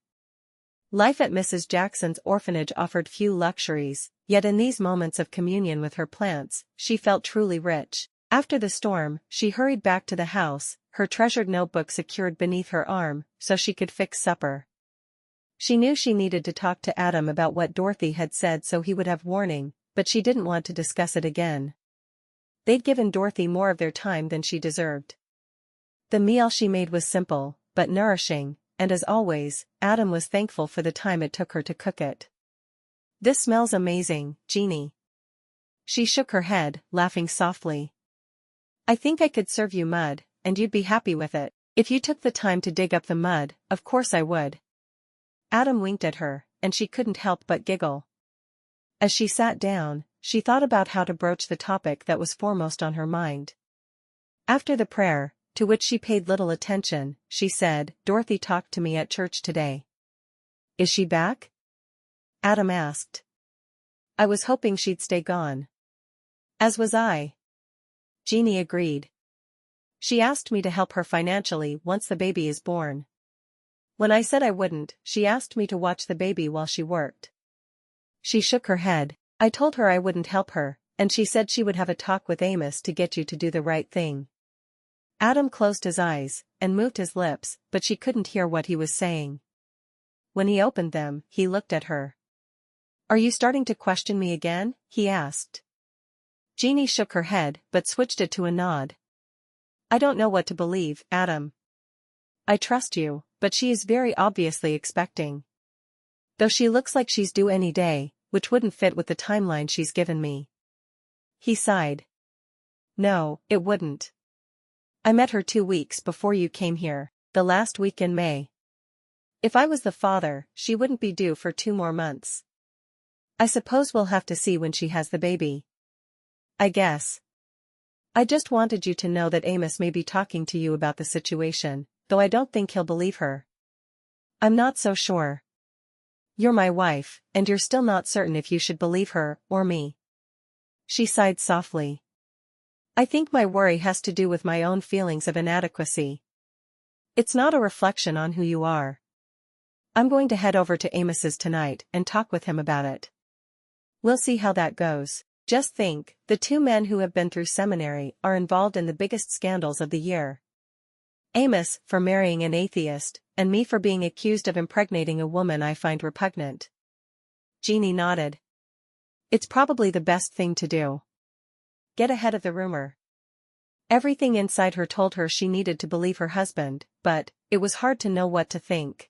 Life at Mrs. Jackson's orphanage offered few luxuries, Yet in these moments of communion with her plants, she felt truly rich. After the storm, she hurried back to the house, her treasured notebook secured beneath her arm, so she could fix supper. She knew she needed to talk to Adam about what Dorothy had said so he would have warning, but she didn't want to discuss it again. They'd given Dorothy more of their time than she deserved. The meal she made was simple, but nourishing, and as always, Adam was thankful for the time it took her to cook it. "This smells amazing, Jeannie." She shook her head, laughing softly. "I think I could serve you mud, and you'd be happy with it. If you took the time to dig up the mud, of course I would." Adam winked at her, and she couldn't help but giggle. As she sat down, she thought about how to broach the topic that was foremost on her mind. After the prayer, to which she paid little attention, she said, "Dorothy talked to me at church today." "Is she back?" Adam asked. "I was hoping she'd stay gone." "As was I." Jeannie agreed. "She asked me to help her financially once the baby is born. When I said I wouldn't, she asked me to watch the baby while she worked." She shook her head. "I told her I wouldn't help her, and she said she would have a talk with Amos to get you to do the right thing." Adam closed his eyes, and moved his lips, but she couldn't hear what he was saying. When he opened them, he looked at her. "Are you starting to question me again?" he asked. Jeannie shook her head, but switched it to a nod. "I don't know what to believe, Adam. I trust you, but she is very obviously expecting. Though she looks like she's due any day, which wouldn't fit with the timeline she's given me." He sighed. "No, it wouldn't. I met her 2 weeks before you came here, the last week in May. If I was the father, she wouldn't be due for 2 more months. I suppose we'll have to see when she has the baby. I guess. I just wanted you to know that Amos may be talking to you about the situation, though I don't think he'll believe her." "I'm not so sure. You're my wife, and you're still not certain if you should believe her, or me." She sighed softly. "I think my worry has to do with my own feelings of inadequacy. It's not a reflection on who you are. I'm going to head over to Amos's tonight and talk with him about it. We'll see how that goes. Just think, the 2 men who have been through seminary are involved in the biggest scandals of the year. Amos for marrying an atheist, and me for being accused of impregnating a woman I find repugnant." Jeannie nodded. "It's probably the best thing to do. Get ahead of the rumor." Everything inside her told her she needed to believe her husband, but it was hard to know what to think.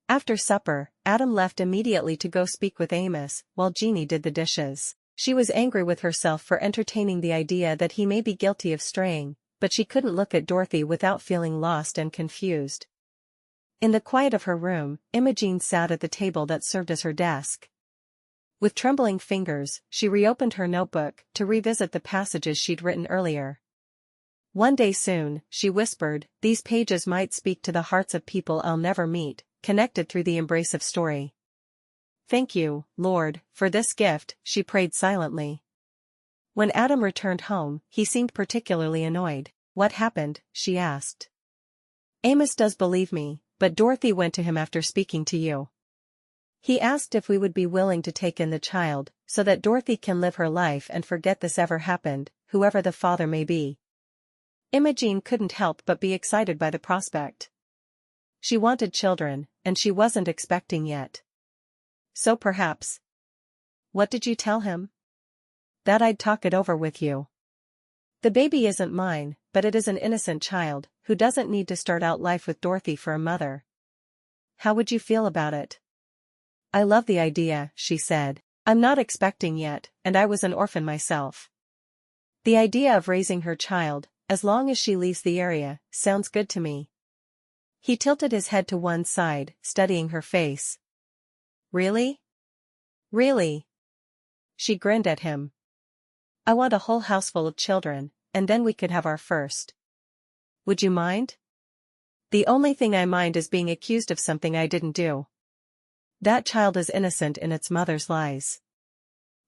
After supper, Adam left immediately to go speak with Amos, while Jeannie did the dishes. She was angry with herself for entertaining the idea that he may be guilty of straying, but she couldn't look at Dorothy without feeling lost and confused. In the quiet of her room, Imogene sat at the table that served as her desk. With trembling fingers, she reopened her notebook to revisit the passages she'd written earlier. "One day soon," she whispered, "these pages might speak to the hearts of people I'll never meet, connected through the embrace of story. Thank you, Lord, for this gift," she prayed silently. When Adam returned home, he seemed particularly annoyed. "What happened?" she asked. "Amos does believe me, but Dorothy went to him after speaking to you. He asked if we would be willing to take in the child, so that Dorothy can live her life and forget this ever happened, whoever the father may be." Imogene couldn't help but be excited by the prospect. She wanted children, and she wasn't expecting yet. "So perhaps." "What did you tell him?" "That I'd talk it over with you. The baby isn't mine, but it is an innocent child, who doesn't need to start out life with Dorothy for a mother. How would you feel about it?" "I love the idea," she said. "I'm not expecting yet, and I was an orphan myself. The idea of raising her child, as long as she leaves the area, sounds good to me." He tilted his head to one side, studying her face. "Really? Really?" She grinned at him. "I want a whole house full of children, and then we could have our first. Would you mind?" "The only thing I mind is being accused of something I didn't do. That child is innocent in its mother's lies.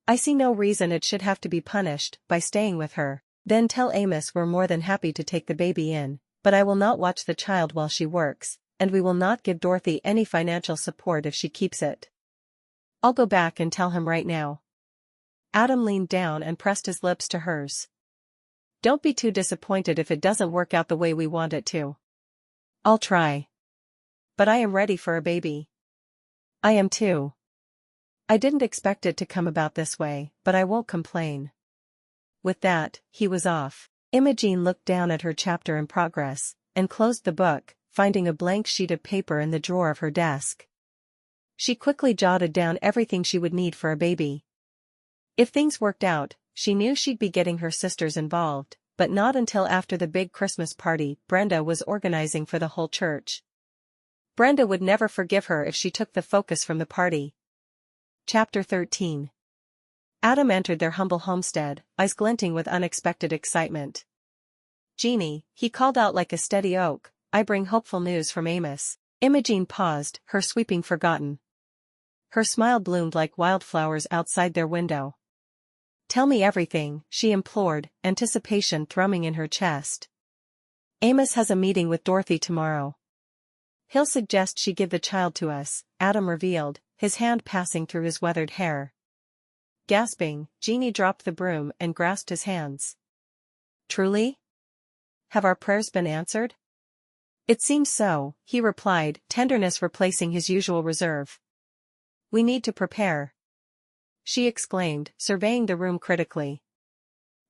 I see no reason it should have to be punished by staying with her. Then tell Amos we're more than happy to take the baby in, but I will not watch the child while she works, and we will not give Dorothy any financial support if she keeps it. I'll go back and tell him right now." Adam leaned down and pressed his lips to hers. Don't be too disappointed if it doesn't work out the way we want it to. I'll try. But I am ready for a baby. I am too. I didn't expect it to come about this way, but I won't complain. With that, he was off. Imogene looked down at her chapter in progress, and closed the book, finding a blank sheet of paper in the drawer of her desk. She quickly jotted down everything she would need for a baby. If things worked out, she knew she'd be getting her sisters involved, but not until after the big Christmas party Brenda was organizing for the whole church. Brenda would never forgive her if she took the focus from the party. Chapter 13. Adam entered their humble homestead, eyes glinting with unexpected excitement. Jeannie, he called out like a steady oak, I bring hopeful news from Amos. Imogene paused, her sweeping forgotten. Her smile bloomed like wildflowers outside their window. Tell me everything, she implored, anticipation thrumming in her chest. Amos has a meeting with Dorothy tomorrow. He'll suggest she give the child to us, Adam revealed, his hand passing through his weathered hair. Gasping, Jeannie dropped the broom and grasped his hands. Truly? Have our prayers been answered? It seems so, he replied, tenderness replacing his usual reserve. We need to prepare, she exclaimed, surveying the room critically.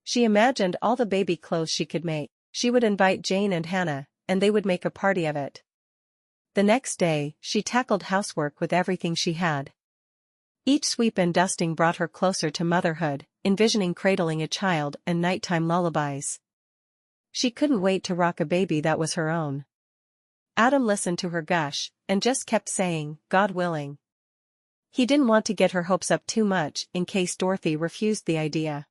She imagined all the baby clothes she could make. She would invite Jane and Hannah, and they would make a party of it. The next day, she tackled housework with everything she had. Each sweep and dusting brought her closer to motherhood, envisioning cradling a child and nighttime lullabies. She couldn't wait to rock a baby that was her own. Adam listened to her gush, and just kept saying, God willing. He didn't want to get her hopes up too much in case Dorothy refused the idea.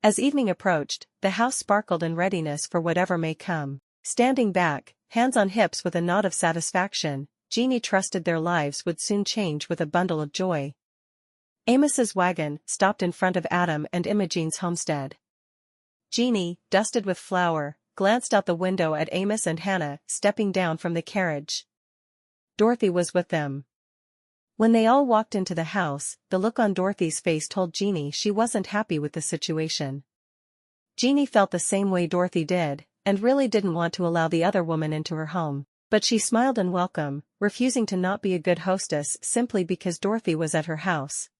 As evening approached, the house sparkled in readiness for whatever may come. Standing back, hands on hips with a nod of satisfaction, Jeannie trusted their lives would soon change with a bundle of joy. Amos's wagon stopped in front of Adam and Imogene's homestead. Jeannie, dusted with flour, glanced out the window at Amos and Hannah stepping down from the carriage. Dorothy was with them. When they all walked into the house, the look on Dorothy's face told Jeannie she wasn't happy with the situation. Jeannie felt the same way Dorothy did, and really didn't want to allow the other woman into her home, but she smiled in welcome, refusing to not be a good hostess simply because Dorothy was at her house.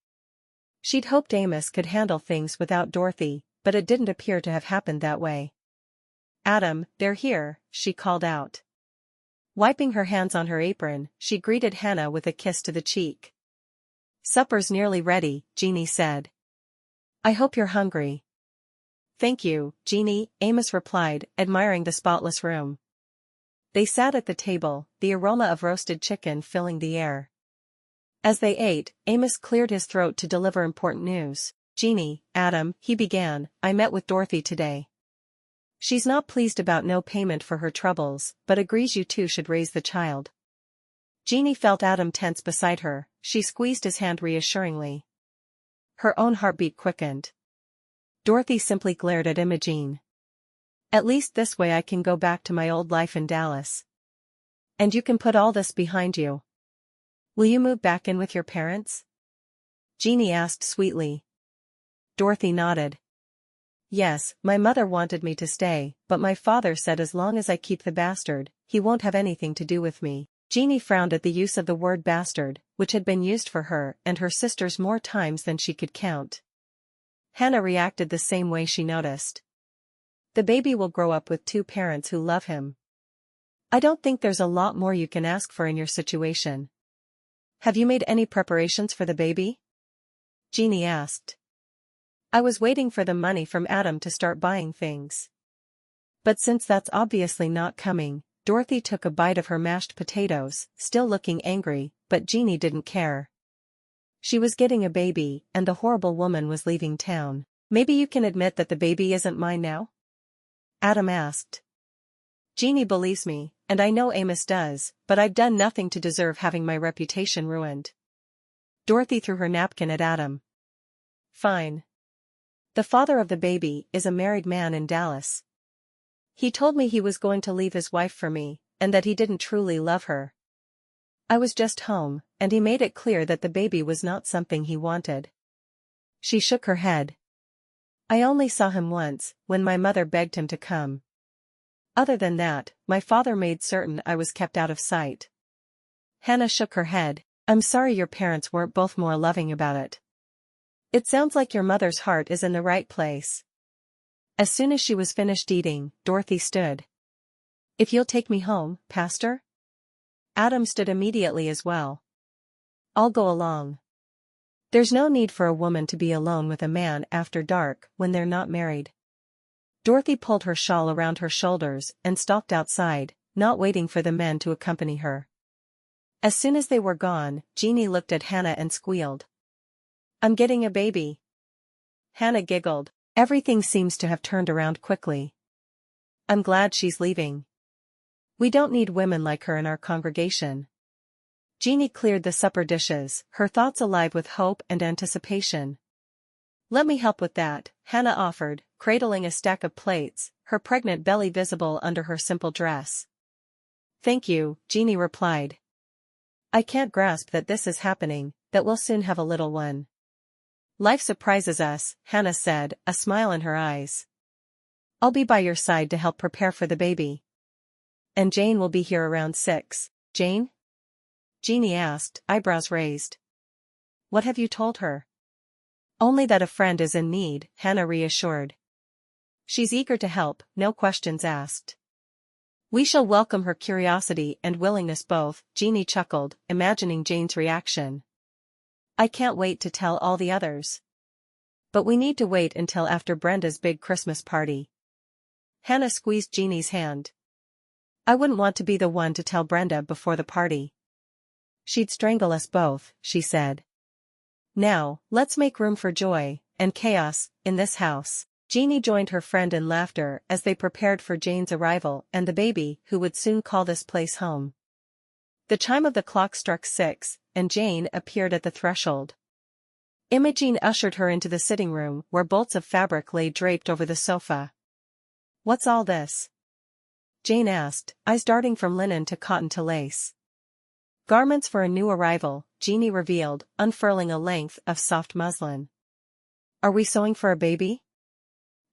She'd hoped Amos could handle things without Dorothy, but it didn't appear to have happened that way. Adam, they're here, she called out. Wiping her hands on her apron, she greeted Hannah with a kiss to the cheek. Supper's nearly ready, Jeannie said. I hope you're hungry. Thank you, Jeannie, Amos replied, admiring the spotless room. They sat at the table, the aroma of roasted chicken filling the air. As they ate, Amos cleared his throat to deliver important news. Jeannie, Adam, he began, I met with Dorothy today. She's not pleased about no payment for her troubles, but agrees you two should raise the child. Jeannie felt Adam tense beside her, she squeezed his hand reassuringly. Her own heartbeat quickened. Dorothy simply glared at Imogene. At least this way I can go back to my old life in Dallas. And you can put all this behind you. Will you move back in with your parents? Jeannie asked sweetly. Dorothy nodded. Yes, my mother wanted me to stay, but my father said as long as I keep the bastard, he won't have anything to do with me. Jeannie frowned at the use of the word bastard, which had been used for her and her sisters more times than she could count. Hannah reacted the same way she noticed. The baby will grow up with two parents who love him. I don't think there's a lot more you can ask for in your situation. Have you made any preparations for the baby? Jeannie asked. I was waiting for the money from Adam to start buying things. But since that's obviously not coming, Dorothy took a bite of her mashed potatoes, still looking angry, but Jeannie didn't care. She was getting a baby, and the horrible woman was leaving town. Maybe you can admit that the baby isn't mine now? Adam asked. Jeannie believes me, and I know Amos does, but I've done nothing to deserve having my reputation ruined. Dorothy threw her napkin at Adam. Fine. The father of the baby is a married man in Dallas. He told me he was going to leave his wife for me, and that he didn't truly love her. I was just home, and he made it clear that the baby was not something he wanted. She shook her head. I only saw him once, when my mother begged him to come. Other than that, my father made certain I was kept out of sight. Hannah shook her head. I'm sorry your parents weren't both more loving about it. It sounds like your mother's heart is in the right place. As soon as she was finished eating, Dorothy stood. If you'll take me home, Pastor? Adam stood immediately as well. I'll go along. There's no need for a woman to be alone with a man after dark when they're not married. Dorothy pulled her shawl around her shoulders and stalked outside, not waiting for the men to accompany her. As soon as they were gone, Jeannie looked at Hannah and squealed. I'm getting a baby. Hannah giggled. Everything seems to have turned around quickly. I'm glad she's leaving. We don't need women like her in our congregation. Jeannie cleared the supper dishes, her thoughts alive with hope and anticipation. Let me help with that, Hannah offered, cradling a stack of plates, her pregnant belly visible under her simple dress. Thank you, Jeannie replied. I can't grasp that this is happening, that we'll soon have a little one. Life surprises us, Hannah said, a smile in her eyes. I'll be by your side to help prepare for the baby. And Jane will be here around 6. Jane? Jeannie asked, eyebrows raised. What have you told her? Only that a friend is in need, Hannah reassured. She's eager to help, no questions asked. We shall welcome her curiosity and willingness both, Jeannie chuckled, imagining Jane's reaction. I can't wait to tell all the others. But we need to wait until after Brenda's big Christmas party. Hannah squeezed Jeannie's hand. I wouldn't want to be the one to tell Brenda before the party. She'd strangle us both, she said. Now, let's make room for joy and chaos in this house. Jeannie joined her friend in laughter as they prepared for Jane's arrival and the baby who would soon call this place home. The chime of the clock struck 6, and Jane appeared at the threshold. Imogene ushered her into the sitting room where bolts of fabric lay draped over the sofa. What's all this? Jane asked, eyes darting from linen to cotton to lace. Garments for a new arrival, Jeannie revealed, unfurling a length of soft muslin. Are we sewing for a baby?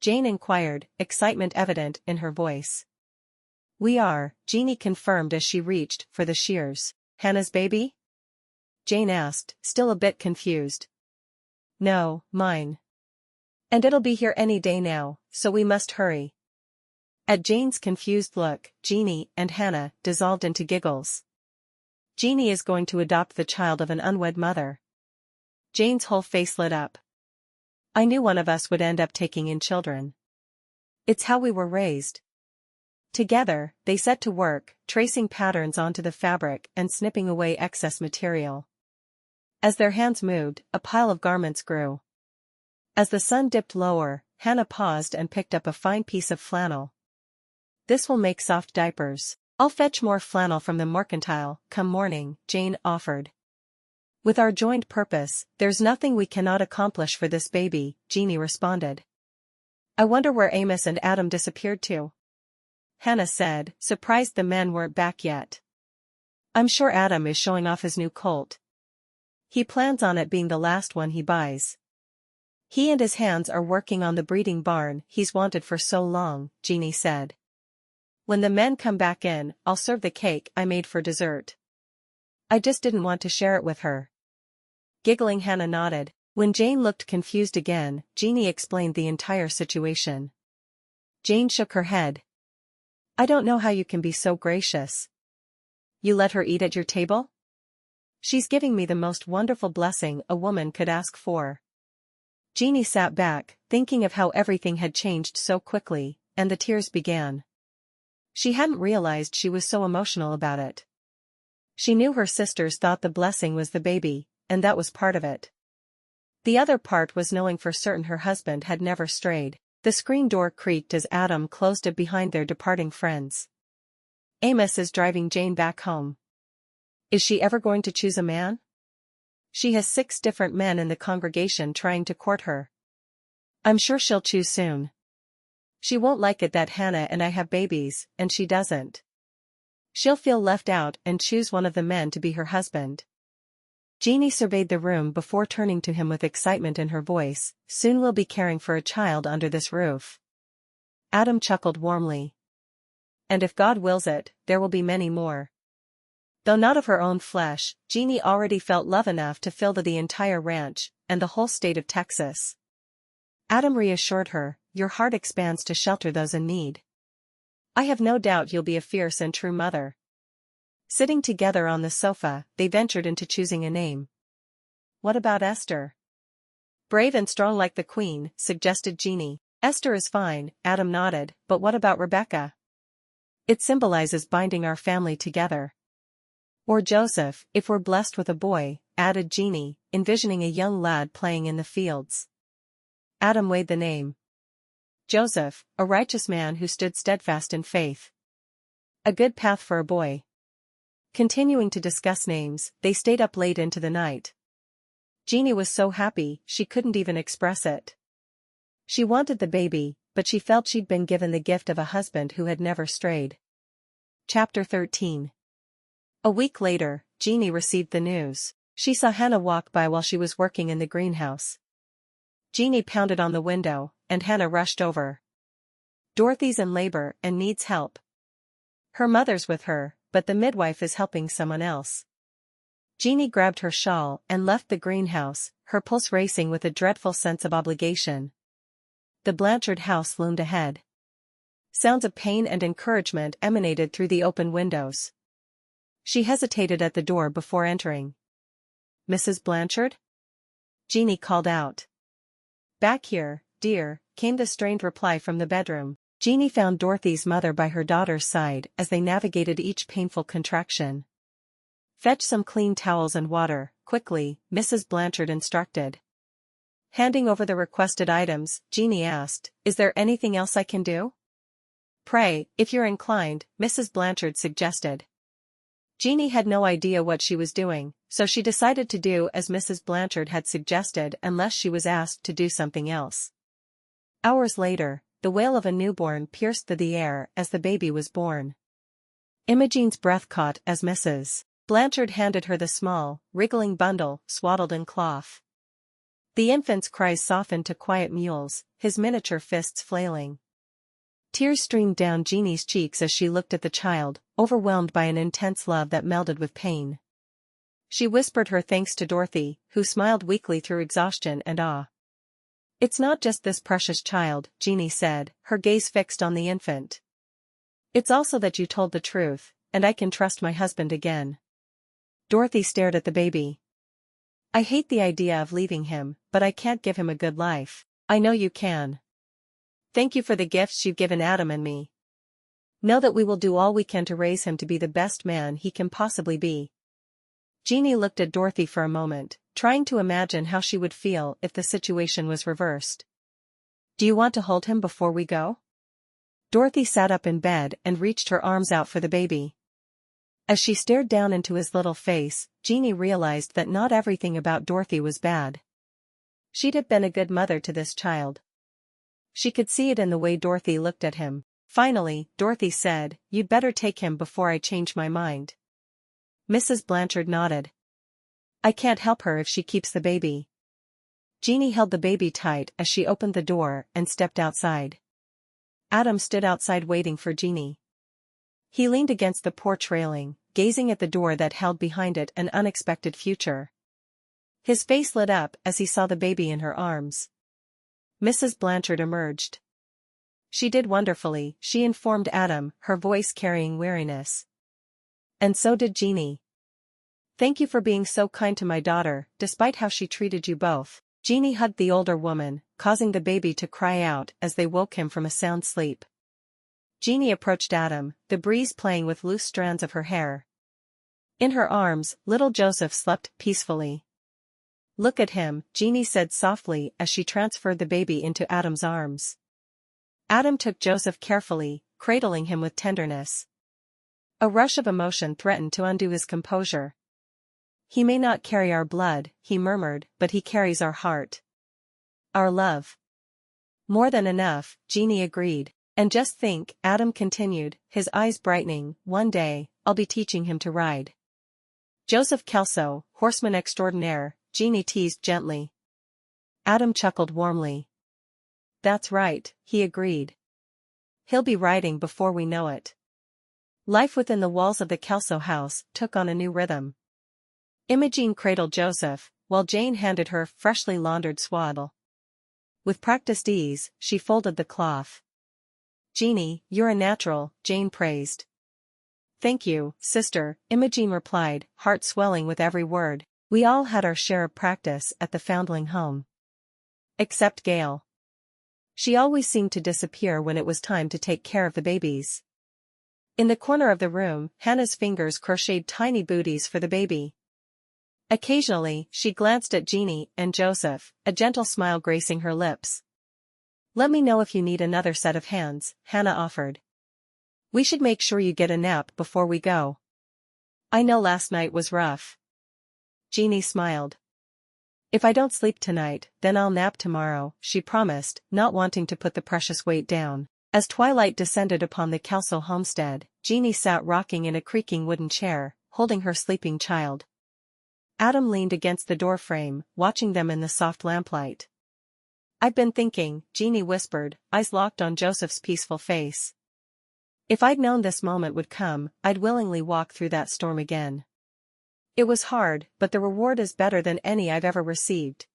Jane inquired, excitement evident in her voice. We are, Jeannie confirmed as she reached for the shears. Hannah's baby? Jane asked, still a bit confused. No, mine. And it'll be here any day now, so we must hurry. At Jane's confused look, Jeannie and Hannah dissolved into giggles. Jeannie is going to adopt the child of an unwed mother. Jane's whole face lit up. I knew one of us would end up taking in children. It's how we were raised. Together, they set to work, tracing patterns onto the fabric and snipping away excess material. As their hands moved, a pile of garments grew. As the sun dipped lower, Hannah paused and picked up a fine piece of flannel. This will make soft diapers. I'll fetch more flannel from the mercantile, come morning, Jane offered. With our joined purpose, there's nothing we cannot accomplish for this baby, Jeannie responded. I wonder where Amos and Adam disappeared to. Hannah said, surprised the men weren't back yet. I'm sure Adam is showing off his new colt. He plans on it being the last one he buys. He and his hands are working on the breeding barn he's wanted for so long, Jeannie said. When the men come back in, I'll serve the cake I made for dessert. I just didn't want to share it with her. Giggling, Hannah nodded. When Jane looked confused again, Jeannie explained the entire situation. Jane shook her head. I don't know how you can be so gracious. You let her eat at your table? She's giving me the most wonderful blessing a woman could ask for. Jeannie sat back, thinking of how everything had changed so quickly, and the tears began. She hadn't realized she was so emotional about it. She knew her sisters thought the blessing was the baby, and that was part of it. The other part was knowing for certain her husband had never strayed. The screen door creaked as Adam closed it behind their departing friends. Amos is driving Jane back home. Is she ever going to choose a man? She has 6 different men in the congregation trying to court her. I'm sure she'll choose soon. She won't like it that Hannah and I have babies, and she doesn't. She'll feel left out and choose one of the men to be her husband. Jeannie surveyed the room before turning to him with excitement in her voice. Soon we'll be caring for a child under this roof. Adam chuckled warmly. And if God wills it, there will be many more. Though not of her own flesh, Jeannie already felt love enough to fill the entire ranch, and the whole state of Texas. Adam reassured her, your heart expands to shelter those in need. I have no doubt you'll be a fierce and true mother. Sitting together on the sofa, they ventured into choosing a name. What about Esther? Brave and strong like the queen, suggested Jeannie. Esther is fine, Adam nodded, but what about Rebecca? It symbolizes binding our family together. Or Joseph, if we're blessed with a boy, added Jeannie, envisioning a young lad playing in the fields. Adam weighed the name. Joseph, a righteous man who stood steadfast in faith. A good path for a boy. Continuing to discuss names, they stayed up late into the night. Jeannie was so happy, she couldn't even express it. She wanted the baby, but she felt she'd been given the gift of a husband who had never strayed. Chapter 13. A week later, Jeannie received the news. She saw Hannah walk by while she was working in the greenhouse. Jeannie pounded on the window, and Hannah rushed over. Dorothy's in labor and needs help. Her mother's with her, but the midwife is helping someone else. Jeannie grabbed her shawl and left the greenhouse, her pulse racing with a dreadful sense of obligation. The Blanchard house loomed ahead. Sounds of pain and encouragement emanated through the open windows. She hesitated at the door before entering. Mrs. Blanchard? Jeannie called out. Back here, dear, came the strained reply from the bedroom. Jeannie found Dorothy's mother by her daughter's side as they navigated each painful contraction. Fetch some clean towels and water, quickly, Mrs. Blanchard instructed. Handing over the requested items, Jeannie asked, is there anything else I can do? Pray, if you're inclined, Mrs. Blanchard suggested. Jeannie had no idea what she was doing, so she decided to do as Mrs. Blanchard had suggested unless she was asked to do something else. Hours later, the wail of a newborn pierced the air as the baby was born. Imogene's breath caught as Mrs. Blanchard handed her the small, wriggling bundle, swaddled in cloth. The infant's cries softened to quiet mewls, his miniature fists flailing. Tears streamed down Jeannie's cheeks as she looked at the child, overwhelmed by an intense love that melded with pain. She whispered her thanks to Dorothy, who smiled weakly through exhaustion and awe. It's not just this precious child, Jeannie said, her gaze fixed on the infant. It's also that you told the truth, and I can trust my husband again. Dorothy stared at the baby. I hate the idea of leaving him, but I can't give him a good life. I know you can. Thank you for the gifts you've given Adam and me. Know that we will do all we can to raise him to be the best man he can possibly be. Jeannie looked at Dorothy for a moment, trying to imagine how she would feel if the situation was reversed. Do you want to hold him before we go? Dorothy sat up in bed and reached her arms out for the baby. As she stared down into his little face, Jeannie realized that not everything about Dorothy was bad. She'd have been a good mother to this child. She could see it in the way Dorothy looked at him. Finally, Dorothy said, you'd better take him before I change my mind. Mrs. Blanchard nodded. I can't help her if she keeps the baby. Jeannie held the baby tight as she opened the door and stepped outside. Adam stood outside waiting for Jeannie. He leaned against the porch railing, gazing at the door that held behind it an unexpected future. His face lit up as he saw the baby in her arms. Mrs. Blanchard emerged. She did wonderfully, she informed Adam, her voice carrying weariness. And so did Jeannie. Thank you for being so kind to my daughter, despite how she treated you both. Jeannie hugged the older woman, causing the baby to cry out as they woke him from a sound sleep. Jeannie approached Adam, the breeze playing with loose strands of her hair. In her arms, little Joseph slept peacefully. Look at him, Jeannie said softly as she transferred the baby into Adam's arms. Adam took Joseph carefully, cradling him with tenderness. A rush of emotion threatened to undo his composure. He may not carry our blood, he murmured, but he carries our heart. Our love. More than enough, Jeannie agreed. And just think, Adam continued, his eyes brightening, one day, I'll be teaching him to ride. Joseph Kelso, horseman extraordinaire, Jeannie teased gently. Adam chuckled warmly. That's right, he agreed. He'll be riding before we know it. Life within the walls of the Kelso house took on a new rhythm. Imogene cradled Joseph, while Jane handed her freshly laundered swaddle. With practiced ease, she folded the cloth. Jeannie, you're a natural, Jane praised. Thank you, sister, Imogene replied, heart swelling with every word. We all had our share of practice at the foundling home. Except Gail. She always seemed to disappear when it was time to take care of the babies. In the corner of the room, Hannah's fingers crocheted tiny booties for the baby. Occasionally, she glanced at Jeannie and Joseph, a gentle smile gracing her lips. Let me know if you need another set of hands, Hannah offered. We should make sure you get a nap before we go. I know last night was rough. Jeannie smiled. If I don't sleep tonight, then I'll nap tomorrow, she promised, not wanting to put the precious weight down. As twilight descended upon the Kelso homestead, Jeannie sat rocking in a creaking wooden chair, holding her sleeping child. Adam leaned against the doorframe, watching them in the soft lamplight. I've been thinking, Jeannie whispered, eyes locked on Joseph's peaceful face. If I'd known this moment would come, I'd willingly walk through that storm again. It was hard, but the reward is better than any I've ever received.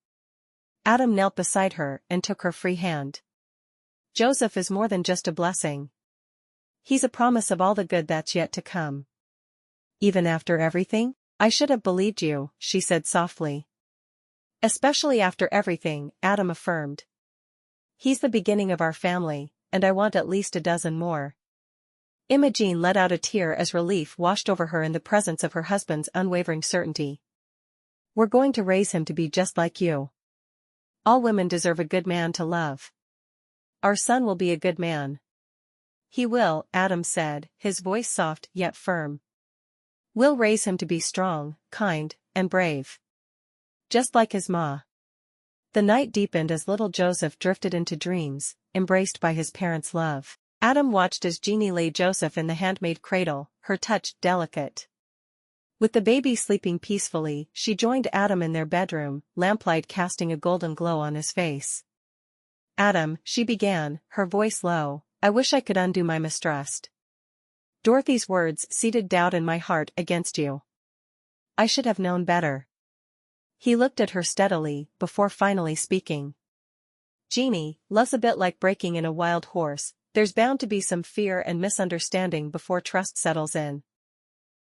Adam knelt beside her and took her free hand. Joseph is more than just a blessing. He's a promise of all the good that's yet to come. Even after everything? I should have believed you, she said softly. Especially after everything, Adam affirmed. He's the beginning of our family, and I want at least a dozen more. Imogene let out a tear as relief washed over her in the presence of her husband's unwavering certainty. We're going to raise him to be just like you. All women deserve a good man to love. Our son will be a good man. He will, Adam said, his voice soft yet firm. We'll raise him to be strong, kind, and brave. Just like his ma. The night deepened as little Joseph drifted into dreams, embraced by his parents' love. Adam watched as Jeannie laid Joseph in the handmade cradle, her touch delicate. With the baby sleeping peacefully, she joined Adam in their bedroom, lamplight casting a golden glow on his face. Adam, she began, her voice low, I wish I could undo my mistrust. Dorothy's words seeded doubt in my heart against you. I should have known better. He looked at her steadily, before finally speaking. Jeannie, love's a bit like breaking in a wild horse, there's bound to be some fear and misunderstanding before trust settles in.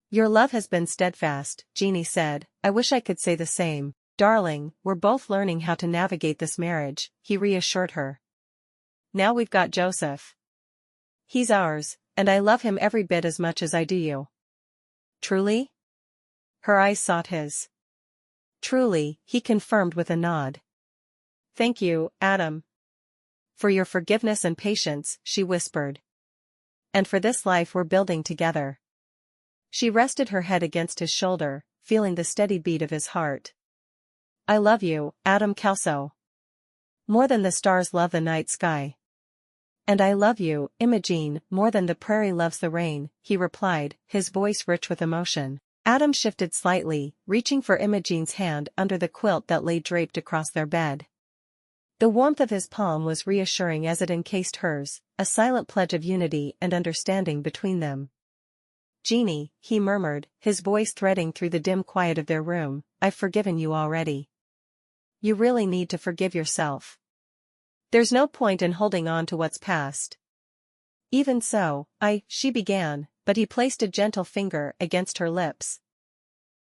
Your love has been steadfast, Jeannie said, I wish I could say the same. Darling, we're both learning how to navigate this marriage, he reassured her. Now we've got Joseph. He's ours, and I love him every bit as much as I do you. Truly? Her eyes sought his. Truly, he confirmed with a nod. Thank you, Adam. For your forgiveness and patience, she whispered. And for this life we're building together. She rested her head against his shoulder, feeling the steady beat of his heart. I love you, Adam Kelso. More than the stars love the night sky. And I love you, Imogene, more than the prairie loves the rain, he replied, his voice rich with emotion. Adam shifted slightly, reaching for Imogene's hand under the quilt that lay draped across their bed. The warmth of his palm was reassuring as it encased hers, a silent pledge of unity and understanding between them. Jeannie, he murmured, his voice threading through the dim quiet of their room, I've forgiven you already. You really need to forgive yourself. There's no point in holding on to what's past. Even so, she began, but he placed a gentle finger against her lips.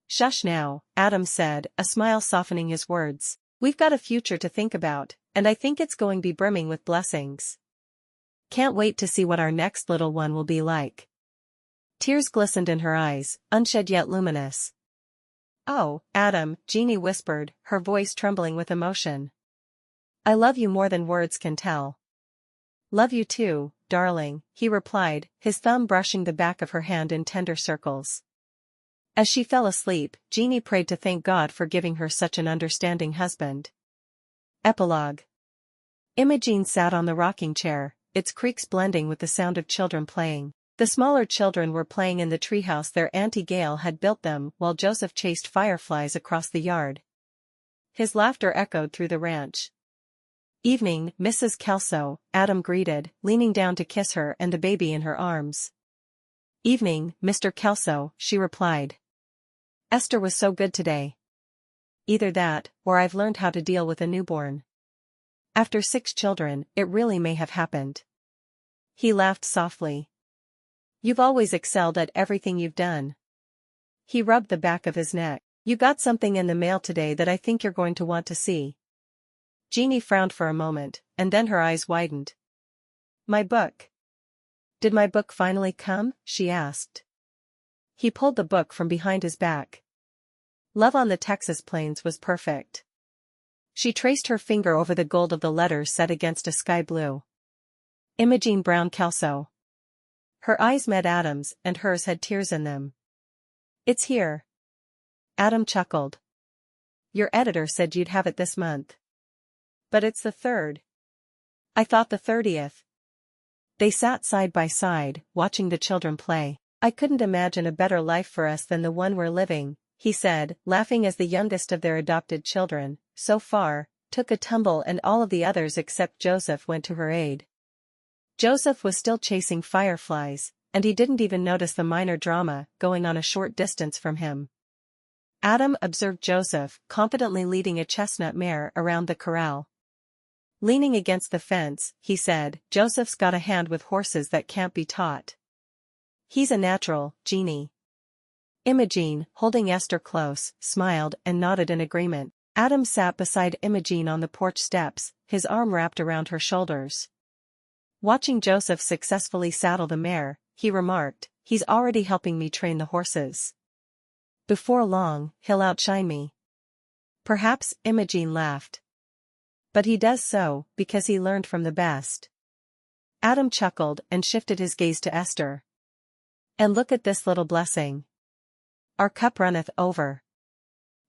Shush now, Adam said, a smile softening his words. We've got a future to think about, and I think it's going to be brimming with blessings. Can't wait to see what our next little one will be like. Tears glistened in her eyes, unshed yet luminous. Oh, Adam, Jeannie whispered, her voice trembling with emotion. I love you more than words can tell. Love you too, darling, he replied, his thumb brushing the back of her hand in tender circles. As she fell asleep, Jeannie prayed to thank God for giving her such an understanding husband. Epilogue. Imogene sat on the rocking chair, its creaks blending with the sound of children playing. The smaller children were playing in the treehouse their Auntie Gail had built them while Joseph chased fireflies across the yard. His laughter echoed through the ranch. "Evening, Mrs. Kelso," Adam greeted, leaning down to kiss her and the baby in her arms. "Evening, Mr. Kelso," she replied. "Esther was so good today." "Either that, or I've learned how to deal with a newborn. After 6 children, it really may have happened." He laughed softly. "You've always excelled at everything you've done." He rubbed the back of his neck. "You got something in the mail today that I think you're going to want to see." Jeannie frowned for a moment, and then her eyes widened. "My book." "Did my book finally come?" she asked. He pulled the book from behind his back. "Love on the Texas Plains" was perfect. She traced her finger over the gold of the letters set against a sky blue. Imogene Brown Kelso. Her eyes met Adam's and hers had tears in them. "It's here." Adam chuckled. "Your editor said you'd have it this month." "But it's the 3rd. I thought the 30th. They sat side by side, watching the children play. "I couldn't imagine a better life for us than the one we're living," he said, laughing as the youngest of their adopted children, so far, took a tumble and all of the others except Joseph went to her aid. Joseph was still chasing fireflies, and he didn't even notice the minor drama going on a short distance from him. Adam observed Joseph confidently leading a chestnut mare around the corral. Leaning against the fence, he said, "Joseph's got a hand with horses that can't be taught. He's a natural, Jeannie." Imogene, holding Esther close, smiled and nodded in agreement. Adam sat beside Imogene on the porch steps, his arm wrapped around her shoulders. Watching Joseph successfully saddle the mare, he remarked, "He's already helping me train the horses. Before long, he'll outshine me." "Perhaps," Imogene laughed. "But he does so, because he learned from the best." Adam chuckled and shifted his gaze to Esther. "And look at this little blessing. Our cup runneth over."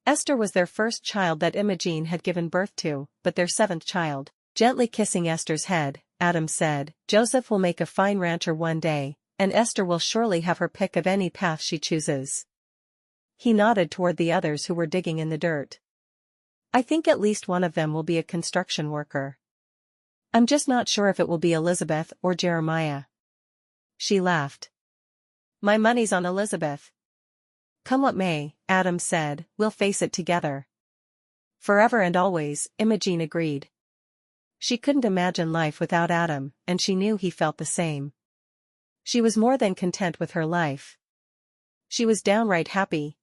Esther was their first child that Imogene had given birth to, but their 7th child. Gently kissing Esther's head, Adam said, "Joseph will make a fine rancher one day, and Esther will surely have her pick of any path she chooses." He nodded toward the others who were digging in the dirt. "I think at least one of them will be a construction worker. I'm just not sure if it will be Elizabeth or Jeremiah." She laughed. "My money's on Elizabeth." "Come what may," Adam said, "we'll face it together." "Forever and always," Imogene agreed. She couldn't imagine life without Adam, and she knew he felt the same. She was more than content with her life. She was downright happy,